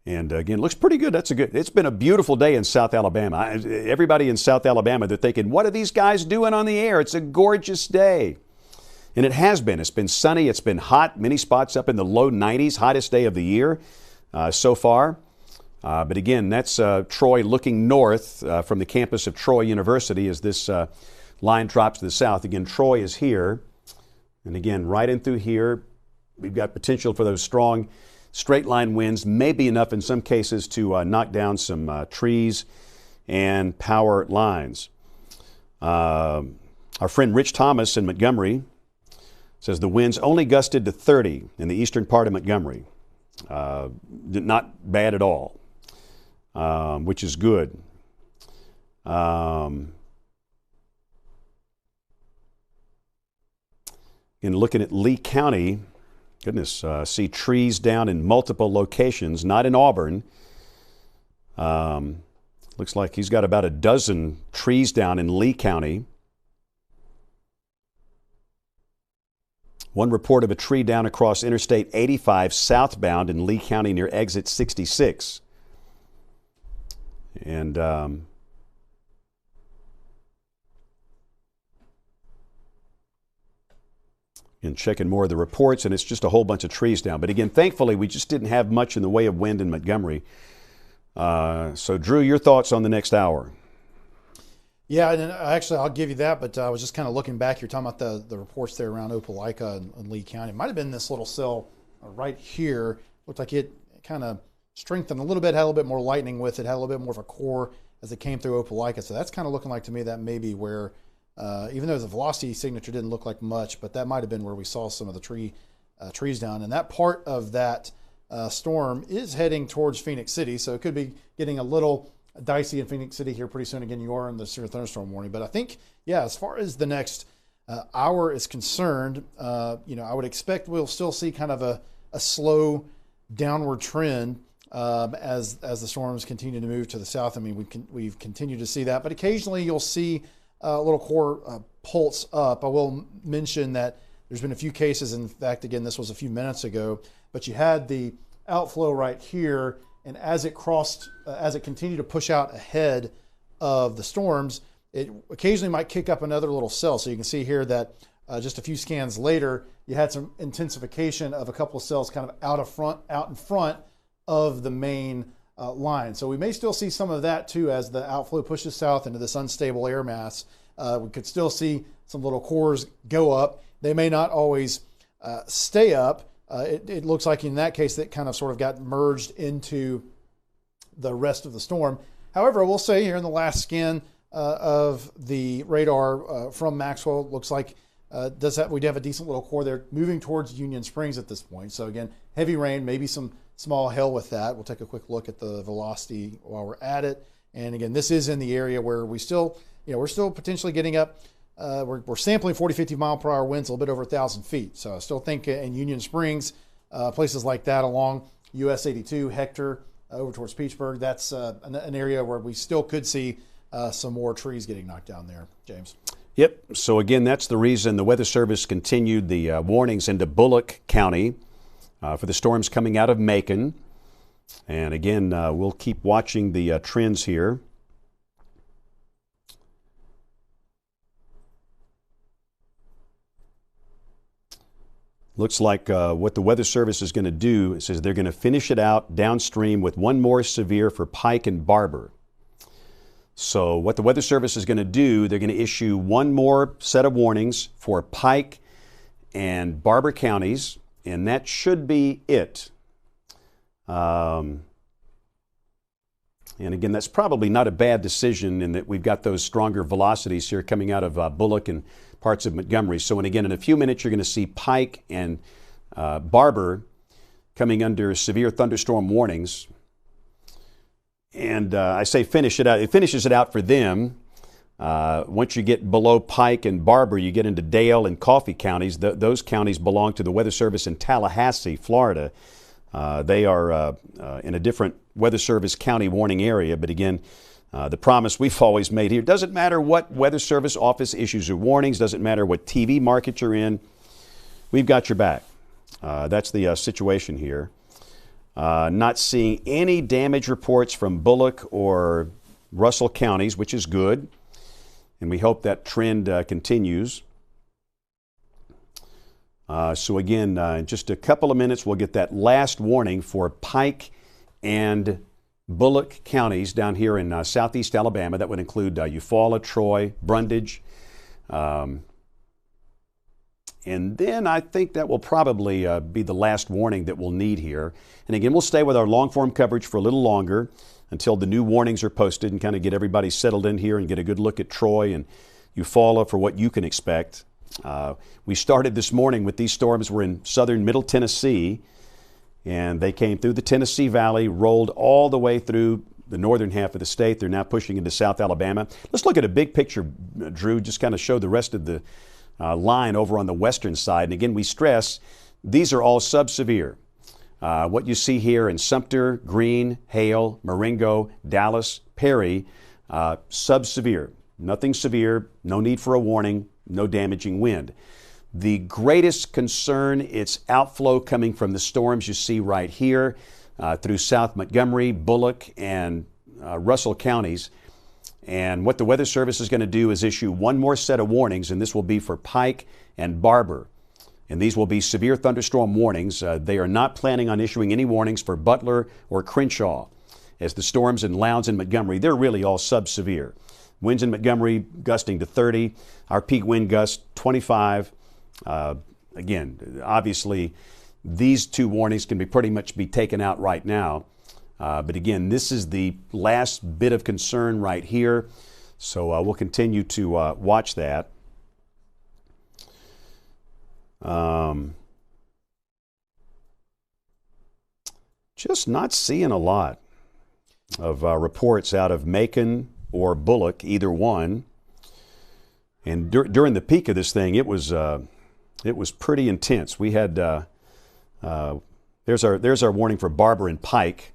[SPEAKER 3] And again, it looks pretty good. It's been a beautiful day in South Alabama. Everybody in South Alabama, they're thinking, what are these guys doing on the air? It's a gorgeous day. And it has been. It's been sunny. It's been hot. Many spots up in the low 90s, hottest day of the year so far. But again, that's Troy looking north from the campus of Troy University as this line drops to the south. Again, Troy is here. And again, right in through here, we've got potential for those strong straight line winds, maybe enough in some cases to knock down some trees and power lines. Our friend Rich Thomas in Montgomery says the winds only gusted to 30 in the eastern part of Montgomery. Not bad at all, which is good. And looking at Lee County, goodness, see trees down in multiple locations, not in Auburn. Looks like he's got about a dozen trees down in Lee County. One report of a tree down across Interstate 85 southbound in Lee County near exit 66. And checking more of the reports, and it's just a whole bunch of trees down. But again, thankfully, we just didn't have much in the way of wind in Montgomery. So, Drew, your thoughts on the next hour?
[SPEAKER 4] Yeah, and actually, I'll give you that, but I was just kind of looking back. You're talking about the reports there around Opelika and Lee County. It might have been this little cell right here. Looked like it kind of strengthened a little bit, had a little bit more lightning with it, had a little bit more of a core as it came through Opelika. So that's kind of looking like to me that may be where, even though the velocity signature didn't look like much, but that might have been where we saw some of the trees down. And that part of that storm is heading towards Phoenix City, so it could be getting a little dicey in Phoenix City here pretty soon. Again, you are in the severe thunderstorm warning, but I think, yeah, as far as the next hour is concerned, I would expect we'll still see kind of a slow downward trend as the storms continue to move to the south. I mean, we've continued to see that, but occasionally you'll see a little core pulse up. I will mention that there's been a few cases. In fact, again, this was a few minutes ago, but you had the outflow right here. And as it continued to push out ahead of the storms, it occasionally might kick up another little cell. So you can see here that just a few scans later, you had some intensification of a couple of cells kind of out in front of the main line. So we may still see some of that too as the outflow pushes south into this unstable air mass. We could still see some little cores go up. They may not always stay up. It looks like in that case that kind of sort of got merged into the rest of the storm. However, I will say here in the last scan of the radar from Maxwell, looks like we do have a decent little core there moving towards Union Springs at this point. So again, heavy rain, maybe some small hail with that. We'll take a quick look at the velocity while we're at it. And again, this is in the area where we're still potentially getting up we're sampling 40, 50 mile per hour winds a little bit over 1,000 feet. So I still think in Union Springs, places like that along US 82, Hector, over towards Peachburg, that's an area where we still could see some more trees getting knocked down there, James.
[SPEAKER 3] Yep. So again, that's the reason the Weather Service continued the warnings into Bullock County for the storms coming out of Macon. And again, we'll keep watching the trends here. Looks like what the Weather Service is going to do is they're going to finish it out downstream with one more severe for Pike and Barber. So what the Weather Service is going to do, they're going to issue one more set of warnings for Pike and Barber counties, and that should be it. And again, that's probably not a bad decision in that we've got those stronger velocities here coming out of Bullock and parts of Montgomery. So, and again, in a few minutes, you're going to see Pike and Barber coming under severe thunderstorm warnings. And I say finish it out. It finishes it out for them. Once you get below Pike and Barber, you get into Dale and Coffee counties. Those counties belong to the Weather Service in Tallahassee, Florida. They are in a different Weather Service county warning area. But again, the promise we've always made here, doesn't matter what Weather Service office issues or warnings, doesn't matter what TV market you're in, we've got your back. That's the situation here. Not seeing any damage reports from Bullock or Russell counties, which is good. And we hope that trend continues. So again, in just a couple of minutes, we'll get that last warning for Pike and Bullock counties down here in southeast Alabama. That would include Eufaula, Troy, Brundage. And then I think that will probably be the last warning that we'll need here. And again, we'll stay with our long-form coverage for a little longer until the new warnings are posted and kind of get everybody settled in here and get a good look at Troy and Eufaula for what you can expect. We started this morning with these storms. We're in southern Middle Tennessee, and they came through the Tennessee Valley, rolled all the way through the northern half of the state. They're now pushing into South Alabama. Let's look at a big picture, Drew, just kind of show the rest of the line over on the western side. And again, we stress these are all subsevere. What you see here in Sumter, Greene, Hale, Marengo, Dallas, Perry, subsevere. Nothing severe, no need for a warning, no damaging wind. The greatest concern, it's outflow coming from the storms you see right here through South Montgomery, Bullock, and Russell counties. And what the Weather Service is going to do is issue one more set of warnings, and this will be for Pike and Barber. And these will be severe thunderstorm warnings. They are not planning on issuing any warnings for Butler or Crenshaw, as the storms in Lowndes and Montgomery, they're really all subsevere. Winds in Montgomery gusting to 30, our peak wind gust 25. Again, obviously, these two warnings can pretty much be taken out right now. But again, this is the last bit of concern right here. So we'll continue to watch that. Just not seeing a lot of reports out of Macon or Bullock, either one. And during the peak of this thing, it was pretty intense. We had there's our warning for Barber and Pike.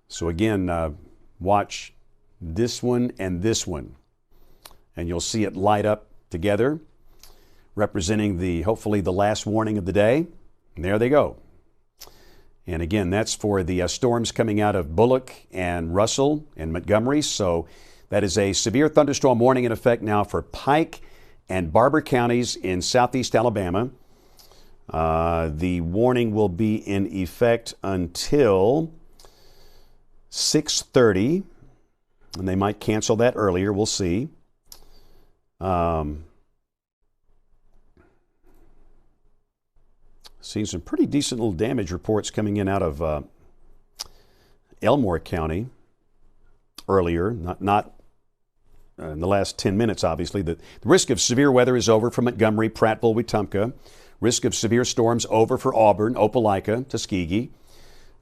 [SPEAKER 3] So again, watch this one and this one, and you'll see it light up together, representing hopefully the last warning of the day. And there they go. And again, that's for the storms coming out of Bullock and Russell and Montgomery. So that is a severe thunderstorm warning in effect now for Pike and Barber counties in southeast Alabama. The warning will be in effect until 6:30, and they might cancel that earlier. We'll see. Seeing some pretty decent little damage reports coming in out of Elmore County earlier, not in the last 10 minutes, obviously. The risk of severe weather is over for Montgomery, Prattville, Wetumpka. Risk of severe storms over for Auburn, Opelika, Tuskegee.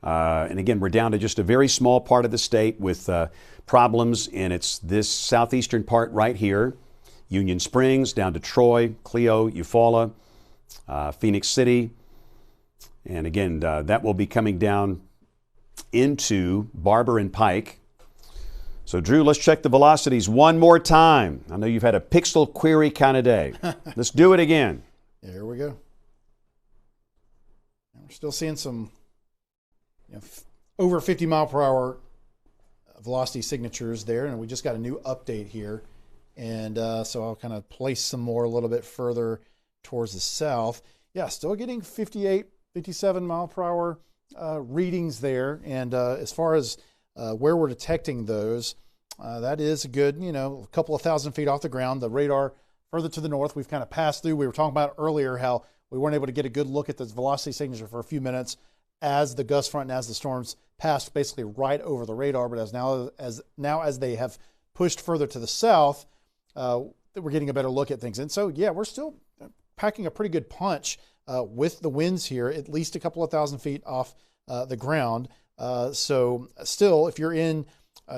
[SPEAKER 3] And again, we're down to just a very small part of the state with problems, and it's this southeastern part right here. Union Springs down to Troy, Clio, Eufaula, Phoenix City. And again, that will be coming down into Barber and Pike. So, Drew, let's check the velocities one more time. I know you've had a pixel query kind of day. Let's do it again.
[SPEAKER 4] Here we go. We're still seeing some over 50 mile per hour velocity signatures there, and we just got a new update here. And so I'll kind of place some more a little bit further towards the south. Yeah, still getting 58, 57 mile per hour readings there. And as far as where we're detecting those, that is a good, a couple of thousand feet off the ground. The radar further to the north, we've kind of passed through. We were talking about earlier how we weren't able to get a good look at the velocity signature for a few minutes as the gust front and as the storms passed basically right over the radar. But as they have pushed further to the south, we're getting a better look at things. And so, yeah, we're still packing a pretty good punch with the winds here, at least a couple of thousand feet off the ground. So still, if you're in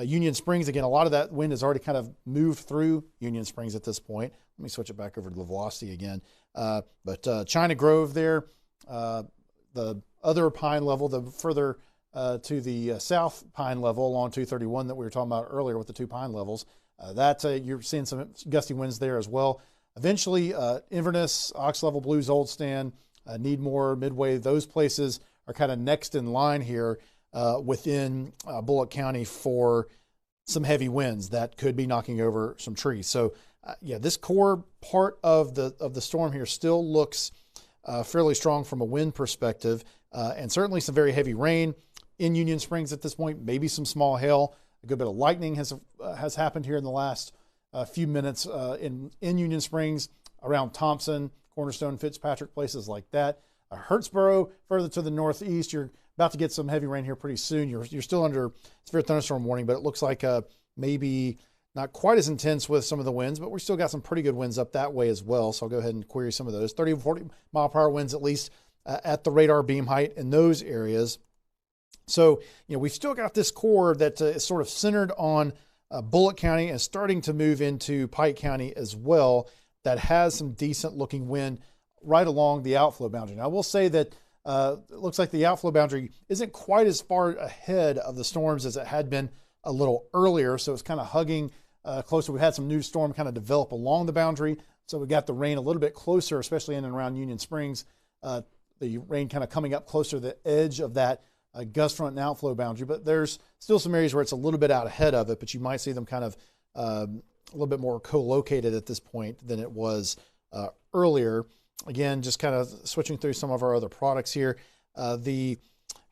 [SPEAKER 4] Union Springs, again, a lot of that wind has already kind of moved through Union Springs at this point. Let me switch it back over to the velocity again. But China Grove there, the other pine level, the further to the south pine level along 231 that we were talking about earlier with the 2 pine levels, you're seeing some gusty winds there as well. Eventually, Inverness, Ox Level Blues, Old Stand, Needmore, Midway, those places are kind of next in line here within Bullock County for some heavy winds that could be knocking over some trees. So, yeah, this core part of the storm here still looks fairly strong from a wind perspective, and certainly some very heavy rain in Union Springs at this point. Maybe some small hail. A good bit of lightning has happened here in the last few minutes in Union Springs, around Thompson, Cornerstone, Fitzpatrick, places like that. Hurtsboro, further to the northeast, you're about to get some heavy rain here pretty soon. You're still under severe thunderstorm warning, but it looks like maybe not quite as intense with some of the winds, but we still got some pretty good winds up that way as well. So I'll go ahead and query some of those. 30 to 40 mile per hour winds at least at the radar beam height in those areas. So, we've still got this core that is sort of centered on Bullock County and starting to move into Pike County as well, that has some decent looking wind right along the outflow boundary. Now, I will say that it looks like the outflow boundary isn't quite as far ahead of the storms as it had been a little earlier. So it's kind of hugging closer. We had some new storm kind of develop along the boundary. So we got the rain a little bit closer, especially in and around Union Springs. The rain kind of coming up closer to the edge of that gust front and outflow boundary, but there's still some areas where it's a little bit out ahead of it, but you might see them kind of a little bit more co-located at this point than it was earlier. Again, just kind of switching through some of our other products here. The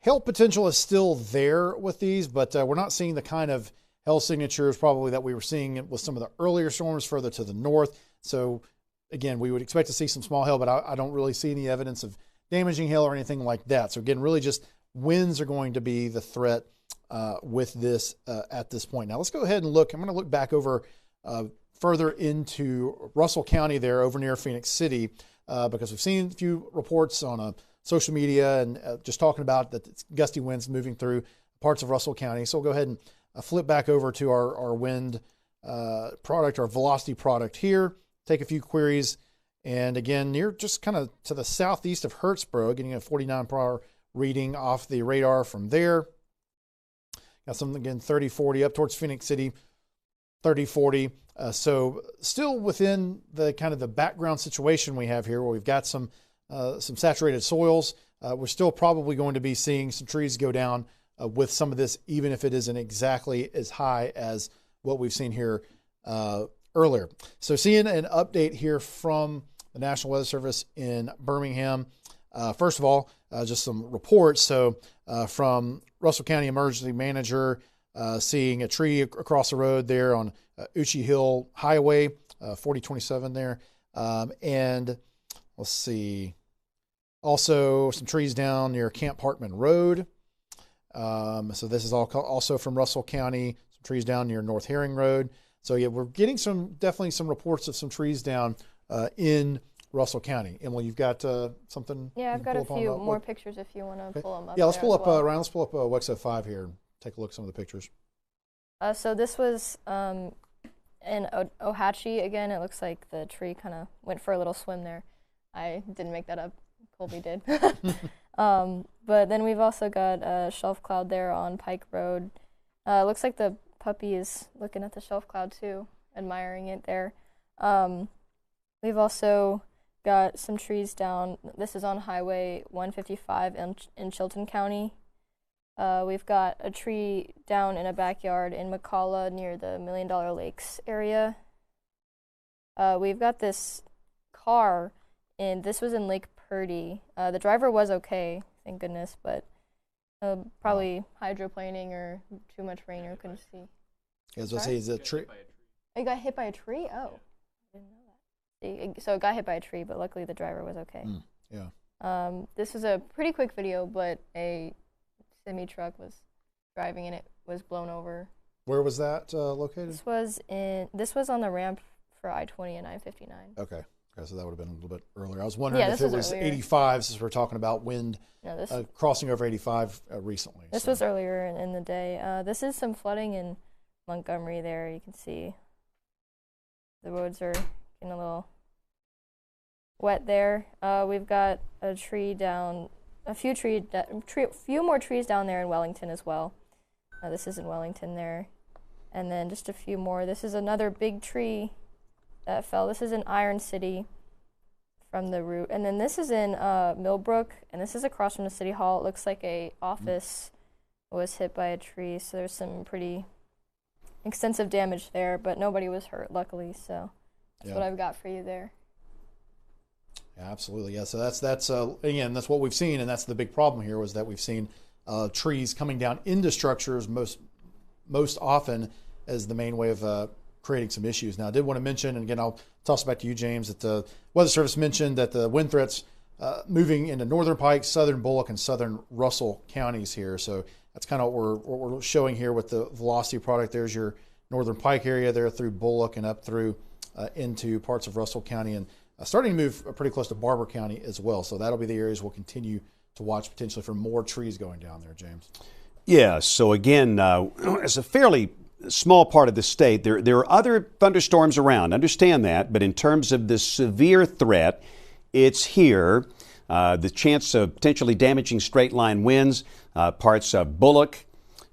[SPEAKER 4] hail potential is still there with these, but we're not seeing the kind of hail signatures probably that we were seeing with some of the earlier storms further to the north. So again, we would expect to see some small hail, but I don't really see any evidence of damaging hail or anything like that. So again, really just winds are going to be the threat with this at this point. Now let's go ahead and look. I'm going to look back over further into Russell County there over near Phoenix City because we've seen a few reports on social media and just talking about that it's gusty winds moving through parts of Russell County. So we'll go ahead and flip back over to our wind product, our velocity product here, take a few queries. And again, near just kind of to the southeast of Hurtsboro, getting a 49 per hour reading off the radar from there. Got something again, 30, 40 up towards Phoenix City, 30, 40. So still within the kind of the background situation we have here where we've got some saturated soils. We're still probably going to be seeing some trees go down with some of this, even if it isn't exactly as high as what we've seen here earlier. So seeing an update here from the National Weather Service in Birmingham. First of all, just some reports. So from Russell County Emergency Manager, seeing a tree across the road there on Uchi Hill Highway, 4027 there. And let's see, also some trees down near Camp Parkman Road. So this is all also from Russell County, some trees down near North Herring Road. So yeah, we're getting definitely some reports of some trees down in Russell County. Emily, you've got something?
[SPEAKER 2] Yeah, I've got a few more pictures if you want to pull them up.
[SPEAKER 4] Yeah, let's pull up,
[SPEAKER 2] well.
[SPEAKER 4] Ryan, let's pull up WEXO 5 here and take a look at some of the pictures.
[SPEAKER 2] So this was in Ohatchee, again, it looks like the tree kind of went for a little swim there. I didn't make that up. Colby did. But then we've also got a shelf cloud there on Pike Road. Looks like the puppy is looking at the shelf cloud too, admiring it there. We've also got some trees down. This is on Highway 155 in Chilton County. We've got a tree down in a backyard in McCalla near the Million Dollar Lakes area. We've got this car, and this was in Lake Purdy. The driver was okay, thank goodness, but probably hydroplaning or too much rain or couldn't see.
[SPEAKER 4] As I say, is a tree.
[SPEAKER 2] Oh, you got hit by a tree? Oh, I didn't know that. So it got hit by a tree, but luckily the driver was okay.
[SPEAKER 4] Yeah.
[SPEAKER 2] This was a pretty quick video, but a semi-truck was driving and it was blown over.
[SPEAKER 4] Where was that located?
[SPEAKER 2] This was on the ramp for I-20 and I-59.
[SPEAKER 4] Okay. So that would have been a little bit earlier. I was wondering if
[SPEAKER 2] this
[SPEAKER 4] it
[SPEAKER 2] was
[SPEAKER 4] was
[SPEAKER 2] earlier.
[SPEAKER 4] 85, since we're talking about wind
[SPEAKER 2] No,
[SPEAKER 4] crossing over 85 recently.
[SPEAKER 2] this was earlier in the day. This is some flooding in Montgomery there. You can see the roads are getting a little wet there. We've got a tree down, a few more trees down there in Wellington as well. This is in Wellington there. And then just a few more. This is another big tree that fell. This is in Iron City from the root. And then this is in Millbrook, and this is across from the City Hall. It looks like a office was hit by a tree, so there's some pretty extensive damage there, but nobody was hurt, luckily, so that's what I've got for you there.
[SPEAKER 4] Yeah, absolutely. Yeah. So that's again, that's what we've seen, and that's the big problem here, was that we've seen trees coming down into structures most often as the main way of creating some issues. Now, I did want to mention, and again, I'll toss it back to you, James, that the Weather Service mentioned that the wind threats moving into northern Pike, southern Bullock, and southern Russell counties here. So that's kind of what we're showing here with the velocity product. There's your northern Pike area there through Bullock and up through into parts of Russell County, and starting to move pretty close to Barber County as well. So that'll be the areas we'll continue to watch potentially for more trees going down there, James.
[SPEAKER 3] Yeah, so again, it's a fairly small part of the state. There are other thunderstorms around, understand that, but in terms of the severe threat, it's here. The chance of potentially damaging straight line winds, parts of Bullock,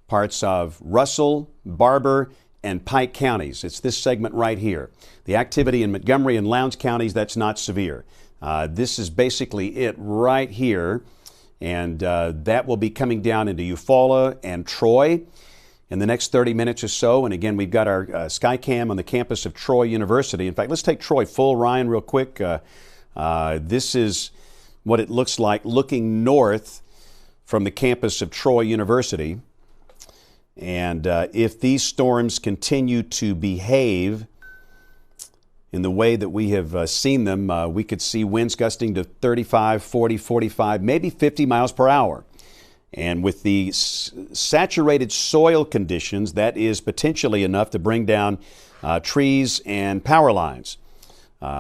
[SPEAKER 3] parts of Russell, Barber, and Pike counties. It's this segment right here. The activity in Montgomery and Lowndes counties, that's not severe. This is basically it right here, and that will be coming down into Eufaula and Troy in the next 30 minutes or so. And again, we've got our Skycam on the campus of Troy University. In fact, let's take Troy full, Ryan, real quick. This is what it looks like looking north from the campus of Troy University. And if these storms continue to behave in the way that we have seen them, we could see winds gusting to 35, 40, 45, maybe 50 miles per hour. And with the saturated soil conditions, that is potentially enough to bring down trees and power lines.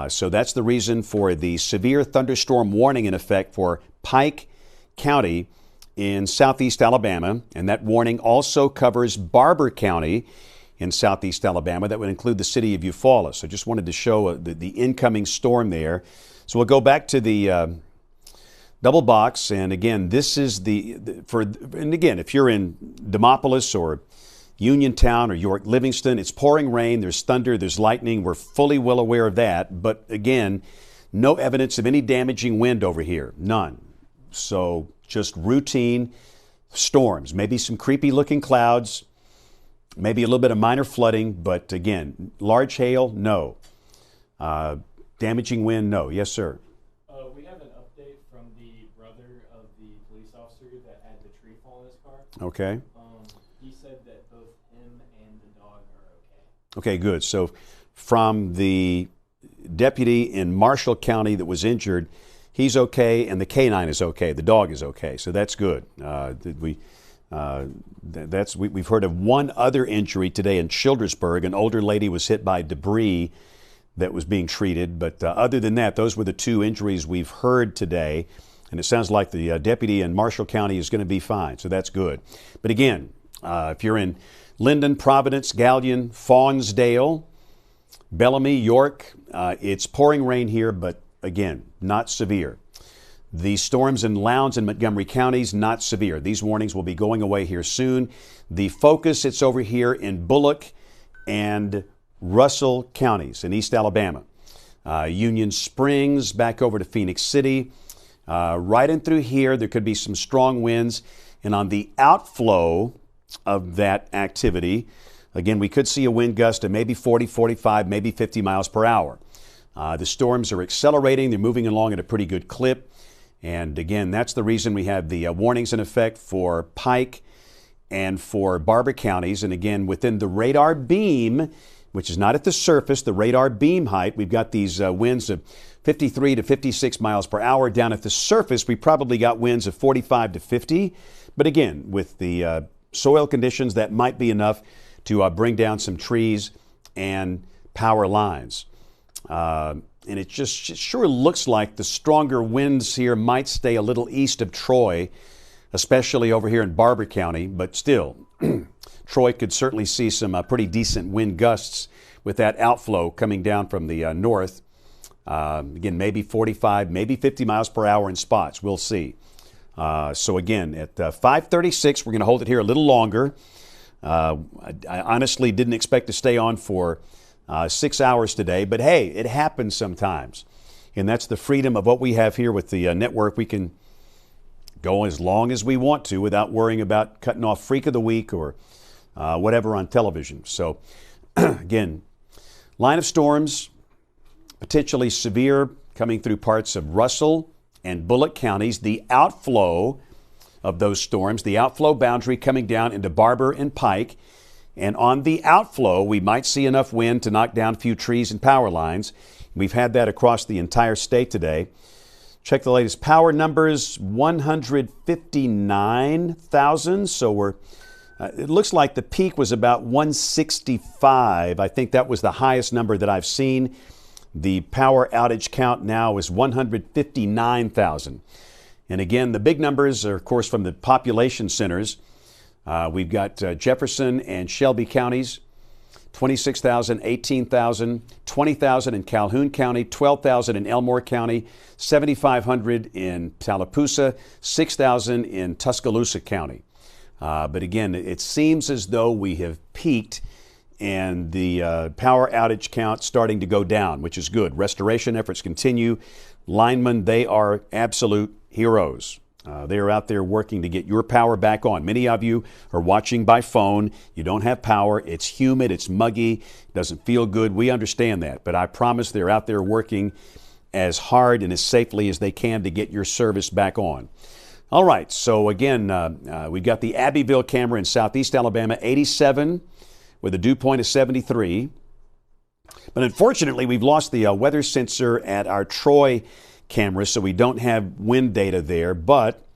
[SPEAKER 3] So that's the reason for the severe thunderstorm warning in effect for Pike County in southeast Alabama. And that warning also covers Barber County in southeast Alabama. That would include the city of Eufaula. So just wanted to show the incoming storm there. So we'll go back to the double box, and again, this is and again, if you're in Demopolis or Uniontown or York Livingston, it's pouring rain, there's thunder, there's lightning, we're fully well aware of that, but again, no evidence of any damaging wind over here, none. So just routine storms, maybe some creepy looking clouds, maybe a little bit of minor flooding, but again, large hail, no. Damaging wind, no. Yes, sir.
[SPEAKER 5] We have an update from the brother of the police officer that had the tree fall in his car.
[SPEAKER 3] Okay.
[SPEAKER 5] He said that both him and the dog are okay.
[SPEAKER 3] Okay, good. So from the deputy in Marshall County that was injured, he's okay, and the canine is okay. The dog is okay, so that's good. We've heard of one other injury today in Childersburg. An older lady was hit by debris that was being treated, but other than that, those were the two injuries we've heard today, and it sounds like the deputy in Marshall County is going to be fine, so that's good. But again, if you're in Linden, Providence, Gallion, Faunsdale, Bellamy, York, it's pouring rain here, but again, not severe. The storms in Lowndes and Montgomery counties, not severe. These warnings will be going away here soon. The focus, it's over here in Bullock and Russell counties in East Alabama. Union Springs, back over to Phoenix City. Right in through here, there could be some strong winds. And on the outflow of that activity, again, we could see a wind gust of maybe 40, 45, maybe 50 miles per hour. The storms are accelerating. They're moving along at a pretty good clip. And again, that's the reason we have the warnings in effect for Pike and for Barber counties. And again, within the radar beam, which is not at the surface, the radar beam height, we've got these winds of 53 to 56 miles per hour. Down at the surface, we probably got winds of 45 to 50. But again, with the soil conditions, that might be enough to bring down some trees and power lines. And it just sure looks like the stronger winds here might stay a little east of Troy, especially over here in Barber County. But still, Troy could certainly see some pretty decent wind gusts with that outflow coming down from the north. Again, maybe 45, maybe 50 miles per hour in spots. We'll see. So again, at 5:36, we're going to hold it here a little longer. I honestly didn't expect to stay on for 6 hours today, but hey, it happens sometimes. And that's the freedom of what we have here with the network. We can go as long as we want to without worrying about cutting off Freak of the Week or whatever on television. So again, line of storms, potentially severe, coming through parts of Russell and Bullock counties. The outflow of those storms, the outflow boundary coming down into Barber and Pike. And on the outflow, we might see enough wind to knock down a few trees and power lines. We've had that across the entire state today. Check the latest power numbers, 159,000. So it looks like the peak was about 165. I think that was the highest number that I've seen. The power outage count now is 159,000. And again, the big numbers are, of course, from the population centers. We've got Jefferson and Shelby counties, 26,000, 18,000, 20,000 in Calhoun County, 12,000 in Elmore County, 7,500 in Tallapoosa, 6,000 in Tuscaloosa County. But again, it seems as though we have peaked and the power outage count starting to go down, which is good. Restoration efforts continue. Linemen, they are absolute heroes. They are out there working to get your power back on. Many of you are watching by phone. You don't have power. It's humid. It's muggy. It doesn't feel good. We understand that. But I promise they're out there working as hard and as safely as they can to get your service back on. All right. So again, we've got the Abbeville camera in southeast Alabama, 87 with a dew point of 73. But unfortunately, we've lost the weather sensor at our Troy camera, so we don't have wind data there, but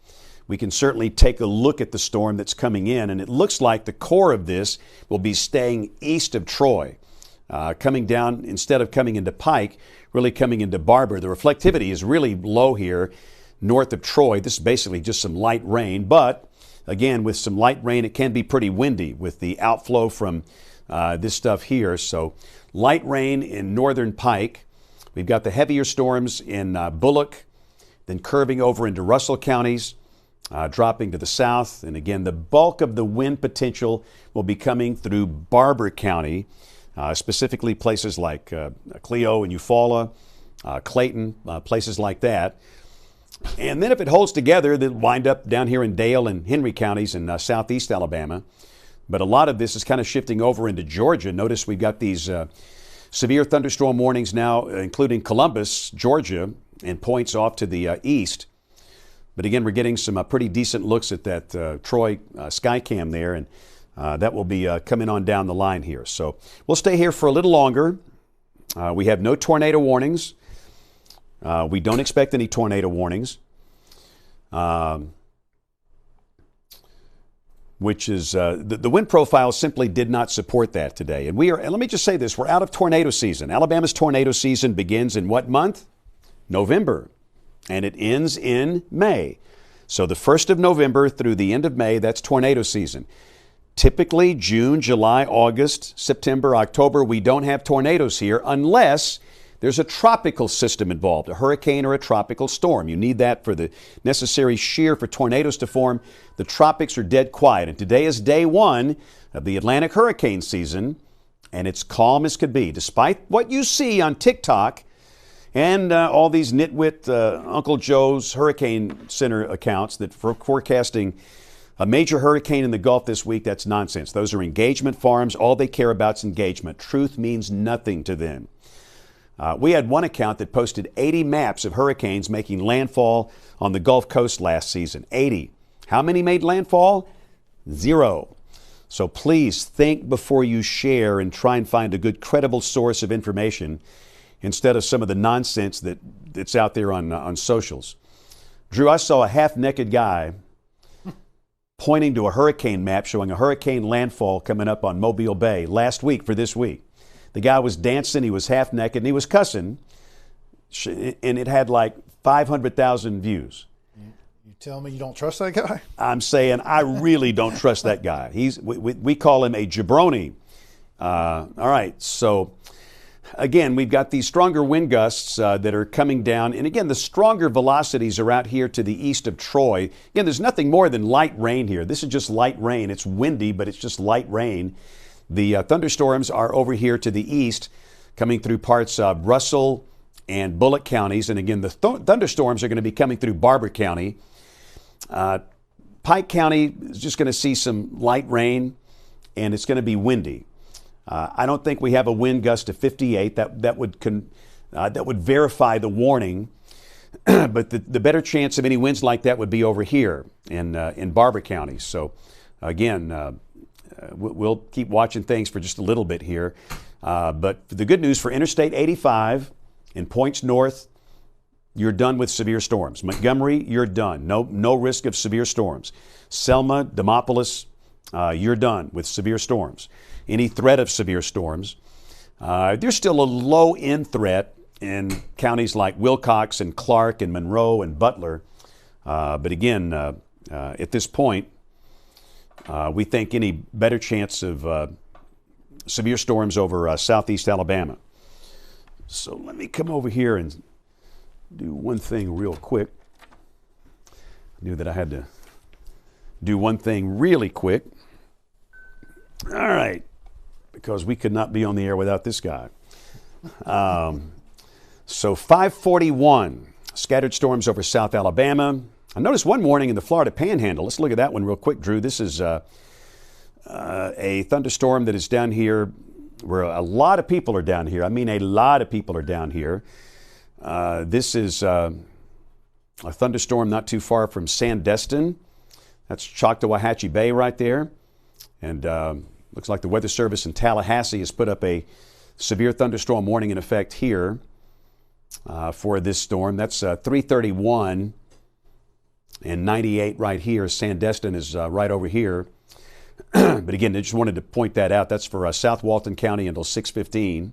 [SPEAKER 3] we can certainly take a look at the storm that's coming in, and it looks like the core of this will be staying east of Troy, coming down instead of coming into Pike, really coming into Barber. The reflectivity is really low here north of Troy. This is basically just some light rain, but again, with some light rain, it can be pretty windy with the outflow from this stuff here. So light rain in northern Pike. We've got the heavier storms in Bullock, then curving over into Russell counties, dropping to the south. And again, the bulk of the wind potential will be coming through Barber County, specifically places like Clio and Eufaula, Clayton, places like that. And then if it holds together, they'll wind up down here in Dale and Henry counties in southeast Alabama. But a lot of this is kind of shifting over into Georgia. Notice we've got these severe thunderstorm warnings now, including Columbus, Georgia, and points off to the east. But again, we're getting some pretty decent looks at that Troy Skycam there, and that will be coming on down the line here. So we'll stay here for a little longer. We have no tornado warnings. We don't expect any tornado warnings, which is the wind profile simply did not support that today. And let me just say this, we're out of tornado season. Alabama's tornado season begins in what month? November. And it ends in May. So the 1st of November through the end of May, that's tornado season. Typically, June, July, August, September, October, we don't have tornadoes here unless there's a tropical system involved, a hurricane or a tropical storm. You need that for the necessary shear for tornadoes to form. The tropics are dead quiet. And today is day one of the Atlantic hurricane season, and it's calm as could be. Despite what you see on TikTok and all these nitwit Uncle Joe's Hurricane Center accounts that for forecasting a major hurricane in the Gulf this week, that's nonsense. Those are engagement farms. All they care about is engagement. Truth means nothing to them. We had one account that posted 80 maps of hurricanes making landfall on the Gulf Coast last season. 80. How many made landfall? 0. So please think before you share and try and find a good, credible source of information instead of some of the nonsense that's out there on socials. Drew, I saw a half-naked guy pointing to a hurricane map showing a hurricane landfall coming up on Mobile Bay last week for this week. The guy was dancing, he was half naked, and he was cussing, and it had like 500,000 views.
[SPEAKER 4] You tell me you don't trust that guy?
[SPEAKER 3] I'm saying I really don't trust that guy. We call him a jabroni. All right, so again, we've got these stronger wind gusts that are coming down. And again, the stronger velocities are out here to the east of Troy. Again, there's nothing more than light rain here. This is just light rain. It's windy, but it's just light rain. The thunderstorms are over here to the east, coming through parts of Russell and Bullock counties. And again, the thunderstorms are going to be coming through Barber County. Pike County is just going to see some light rain, and it's going to be windy. I don't think we have a wind gust of 58. That would verify the warning. But the better chance of any winds like that would be over here in Barber County. So again, we'll keep watching things for just a little bit here. But the good news for Interstate 85 in points north, you're done with severe storms. Montgomery, you're done. No risk of severe storms. Selma, Demopolis, you're done with severe storms. Any threat of severe storms. There's still a low-end threat in counties like Wilcox and Clark and Monroe and Butler. But again, at this point, we think any better chance of severe storms over southeast Alabama. So let me come over here and do one thing real quick. I knew that I had to do one thing really quick. All right, because we could not be on the air without this guy. So 541, scattered storms over South Alabama. I noticed one morning in the Florida Panhandle. Let's look at that one real quick, Drew. This is a thunderstorm that is down here where a lot of people are down here. I mean, a lot of people are down here. This is a thunderstorm not too far from Sandestin. That's Choctawhatchee Bay right there. And looks like the Weather Service in Tallahassee has put up a severe thunderstorm warning in effect here for this storm. That's 331 and 98 right here. Sandestin is right over here. But again, I just wanted to point that out. That's for South Walton County until 6:15.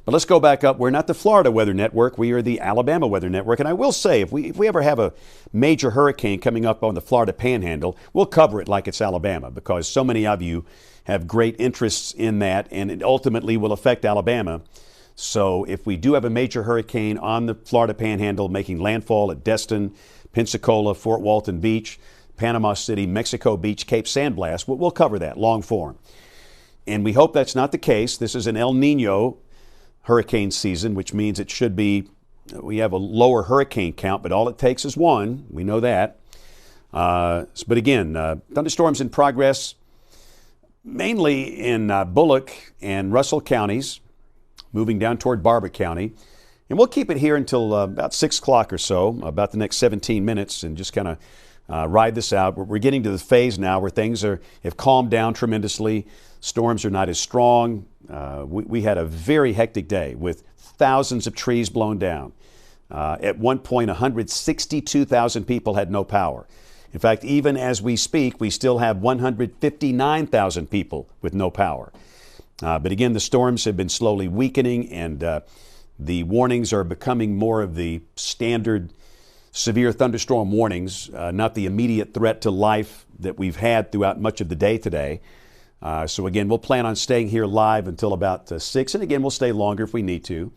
[SPEAKER 3] But let's go back up. We're not the Florida Weather Network. We are the Alabama Weather Network. And I will say, if we ever have a major hurricane coming up on the Florida Panhandle, we'll cover it like it's Alabama because so many of you have great interests in that, and it ultimately will affect Alabama. So if we do have a major hurricane on the Florida Panhandle making landfall at Destin, Pensacola, Fort Walton Beach, Panama City, Mexico Beach, Cape San Blas, we'll cover that long form. And we hope that's not the case. This is an El Nino hurricane season, which means it should be, we have a lower hurricane count, but all it takes is one. We know that. But again, thunderstorms in progress, mainly in Bullock and Russell counties, moving down toward Barber County. And we'll keep it here until about 6 o'clock or so, about the next 17 minutes, and just kind of ride this out. We're getting to the phase now where things have calmed down tremendously. Storms are not as strong. We had a very hectic day with thousands of trees blown down. At one point, 162,000 people had no power. In fact, even as we speak, we still have 159,000 people with no power. But again, the storms have been slowly weakening, and the warnings are becoming more of the standard severe thunderstorm warnings, not the immediate threat to life that we've had throughout much of the day today. So again, we'll plan on staying here live until about 6, and again, we'll stay longer if we need to.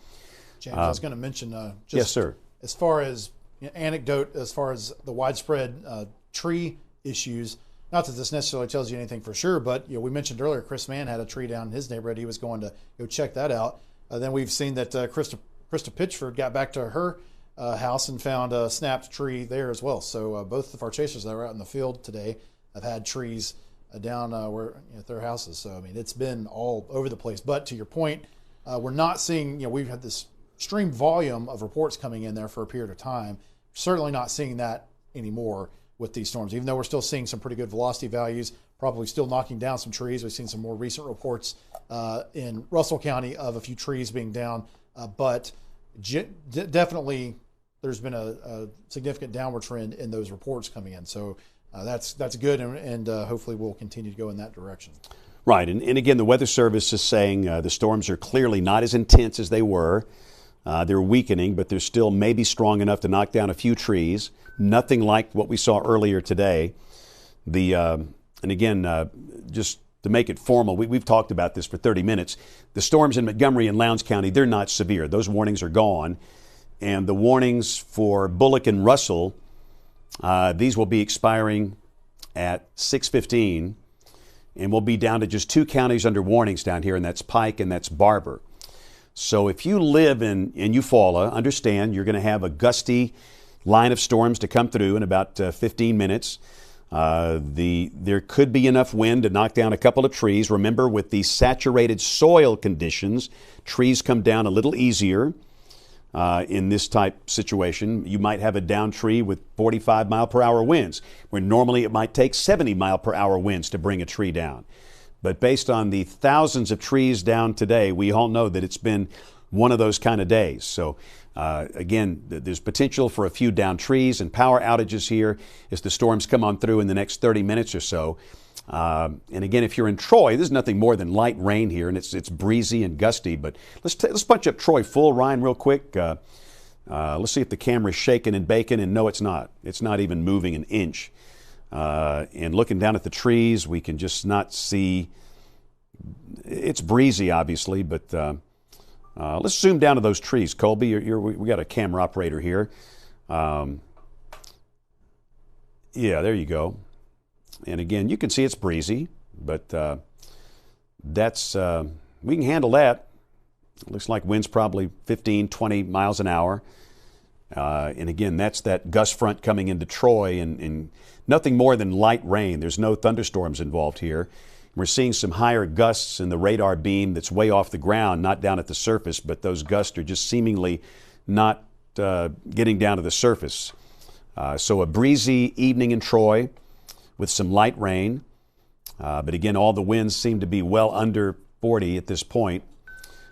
[SPEAKER 4] James, I was going to mention just
[SPEAKER 3] Yes, sir.
[SPEAKER 4] as far as anecdote, as far as the widespread tree issues. Not that this necessarily tells you anything for sure, but we mentioned earlier Chris Mann had a tree down in his neighborhood. He was going to go check that out. Then we've seen that Krista Pitchford got back to her house and found a snapped tree there as well. So both of our chasers that were out in the field today have had trees down where at their houses. So I mean, it's been all over the place. But to your point, we're not seeing. We've had this extreme volume of reports coming in there for a period of time. Certainly not seeing that anymore with these storms, even though we're still seeing some pretty good velocity values, probably still knocking down some trees. We've seen some more recent reports in Russell County of a few trees being down, but definitely there's been a significant downward trend in those reports coming in. So that's good, and hopefully we'll continue to go in that direction.
[SPEAKER 3] Right, and again, the Weather Service is saying the storms are clearly not as intense as they were. They're weakening, but they're still maybe strong enough to knock down a few trees. Nothing like what we saw earlier today. And again, just to make it formal, we've talked about this for 30 minutes. The storms in Montgomery and Lowndes County, they're not severe. Those warnings are gone. And the warnings for Bullock and Russell, these will be expiring at 6:15, and we'll be down to just 2 counties under warnings down here, and that's Pike and that's Barber. So if you live in Eufaula, understand you're going to have a gusty line of storms to come through in about 15 minutes. There could be enough wind to knock down a couple of trees. Remember, with the saturated soil conditions, trees come down a little easier in this type situation. You might have a down tree with 45 mile per hour winds, where normally it might take 70 mile per hour winds to bring a tree down. But based on the thousands of trees down today, we all know that it's been one of those kind of days. So again, there's potential for a few down trees and power outages here as the storms come on through in the next 30 minutes or so. And again, if you're in Troy, there's nothing more than light rain here, and it's breezy and gusty. But let's punch up Troy full, Ryan, real quick. Let's see if the camera's shaking and baking, and no, it's not. It's not even moving an inch. And looking down at the trees, we can just not see. It's breezy, obviously, but let's zoom down to those trees. Colby, we got a camera operator here. Yeah, there you go. And again, you can see it's breezy, but that's we can handle that. It looks like wind's probably 15, 20 miles an hour. And again, that's that gust front coming into Troy, and nothing more than light rain. There's no thunderstorms involved here. We're seeing some higher gusts in the radar beam that's way off the ground, not down at the surface, but those gusts are just seemingly not getting down to the surface. So a breezy evening in Troy with some light rain. But again, all the winds seem to be well under 40 at this point.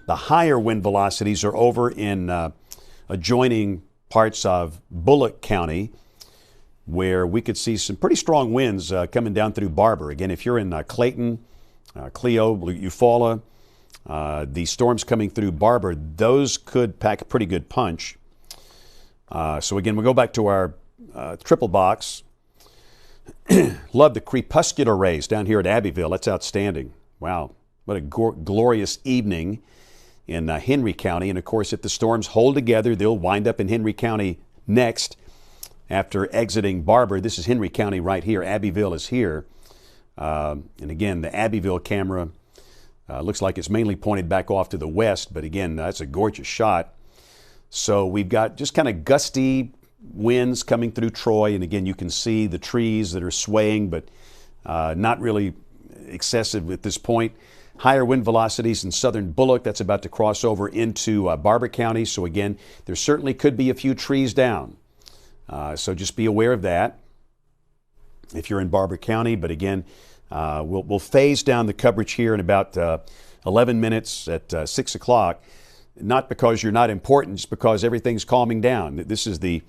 [SPEAKER 3] The higher wind velocities are over in adjoining parts of Bullock County, where we could see some pretty strong winds coming down through Barber. Again, if you're in Clayton, Clio, Eufaula, the storms coming through Barber, those could pack a pretty good punch. So again, we'll go back to our triple box. Love the crepuscular rays down here at Abbeville. That's outstanding. Wow, what a glorious evening in Henry County. And of course, if the storms hold together, they'll wind up in Henry County next after exiting Barber. This is Henry County right here. Abbeville is here. And again, the Abbeville camera looks like it's mainly pointed back off to the west, but again, that's a gorgeous shot. So we've got just kind of gusty winds coming through Troy, and again, you can see the trees that are swaying, but not really excessive at this point. Higher wind velocities in southern Bullock. That's about to cross over into Barber County. So again, there certainly could be a few trees down. So just be aware of that if you're in Barber County. But again, we'll phase down the coverage here in about 11 minutes at 6 o'clock. Not because you're not important, just because everything's calming down. This is the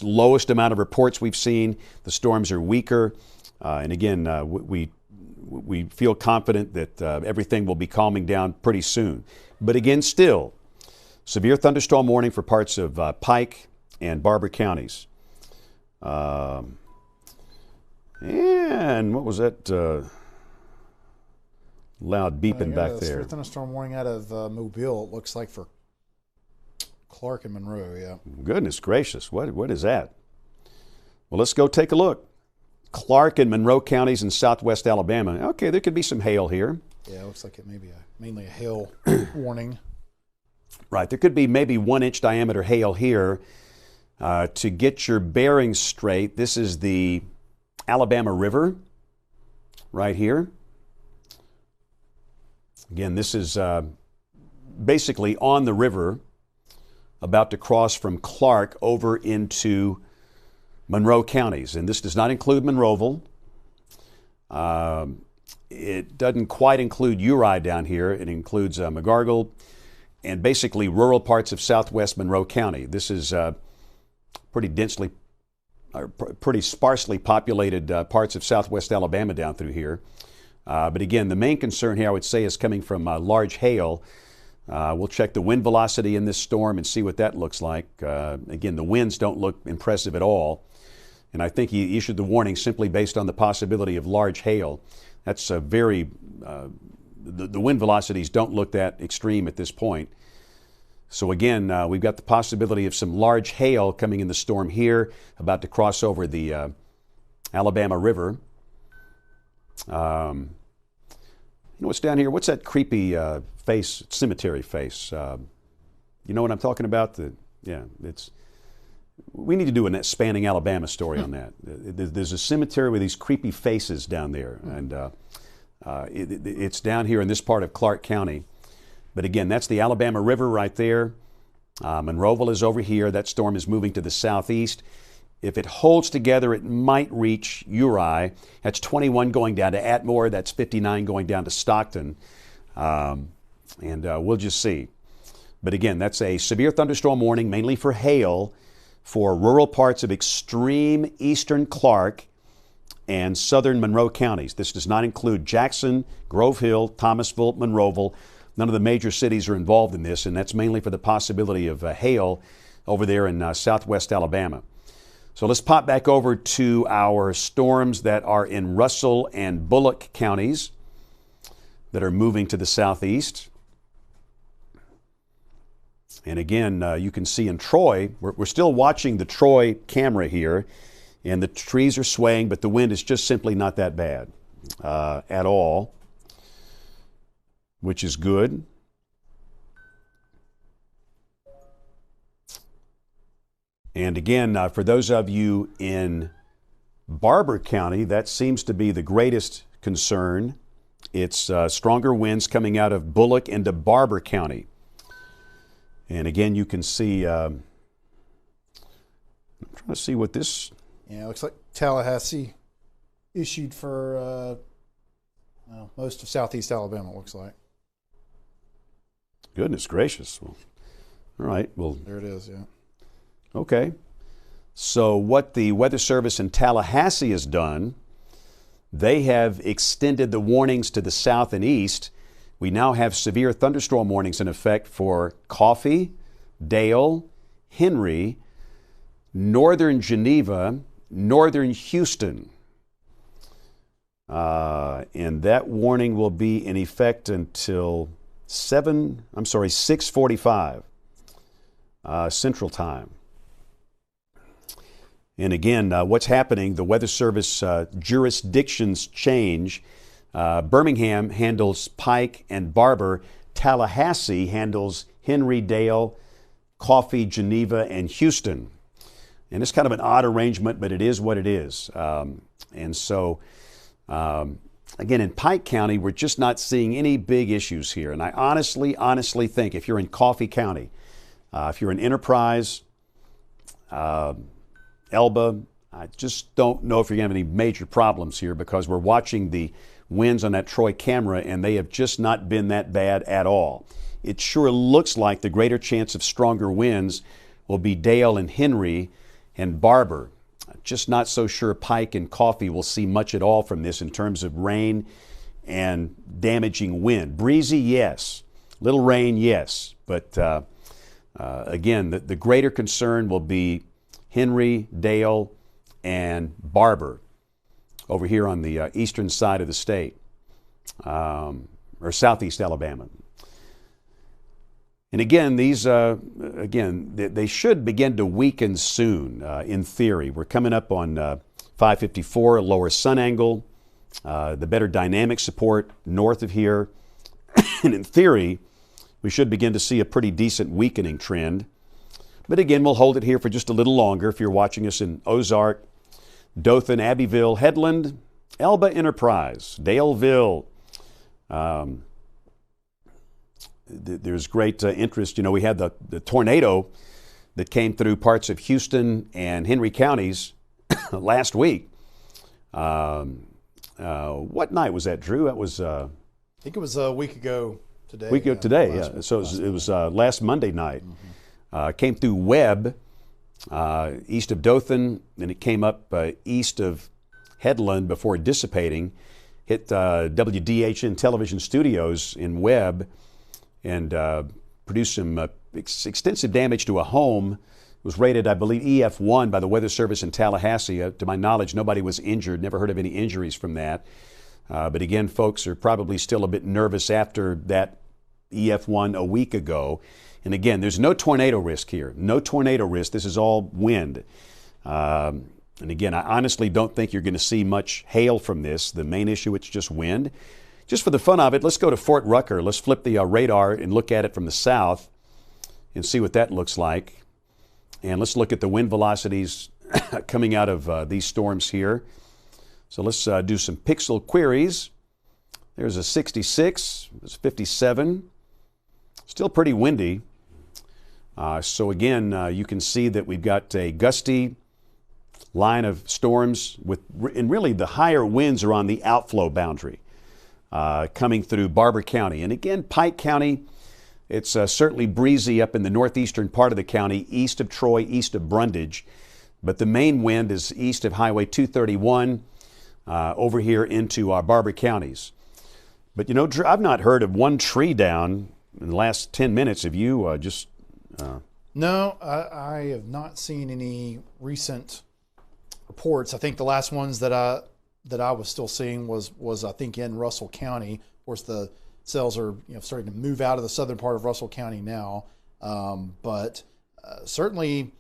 [SPEAKER 3] lowest amount of reports we've seen. The storms are weaker. And again, we feel confident that everything will be calming down pretty soon. But again, still, severe thunderstorm warning for parts of Pike and Barber counties. And what was that? Loud beeping back
[SPEAKER 4] Severe
[SPEAKER 3] there.
[SPEAKER 4] thunderstorm warning out of Mobile. It looks like for Clark and Monroe. Yeah.
[SPEAKER 3] Goodness gracious, what is that? Well, let's go take a look. Clark and Monroe counties in southwest Alabama. Okay, there could be some hail here.
[SPEAKER 4] Yeah, it looks like it may be mainly a hail warning.
[SPEAKER 3] Right, there could be maybe 1-inch diameter hail here. To get your bearings straight, this is the Alabama River right here. Again, this is basically on the river, about to cross from Clark over into Monroe counties. And this does not include Monroeville. It doesn't quite include Uri down here. It includes McGargle and basically rural parts of southwest Monroe County. This is pretty sparsely populated parts of southwest Alabama down through here. But again, the main concern here, I would say, is coming from large hail. We'll check the wind velocity in this storm and see what that looks like. Again, the winds don't look impressive at all. And I think he issued the warning simply based on the possibility of large hail. That's a very, the wind velocities don't look that extreme at this point. So again, we've got the possibility of some large hail coming in the storm here, about to cross over the Alabama River. You know what's down here? What's that creepy face, cemetery face? You know what I'm talking about? We need to do a Spanning Alabama story on that. There's a cemetery with these creepy faces down there, and it's down here in this part of Clark County. But again, that's the Alabama River right there. Monroeville is over here. That storm is moving to the southeast. If it holds together, it might reach Uri. That's 21 going down to Atmore. That's 59 going down to Stockton. And we'll just see. But again, that's a severe thunderstorm warning, mainly for hail, for rural parts of extreme eastern Clark and southern Monroe counties. This does not include Jackson, Grove Hill, Thomasville, Monroeville. None of the major cities are involved in this, and that's mainly for the possibility of hail over there in southwest Alabama. So let's pop back over to our storms that are in Russell and Bullock counties that are moving to the southeast. And again, you can see in Troy, we're still watching the Troy camera here, and the trees are swaying, but the wind is just simply not that bad at all, which is good. And again, for those of you in Barber County, that seems to be the greatest concern. It's stronger winds coming out of Bullock into Barber County. And again, you can see, I'm trying to see what this...
[SPEAKER 4] Yeah, it looks like Tallahassee issued for most of southeast Alabama, it looks like.
[SPEAKER 3] Goodness gracious. Well, all right, well...
[SPEAKER 4] There it is, yeah.
[SPEAKER 3] Okay. So what the Weather Service in Tallahassee has done, they have extended the warnings to the south and east. We now have severe thunderstorm warnings in effect for Coffee, Dale, Henry, northern Geneva, northern Houston. And that warning will be in effect until 6:45 Central Time. And again, what's happening, the Weather Service jurisdictions change. Birmingham handles Pike and Barber. Tallahassee handles Henry, Dale, Coffee, Geneva, and Houston. And it's kind of an odd arrangement, but it is what it is. And so, again, in Pike County, we're just not seeing any big issues here. And I honestly think if you're in Coffee County, if you're in Enterprise, Elba, I just don't know if you're going to have any major problems here, because we're watching the winds on that Troy camera, and they have just not been that bad at all. It sure looks like the greater chance of stronger winds will be Dale and Henry and Barber. Just not so sure Pike and Coffee will see much at all from this in terms of rain and damaging wind. Breezy, yes. Little rain, yes. But again, the greater concern will be Henry, Dale, and Barber over here on the eastern side of the state. or southeast Alabama. And again, they should begin to weaken soon, in theory. We're coming up on 554, a lower sun angle, the better dynamic support north of here. And in theory, we should begin to see a pretty decent weakening trend. But again, we'll hold it here for just a little longer if you're watching us in Ozark, Dothan, Abbeville, Headland, Elba Enterprise, Daleville. There's great interest. You know, we had the tornado that came through parts of Houston and Henry counties last week. What night was that, Drew? That was
[SPEAKER 4] I think it was a week ago today.
[SPEAKER 3] Yeah. So it was last Monday night. Came through Webb, east of Dothan, and it came up east of Headland before dissipating. Hit WDHN television studios in Webb and produced some extensive damage to a home. It was rated, I believe, EF1 by the Weather Service in Tallahassee. To my knowledge, nobody was injured. Never heard of any injuries from that. But again, folks are probably still a bit nervous after that EF1 a week ago. And again, there's no tornado risk here. No tornado risk. This is all wind. And again, I honestly don't think you're going to see much hail from this. The main issue, it's just wind. Just for the fun of it, let's go to Fort Rucker. Let's flip the radar and look at it from the south and see what that looks like. And let's look at the wind velocities coming out of these storms here. So let's do some pixel queries. There's a 66, there's 57. Still pretty windy. So again, you can see that we've got a gusty line of storms and really the higher winds are on the outflow boundary coming through Barber County. And again, Pike County, it's certainly breezy up in the northeastern part of the county, east of Troy, east of Brundage. But the main wind is east of Highway 231 over here into our Barber counties. But you know, Drew, I've not heard of one tree down in the last 10 minutes. Have you
[SPEAKER 4] No, I have not seen any recent reports. I think the last ones that I was still seeing was I think in Russell County. Of course, the cells are starting to move out of the southern part of Russell County now, but certainly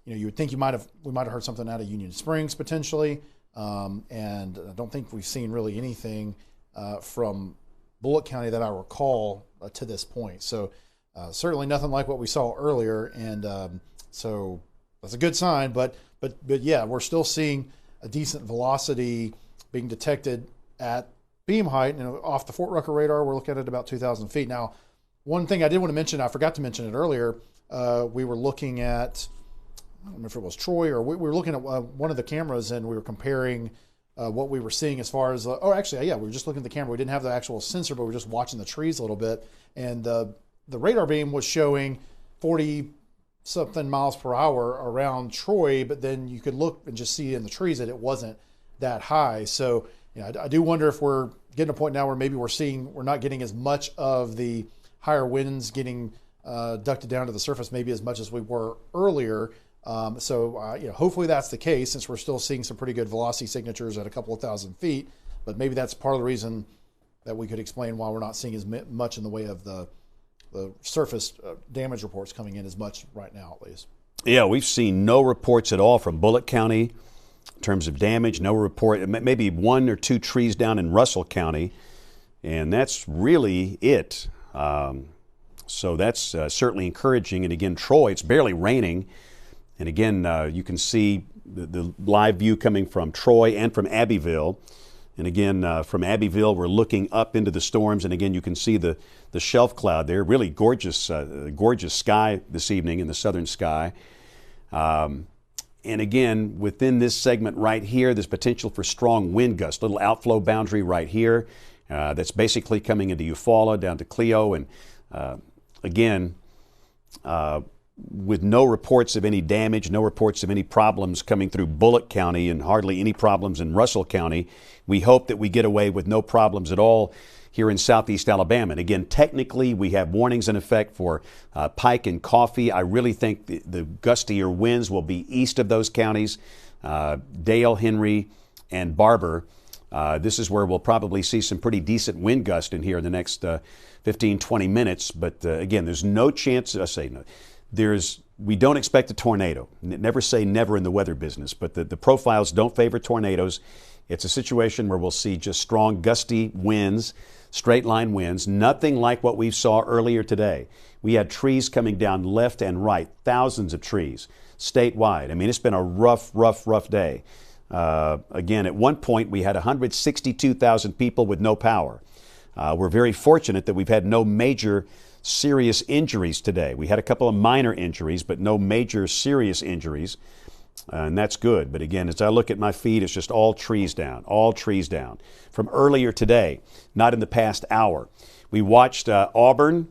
[SPEAKER 4] you would think we might have heard something out of Union Springs potentially, and I don't think we've seen really anything from Bullock County that I recall to this point. So certainly nothing like what we saw earlier, and so that's a good sign. But yeah, we're still seeing a decent velocity being detected at beam height, and off the Fort Rucker radar, we're looking at about 2,000 feet. Now, one thing I did want to mention, I forgot to mention it earlier, we were looking at, I don't know if it was Troy, or we were looking at one of the cameras, and we were comparing what we were seeing as far as, we were just looking at the camera. We didn't have the actual sensor, but we were just watching the trees a little bit, and the radar beam was showing 40-something miles per hour around Troy, but then you could look and just see in the trees that it wasn't that high. So I do wonder if we're getting to a point now where maybe we're not getting as much of the higher winds getting ducted down to the surface, maybe as much as we were earlier. Hopefully that's the case, since we're still seeing some pretty good velocity signatures at a couple of thousand feet. But maybe that's part of the reason that we could explain why we're not seeing as much in the way of the surface damage reports coming in as much right now, at least.
[SPEAKER 3] Yeah, we've seen no reports at all from Bullock County in terms of damage. No report, maybe one or two trees down in Russell County, and that's really it. So that's certainly encouraging. And again, Troy, it's barely raining. And again, you can see the live view coming from Troy and from Abbeville. And again, from Abbeville, we're looking up into the storms. And again, you can see the shelf cloud there. Really gorgeous, gorgeous sky this evening in the southern sky. And again, within this segment right here, there's potential for strong wind gusts, little outflow boundary right here. That's basically coming into Eufaula down to Clio. And again, with no reports of any damage, no reports of any problems coming through Bullock County, and hardly any problems in Russell County, we hope that we get away with no problems at all here in southeast Alabama. And again, technically, we have warnings in effect for Pike and Coffee. I really think the gustier winds will be east of those counties, Dale, Henry, and Barber. This is where we'll probably see some pretty decent wind gust in here in the next 15, 20 minutes. But again, there's no chance, we don't expect a tornado. Never say never in the weather business, but the profiles don't favor tornadoes. It's a situation where we'll see just strong gusty winds, straight line winds, nothing like what we saw earlier today. We had trees coming down left and right, thousands of trees statewide. I mean, it's been a rough day. Again, at one point, we had 162,000 people with no power. We're very fortunate that we've had no major serious injuries today. We had a couple of minor injuries, but no major serious injuries, and that's good. But again, as I look at my feed, it's just all trees down. From earlier today, not in the past hour. We watched Auburn,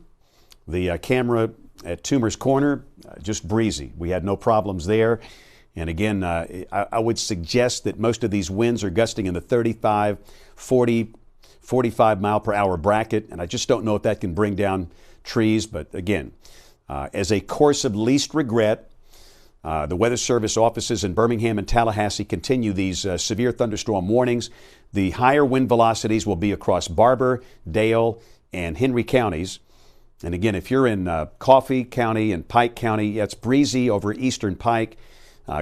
[SPEAKER 3] the camera at Toomer's Corner, just breezy. We had no problems there. And again, I would suggest that most of these winds are gusting in the 35, 40, 45 mile per hour bracket. And I just don't know if that can bring down trees. But again, as a course of least regret, the Weather Service offices in Birmingham and Tallahassee continue these severe thunderstorm warnings. The higher wind velocities will be across Barber, Dale, and Henry counties. And again, if you're in Coffee County and Pike County, it's breezy over eastern Pike.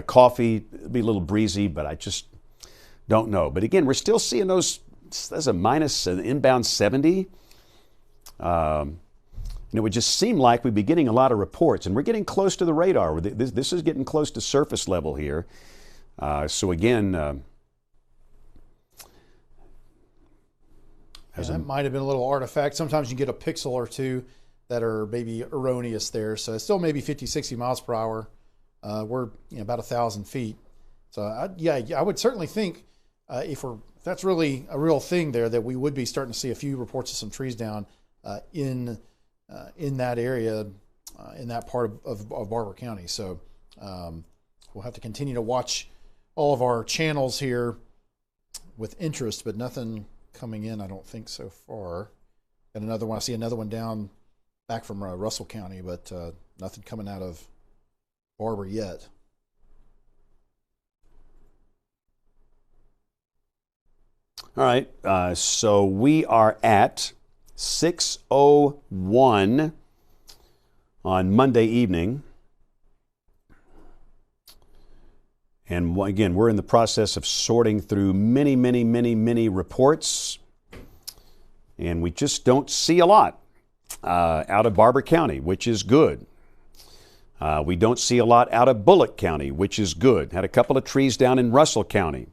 [SPEAKER 3] Coffee, it'll be a little breezy, but I just don't know. But again, we're still seeing those, there's a minus an inbound 70. And it would just seem like we'd be getting a lot of reports, and we're getting close to the radar. This is getting close to surface level here. So again,
[SPEAKER 4] that might have been a little artifact. Sometimes you get a pixel or two that are maybe erroneous there. So it's still maybe 50, 60 miles per hour. We're about 1,000 feet. So I would certainly think if that's really a real thing there, that we would be starting to see a few reports of some trees down in that area, in that part of Barber County. So we'll have to continue to watch all of our channels here with interest, but nothing coming in, I don't think, so far. And another one, I see another one down back from Russell County, but nothing coming out of Barber yet.
[SPEAKER 3] All right, so we are at 6:01 on Monday evening. And again, we're in the process of sorting through many reports, and we just don't see a lot out of Barber County, which is good. We don't see a lot out of Bullock County, which is good. Had a couple of trees down in Russell County.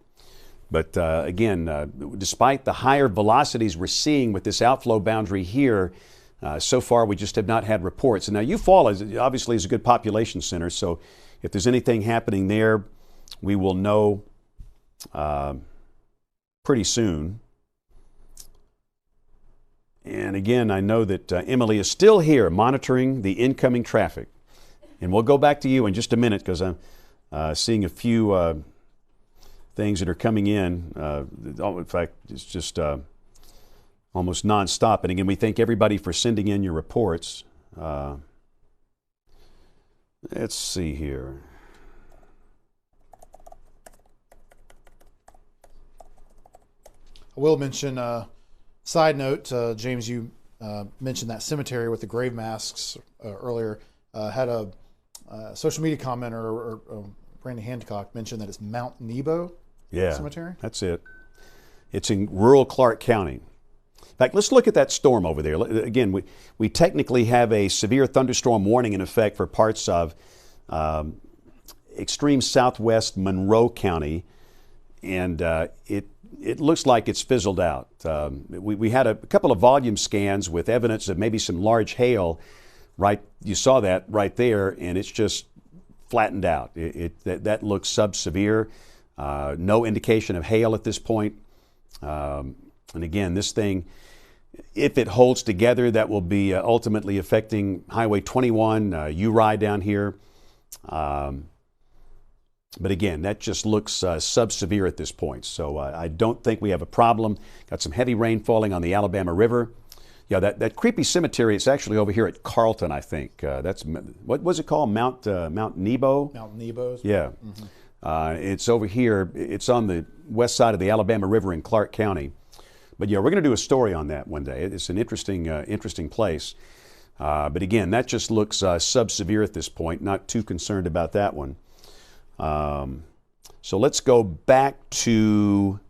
[SPEAKER 3] But again, despite the higher velocities we're seeing with this outflow boundary here, so far we just have not had reports. And now Eufaula obviously is a good population center, so if there's anything happening there, we will know pretty soon. And again, I know that Emily is still here monitoring the incoming traffic. And we'll go back to you in just a minute because I'm seeing a few things that are coming in. In fact, it's just almost nonstop. And again, we thank everybody for sending in your reports. Let's see here.
[SPEAKER 4] I will mention, side note, James, you mentioned that cemetery with the grave masks earlier. Had a social media commenter, or Brandon Hancock, mentioned that it's Mount Nebo Cemetery.
[SPEAKER 3] That's it. It's in rural Clark County. In fact, let's look at that storm over there. Again, we technically have a severe thunderstorm warning in effect for parts of extreme southwest Monroe County, and it looks like it's fizzled out. We had a couple of volume scans with evidence of maybe some large hail. Right, you saw that right there, and it's just flattened out. That looks sub-severe. No indication of hail at this point. And again, this thing, if it holds together, that will be ultimately affecting Highway 21, URI down here. But again, that just looks sub-severe at this point. So I don't think we have a problem. Got some heavy rain falling on the Alabama River. Yeah, that creepy cemetery, it's actually over here at Carlton, I think. That's, what was it called? Mount Nebo?
[SPEAKER 4] Mount Nebo.
[SPEAKER 3] Yeah. It's over here. It's on the west side of the Alabama River in Clark County. But yeah, we're going to do a story on that one day. It's an interesting place. But again, that just looks sub-severe at this point. Not too concerned about that one. So let's go back to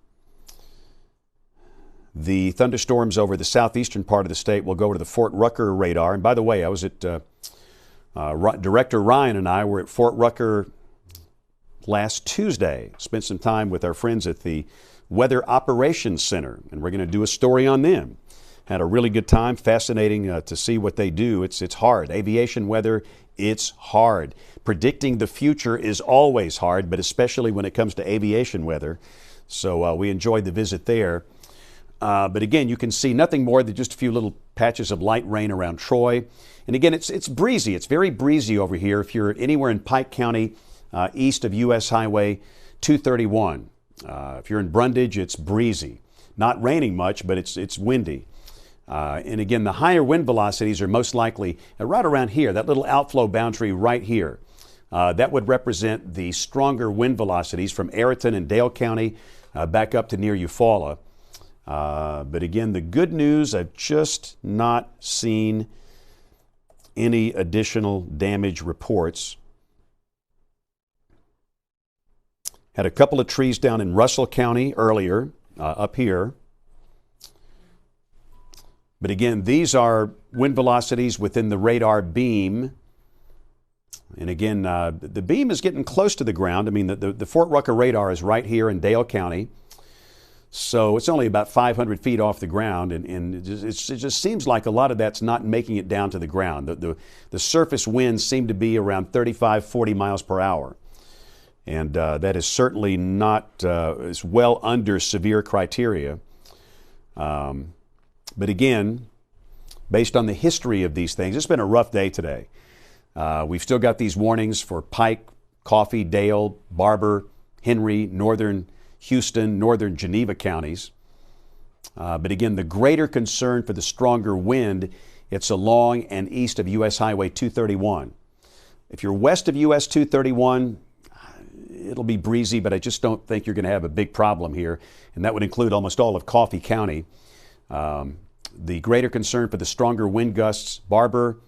[SPEAKER 3] the thunderstorms over the southeastern part of the state. We'll go over to the Fort Rucker radar. And by the way, I was at Director Ryan and I were at Fort Rucker last Tuesday. Spent some time with our friends at the Weather Operations Center, and we're going to do a story on them. Had a really good time. Fascinating to see what they do. It's hard. Aviation weather, it's hard. Predicting the future is always hard, but especially when it comes to aviation weather. So we enjoyed the visit there. But again, you can see nothing more than just a few little patches of light rain around Troy. And again, it's breezy. It's very breezy over here. If you're anywhere in Pike County, east of U.S. Highway 231. If you're in Brundage, it's breezy. Not raining much, but it's windy. And again, the higher wind velocities are most likely right around here, that little outflow boundary right here. That would represent the stronger wind velocities from Ayrton and Dale County back up to near Eufaula. But again, the good news, I've just not seen any additional damage reports. Had a couple of trees down in Russell County earlier, up here. But again, these are wind velocities within the radar beam. And again, the beam is getting close to the ground. I mean, the Fort Rucker radar is right here in Dale County. So it's only about 500 feet off the ground, and it just seems like a lot of that's not making it down to the ground. The surface winds seem to be around 35, 40 miles per hour. And that is certainly not, it's well under severe criteria. But again, based on the history of these things, it's been a rough day today. We've still got these warnings for Pike, Coffee, Dale, Barber, Henry, northern Houston, northern Geneva counties. But again, the greater concern for the stronger wind, it's along and east of U.S. Highway 231. If you're west of U.S. 231, it'll be breezy, but I just don't think you're going to have a big problem here. And that would include almost all of Coffee County. The greater concern for the stronger wind gusts, Barber,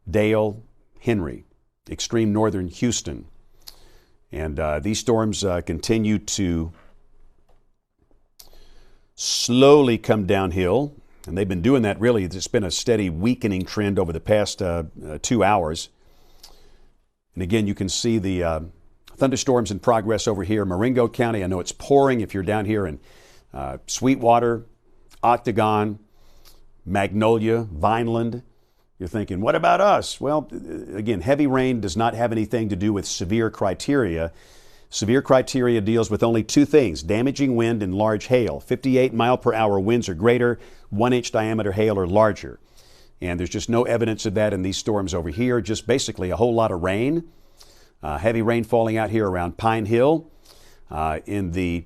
[SPEAKER 3] Dale, Henry, extreme northern Houston. And these storms continue to slowly come downhill. And they've been doing that really. It's been a steady weakening trend over the past 2 hours. And again, you can see the thunderstorms in progress over here in Marengo County. I know it's pouring if you're down here in Sweetwater, Octagon, Magnolia, Vineland. You're thinking, what about us? Well, again, heavy rain does not have anything to do with severe criteria. Severe criteria deals with only two things: damaging wind and large hail. 58 mile per hour winds or greater, 1 inch diameter hail or larger. And there's just no evidence of that in these storms over here, just basically a whole lot of rain. Heavy rain falling out here around Pine Hill in the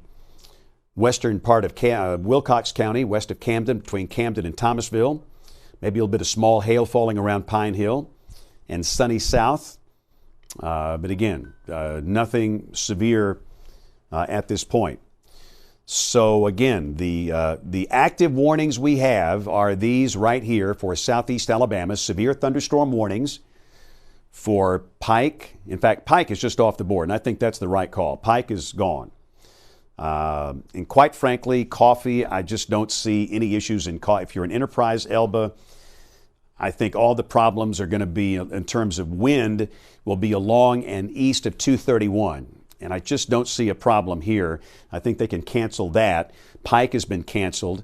[SPEAKER 3] western part of Wilcox County, west of Camden, between Camden and Thomasville. Maybe a little bit of small hail falling around Pine Hill and Sunny South. But again, nothing severe at this point. So again, the active warnings we have are these right here for southeast Alabama: severe thunderstorm warnings for Pike. In fact, Pike is just off the board, and I think that's the right call. Pike is gone. And quite frankly, Coffee, I just don't see any issues in Coffee. If you're in Enterprise, Elba, I think all the problems are going to be, in terms of wind, will be along and east of 231. And I just don't see a problem here. I think they can cancel that. Pike has been canceled.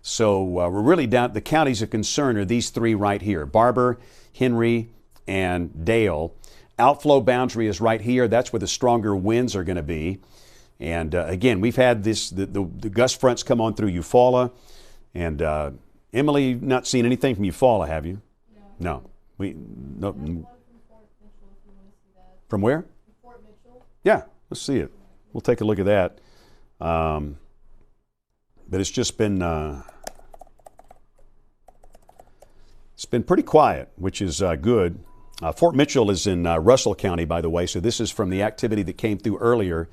[SPEAKER 3] So we're really down. The counties of concern are these three right here: Barber, Henry, and Dale. Outflow boundary is right here. That's where the stronger winds are going to be. And again, we've had the gust fronts come on through Eufaula. And Emily, not seen anything from Eufaula, have you? No. No. From where? Fort Mitchell. Yeah, let's see it. We'll take a look at that. But it's just been it's been pretty quiet, which is good. Fort Mitchell is in Russell County, by the way, so this is from the activity that came through earlier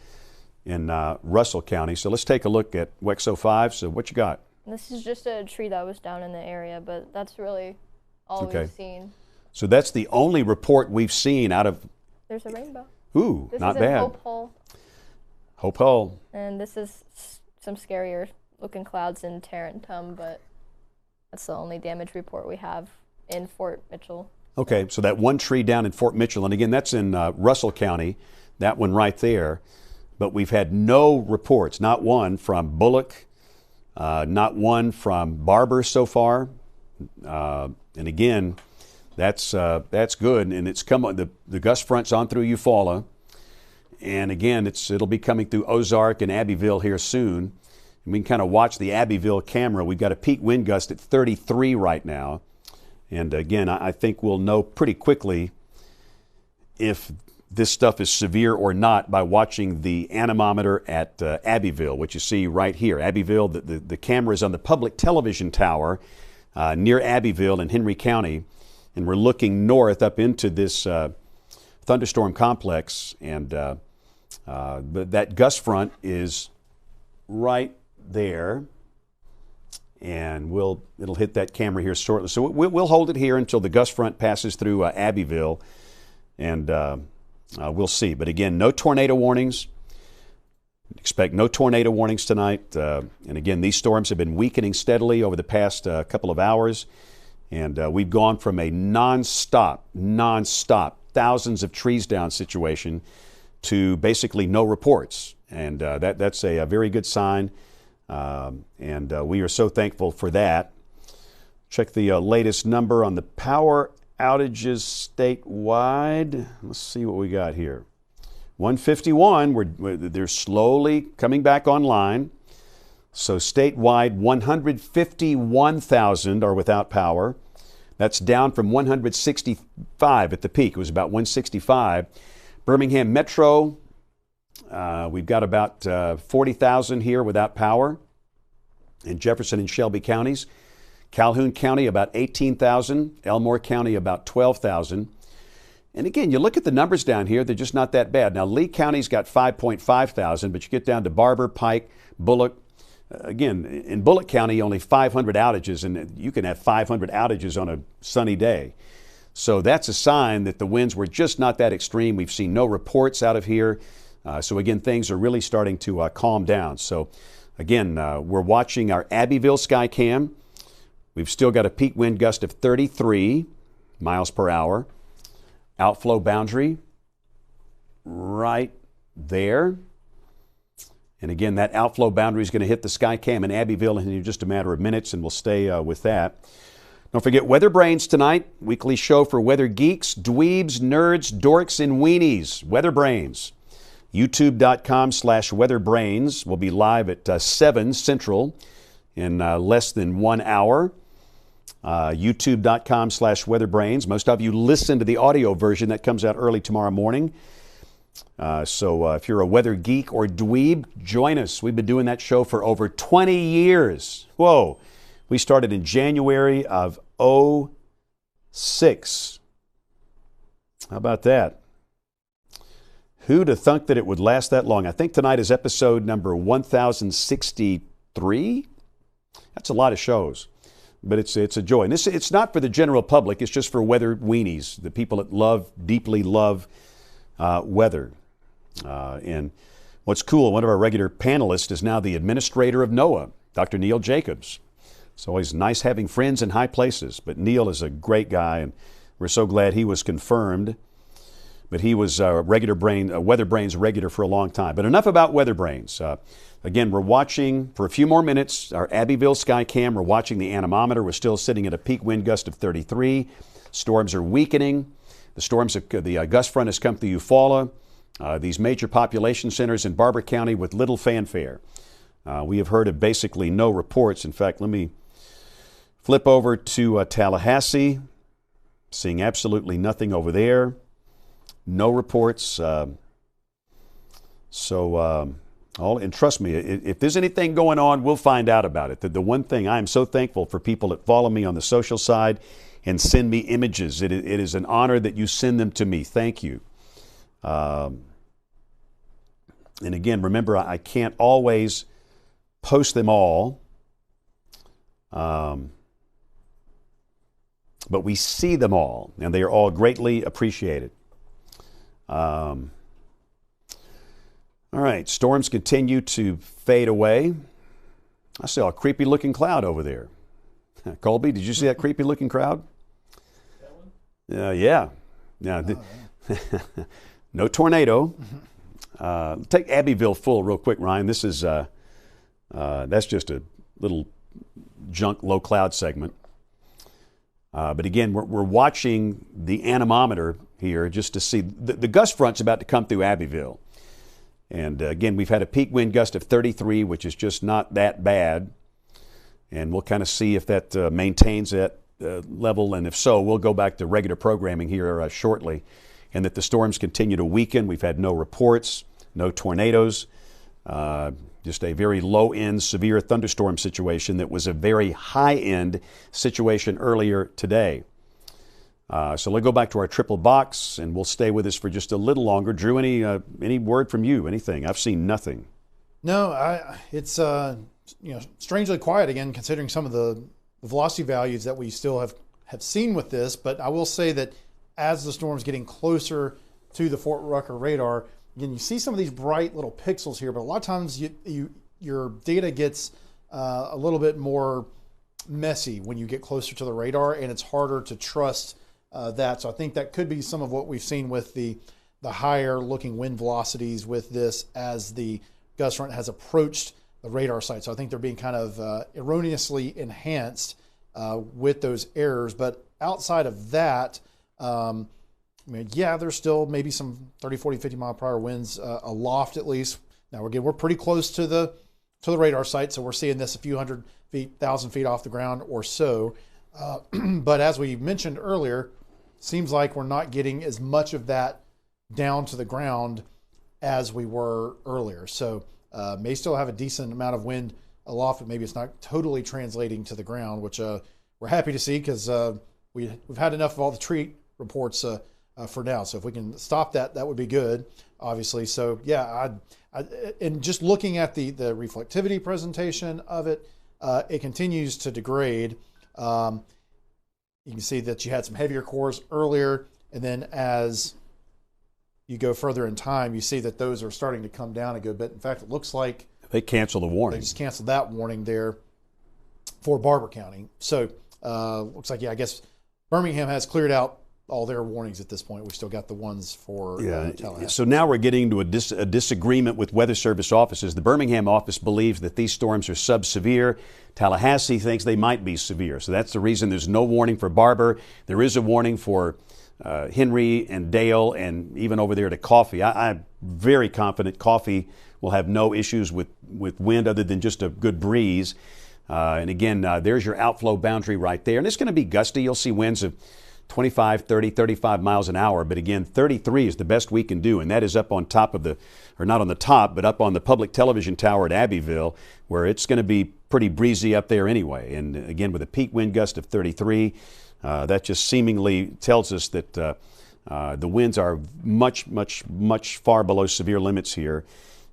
[SPEAKER 3] in Russell County. So let's take a look at WEX 05. So what you got?
[SPEAKER 2] This is just a tree that was down in the area, but that's really all
[SPEAKER 3] Okay.
[SPEAKER 2] we've seen.
[SPEAKER 3] So that's the only report we've seen out of,
[SPEAKER 2] There's a rainbow.
[SPEAKER 3] ooh,
[SPEAKER 2] This
[SPEAKER 3] not
[SPEAKER 2] is in
[SPEAKER 3] bad.
[SPEAKER 2] Hope Hole,
[SPEAKER 3] Hope Hull.
[SPEAKER 2] and this is some scarier looking clouds in Tarentum, but that's the only damage report we have in Fort Mitchell.
[SPEAKER 3] Okay, so that one tree down in Fort Mitchell, and again, that's in Russell County, that one right there. But we've had no reports, not one from Bullock, not one from Barber so far. And again, that's good, and it's come on. The gust front's on through Eufaula, and again, it'll be coming through Ozark and Abbeville here soon. And we can kind of watch the Abbeville camera. We've got a peak wind gust at 33 right now. And again, I think we'll know pretty quickly if this stuff is severe or not by watching the anemometer at Abbeville, which you see right here. Abbeville, the camera is on the public television tower near Abbeville in Henry County, and we're looking north up into this thunderstorm complex, and that gust front is right there. And it'll hit that camera here shortly. So we'll hold it here until the gust front passes through Abbeville, and we'll see. But again, no tornado warnings. Expect no tornado warnings tonight. And again, these storms have been weakening steadily over the past couple of hours, and we've gone from a non-stop, thousands of trees down situation to basically no reports. And that's a very good sign. And we are so thankful for that. Check the latest number on the power outages statewide. Let's see what we got here. 151, they're slowly coming back online. So statewide, 151,000 are without power. That's down from 165 at the peak. It was about 165. Birmingham Metro, we've got about 40,000 here without power in Jefferson and Shelby counties. Calhoun County, about 18,000. Elmore County, about 12,000. And again, you look at the numbers down here, they're just not that bad. Now, Lee County's got 5.5 thousand, but you get down to Barber, Pike, Bullock. Again, in Bullock County, only 500 outages, and you can have 500 outages on a sunny day. So that's a sign that the winds were just not that extreme. We've seen no reports out of here. So again, things are really starting to calm down. So again, we're watching our Abbeville Skycam. We've still got a peak wind gust of 33 miles per hour. Outflow boundary right there. And again, that outflow boundary is going to hit the Skycam in Abbeville in just a matter of minutes, and we'll stay with that. Don't forget Weather Brains tonight, weekly show for weather geeks, dweebs, nerds, dorks, and weenies. Weather Brains. YouTube.com/weatherbrains will be live at 7 Central in less than 1 hour. YouTube.com/weatherbrains. Most of you listen to the audio version that comes out early tomorrow morning. So if you're a weather geek or dweeb, join us. We've been doing that show for over 20 years. Whoa. We started in January of 2006. How about that? Who'd have thunk that it would last that long? I think tonight is episode number 1063. That's a lot of shows, but it's a joy. And it's not for the general public. It's just for weather weenies, the people that deeply love weather. And what's cool, one of our regular panelists is now the administrator of NOAA, Dr. Neil Jacobs. It's always nice having friends in high places, but Neil is a great guy, and we're so glad he was confirmed. But he was Weather Brains regular for a long time. But enough about Weather Brains. Again, we're watching for a few more minutes our Abbeville Skycam. We're watching the anemometer. We're still sitting at a peak wind gust of 33. Storms are weakening. The gust front has come through Eufaula, these major population centers in Barber County with little fanfare. We have heard of basically no reports. In fact, let me flip over to Tallahassee, seeing absolutely nothing over there. No reports. And trust me, if there's anything going on, we'll find out about it. The one thing I am so thankful for people that follow me on the social side and send me images. It is an honor that you send them to me. Thank you. And again, remember, I can't always post them all, but we see them all, and they are all greatly appreciated. All right, storms continue to fade away. I saw a creepy-looking cloud over there. Colby, did you see that creepy-looking cloud?
[SPEAKER 5] That one?
[SPEAKER 3] Yeah. No tornado. Take Abbeville full real quick, Ryan. This is that's just a little junk low cloud segment. But again, we're watching the anemometer here just to see the gust front's about to come through Abbeville. And again, we've had a peak wind gust of 33, which is just not that bad. And we'll kind of see if that maintains that level. And if so, we'll go back to regular programming here shortly. And that the storms continue to weaken. We've had no reports, no tornadoes, just a very low-end severe thunderstorm situation that was a very high-end situation earlier today. So let's go back to our triple box, and we'll stay with us for just a little longer. Drew, any word from you? Anything? I've seen nothing.
[SPEAKER 4] No, it's strangely quiet again, considering some of the velocity values that we still have seen with this. But I will say that as the storm's getting closer to the Fort Rucker radar, again, you see some of these bright little pixels here, but a lot of times your data gets a little bit more messy when you get closer to the radar, and it's harder to trust that. So I think that could be some of what we've seen with the higher looking wind velocities with this as the gust front has approached the radar site. So I think they're being kind of erroneously enhanced with those errors. But outside of that, there's still maybe some 30, 40, 50 mile per hour winds aloft at least. Now, again, we're pretty close to the radar site, so we're seeing this a few hundred feet, 1,000 feet off the ground or so. But as we mentioned earlier, seems like we're not getting as much of that down to the ground as we were earlier. So may still have a decent amount of wind aloft, but maybe it's not totally translating to the ground, which we're happy to see because we've had enough of all the tree reports for now. So if we can stop that, that would be good, obviously. So yeah, and just looking at the reflectivity presentation of it, it continues to degrade. You can see that you had some heavier cores earlier, and then as you go further in time, you see that those are starting to come down a good bit. In fact, it looks like
[SPEAKER 3] they canceled the warning.
[SPEAKER 4] They just canceled that warning there for Barber County. So looks like, I guess Birmingham has cleared out all their warnings at this point. We've still got the ones for Tallahassee. So
[SPEAKER 3] now we're getting to a disagreement with Weather Service offices. The Birmingham office believes that these storms are sub-severe. Tallahassee thinks they might be severe. So that's the reason there's no warning for Barber. There is a warning for Henry and Dale and even over there to Coffee. I'm very confident Coffee will have no issues with wind other than just a good breeze. And again, there's your outflow boundary right there. And it's going to be gusty. You'll see winds of 25, 30, 35 miles an hour. But again, 33 is the best we can do. And that is up on top of or not on the top, but up on the public television tower at Abbeville, where it's going to be pretty breezy up there anyway. And again, with a peak wind gust of 33, that just seemingly tells us that the winds are much, much, much far below severe limits here.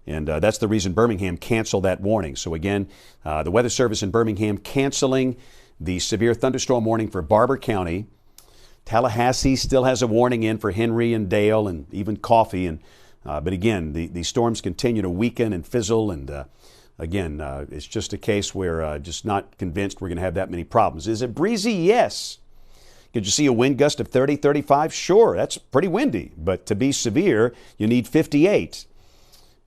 [SPEAKER 3] And that's the reason Birmingham canceled that warning. So again, the Weather Service in Birmingham canceling the severe thunderstorm warning for Barber County. Tallahassee still has a warning in for Henry and Dale and even Coffee. And but again, the storms continue to weaken and fizzle. And again, it's just a case where just not convinced we're going to have that many problems. Is it breezy? Yes. Could you see a wind gust of 30, 35? Sure, that's pretty windy. But to be severe, you need 58.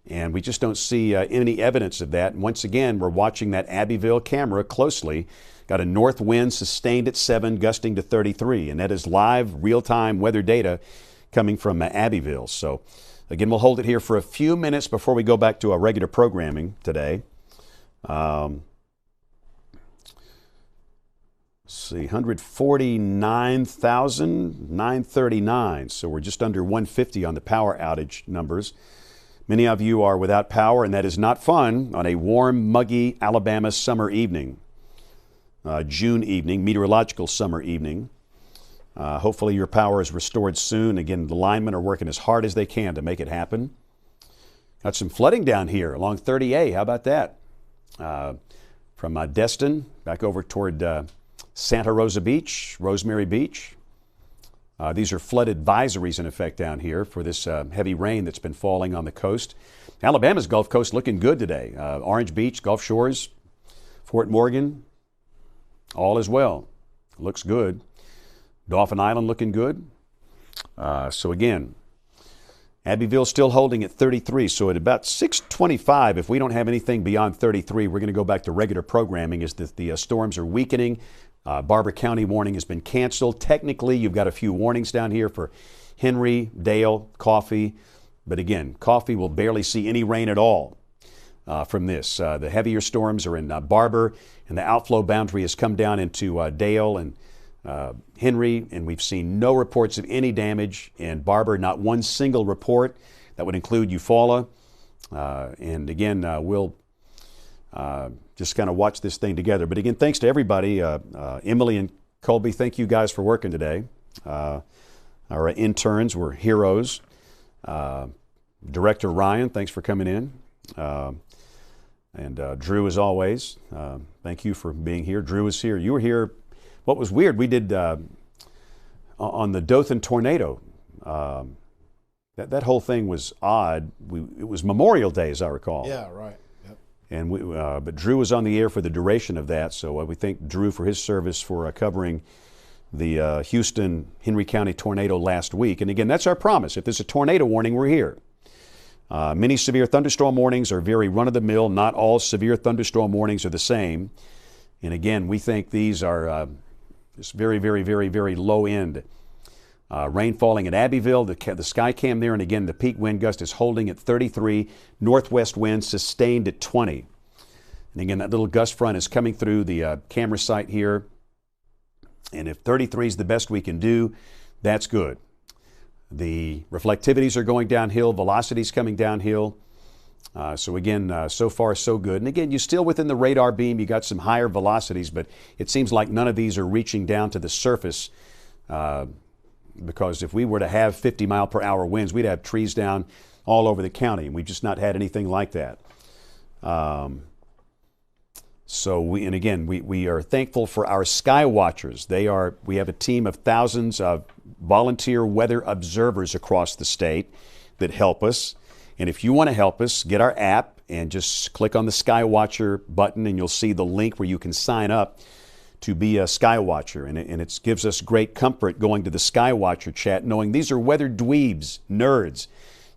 [SPEAKER 3] And we just don't see any evidence of that. And once again, we're watching that Abbeville camera closely. Got a north wind sustained at 7, gusting to 33. And that is live, real-time weather data coming from Abbeville. So, again, we'll hold it here for a few minutes before we go back to our regular programming today. Let's see, 149,939. So we're just under 150 on the power outage numbers. Many of you are without power, and that is not fun on a warm, muggy Alabama summer evening, June evening, meteorological summer evening. Hopefully your power is restored soon. Again, the linemen are working as hard as they can to make it happen. Got some flooding down here along 30A. How about that? From Destin back over toward Santa Rosa Beach, Rosemary Beach. These are flood advisories in effect down here for this heavy rain that's been falling on the coast. Alabama's Gulf Coast looking good today. Orange Beach, Gulf Shores, Fort Morgan, all as well. Looks good. Dauphin Island looking good. So again, Abbeville still holding at 33. So at about 6:25, if we don't have anything beyond 33, we're going to go back to regular programming as the storms are weakening. Barber County warning has been canceled. Technically, you've got a few warnings down here for Henry, Dale, Coffee. But again, Coffee will barely see any rain at all from this. The heavier storms are in Barber, and the outflow boundary has come down into Dale and Henry, and we've seen no reports of any damage in Barber, not one single report. That would include Eufaula. And again, we'll just kind of watch this thing together. But again, thanks to everybody. Emily and Colby, thank you guys for working today. Our interns were heroes. Director Ryan, thanks for coming in. And Drew, as always, thank you for being here. Drew is here. You were here. What was weird, we did on the Dothan tornado. That whole thing was odd. It was Memorial Day, as I recall.
[SPEAKER 4] Yeah, right. Yep.
[SPEAKER 3] And but Drew was on the air for the duration of that, so we thank Drew for his service for covering the Houston, Henry County tornado last week. And again, that's our promise. If there's a tornado warning, we're here. Many severe thunderstorm warnings are very run-of-the-mill. Not all severe thunderstorm warnings are the same. And again, we think these are just very, very, very, very low end. Rain falling at Abbeville, the sky cam there, and again, the peak wind gust is holding at 33, northwest wind sustained at 20. And again, that little gust front is coming through the camera site here. And if 33 is the best we can do, that's good. The reflectivities are going downhill, velocities coming downhill. So again, so far so good. And again, you're still within the radar beam. You got some higher velocities, but it seems like none of these are reaching down to the surface. Because if we were to have 50 mile per hour winds, we'd have trees down all over the county, and we've just not had anything like that. So we are thankful for our sky watchers. We have a team of thousands of volunteer weather observers across the state that help us. And if you want to help us, get our app and just click on the Sky Watcher button, and you'll see the link where you can sign up to be a Sky Watcher. And it gives us great comfort going to the Sky Watcher chat, knowing these are weather dweebs, nerds.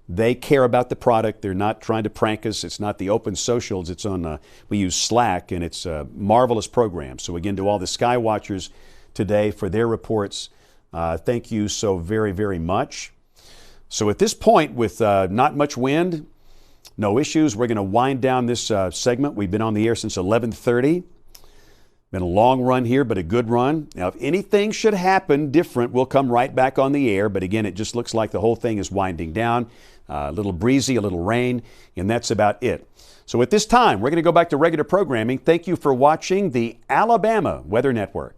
[SPEAKER 3] They care about the product. They're not trying to prank us. It's not the open socials. It's on, we use Slack, and it's a marvelous program. So again, to all the Sky Watchers today for their reports, thank you so very, very much. So at this point, with not much wind, no issues, we're going to wind down this segment. We've been on the air since 11:30. Been a long run here, but a good run. Now, if anything should happen different, we'll come right back on the air. But again, it just looks like the whole thing is winding down. A little breezy, a little rain, and that's about it. So at this time, we're going to go back to regular programming. Thank you for watching the Alabama Weather Network.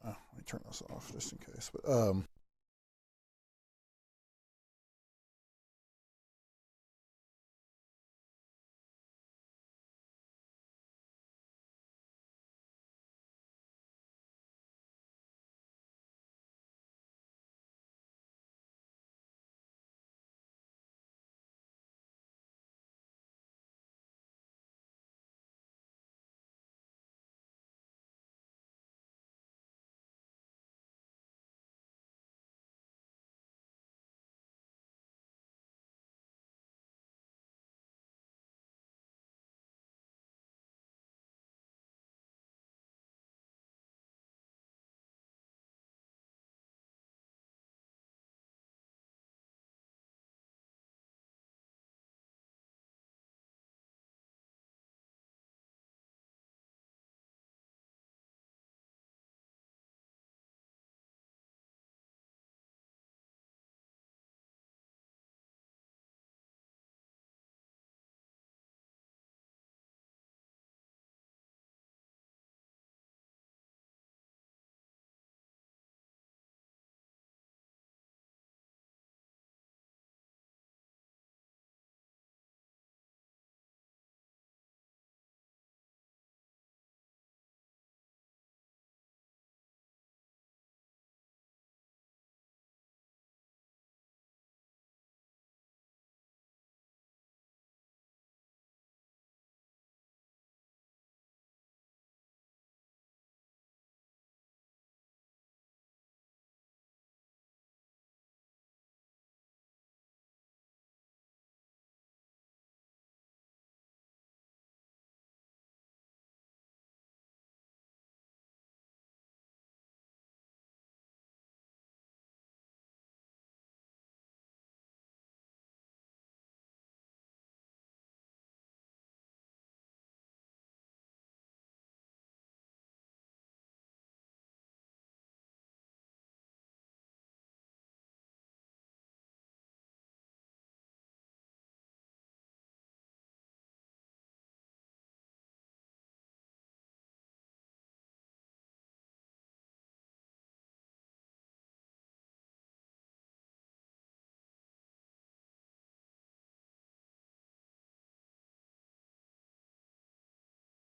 [SPEAKER 4] Let me turn this off just in case. But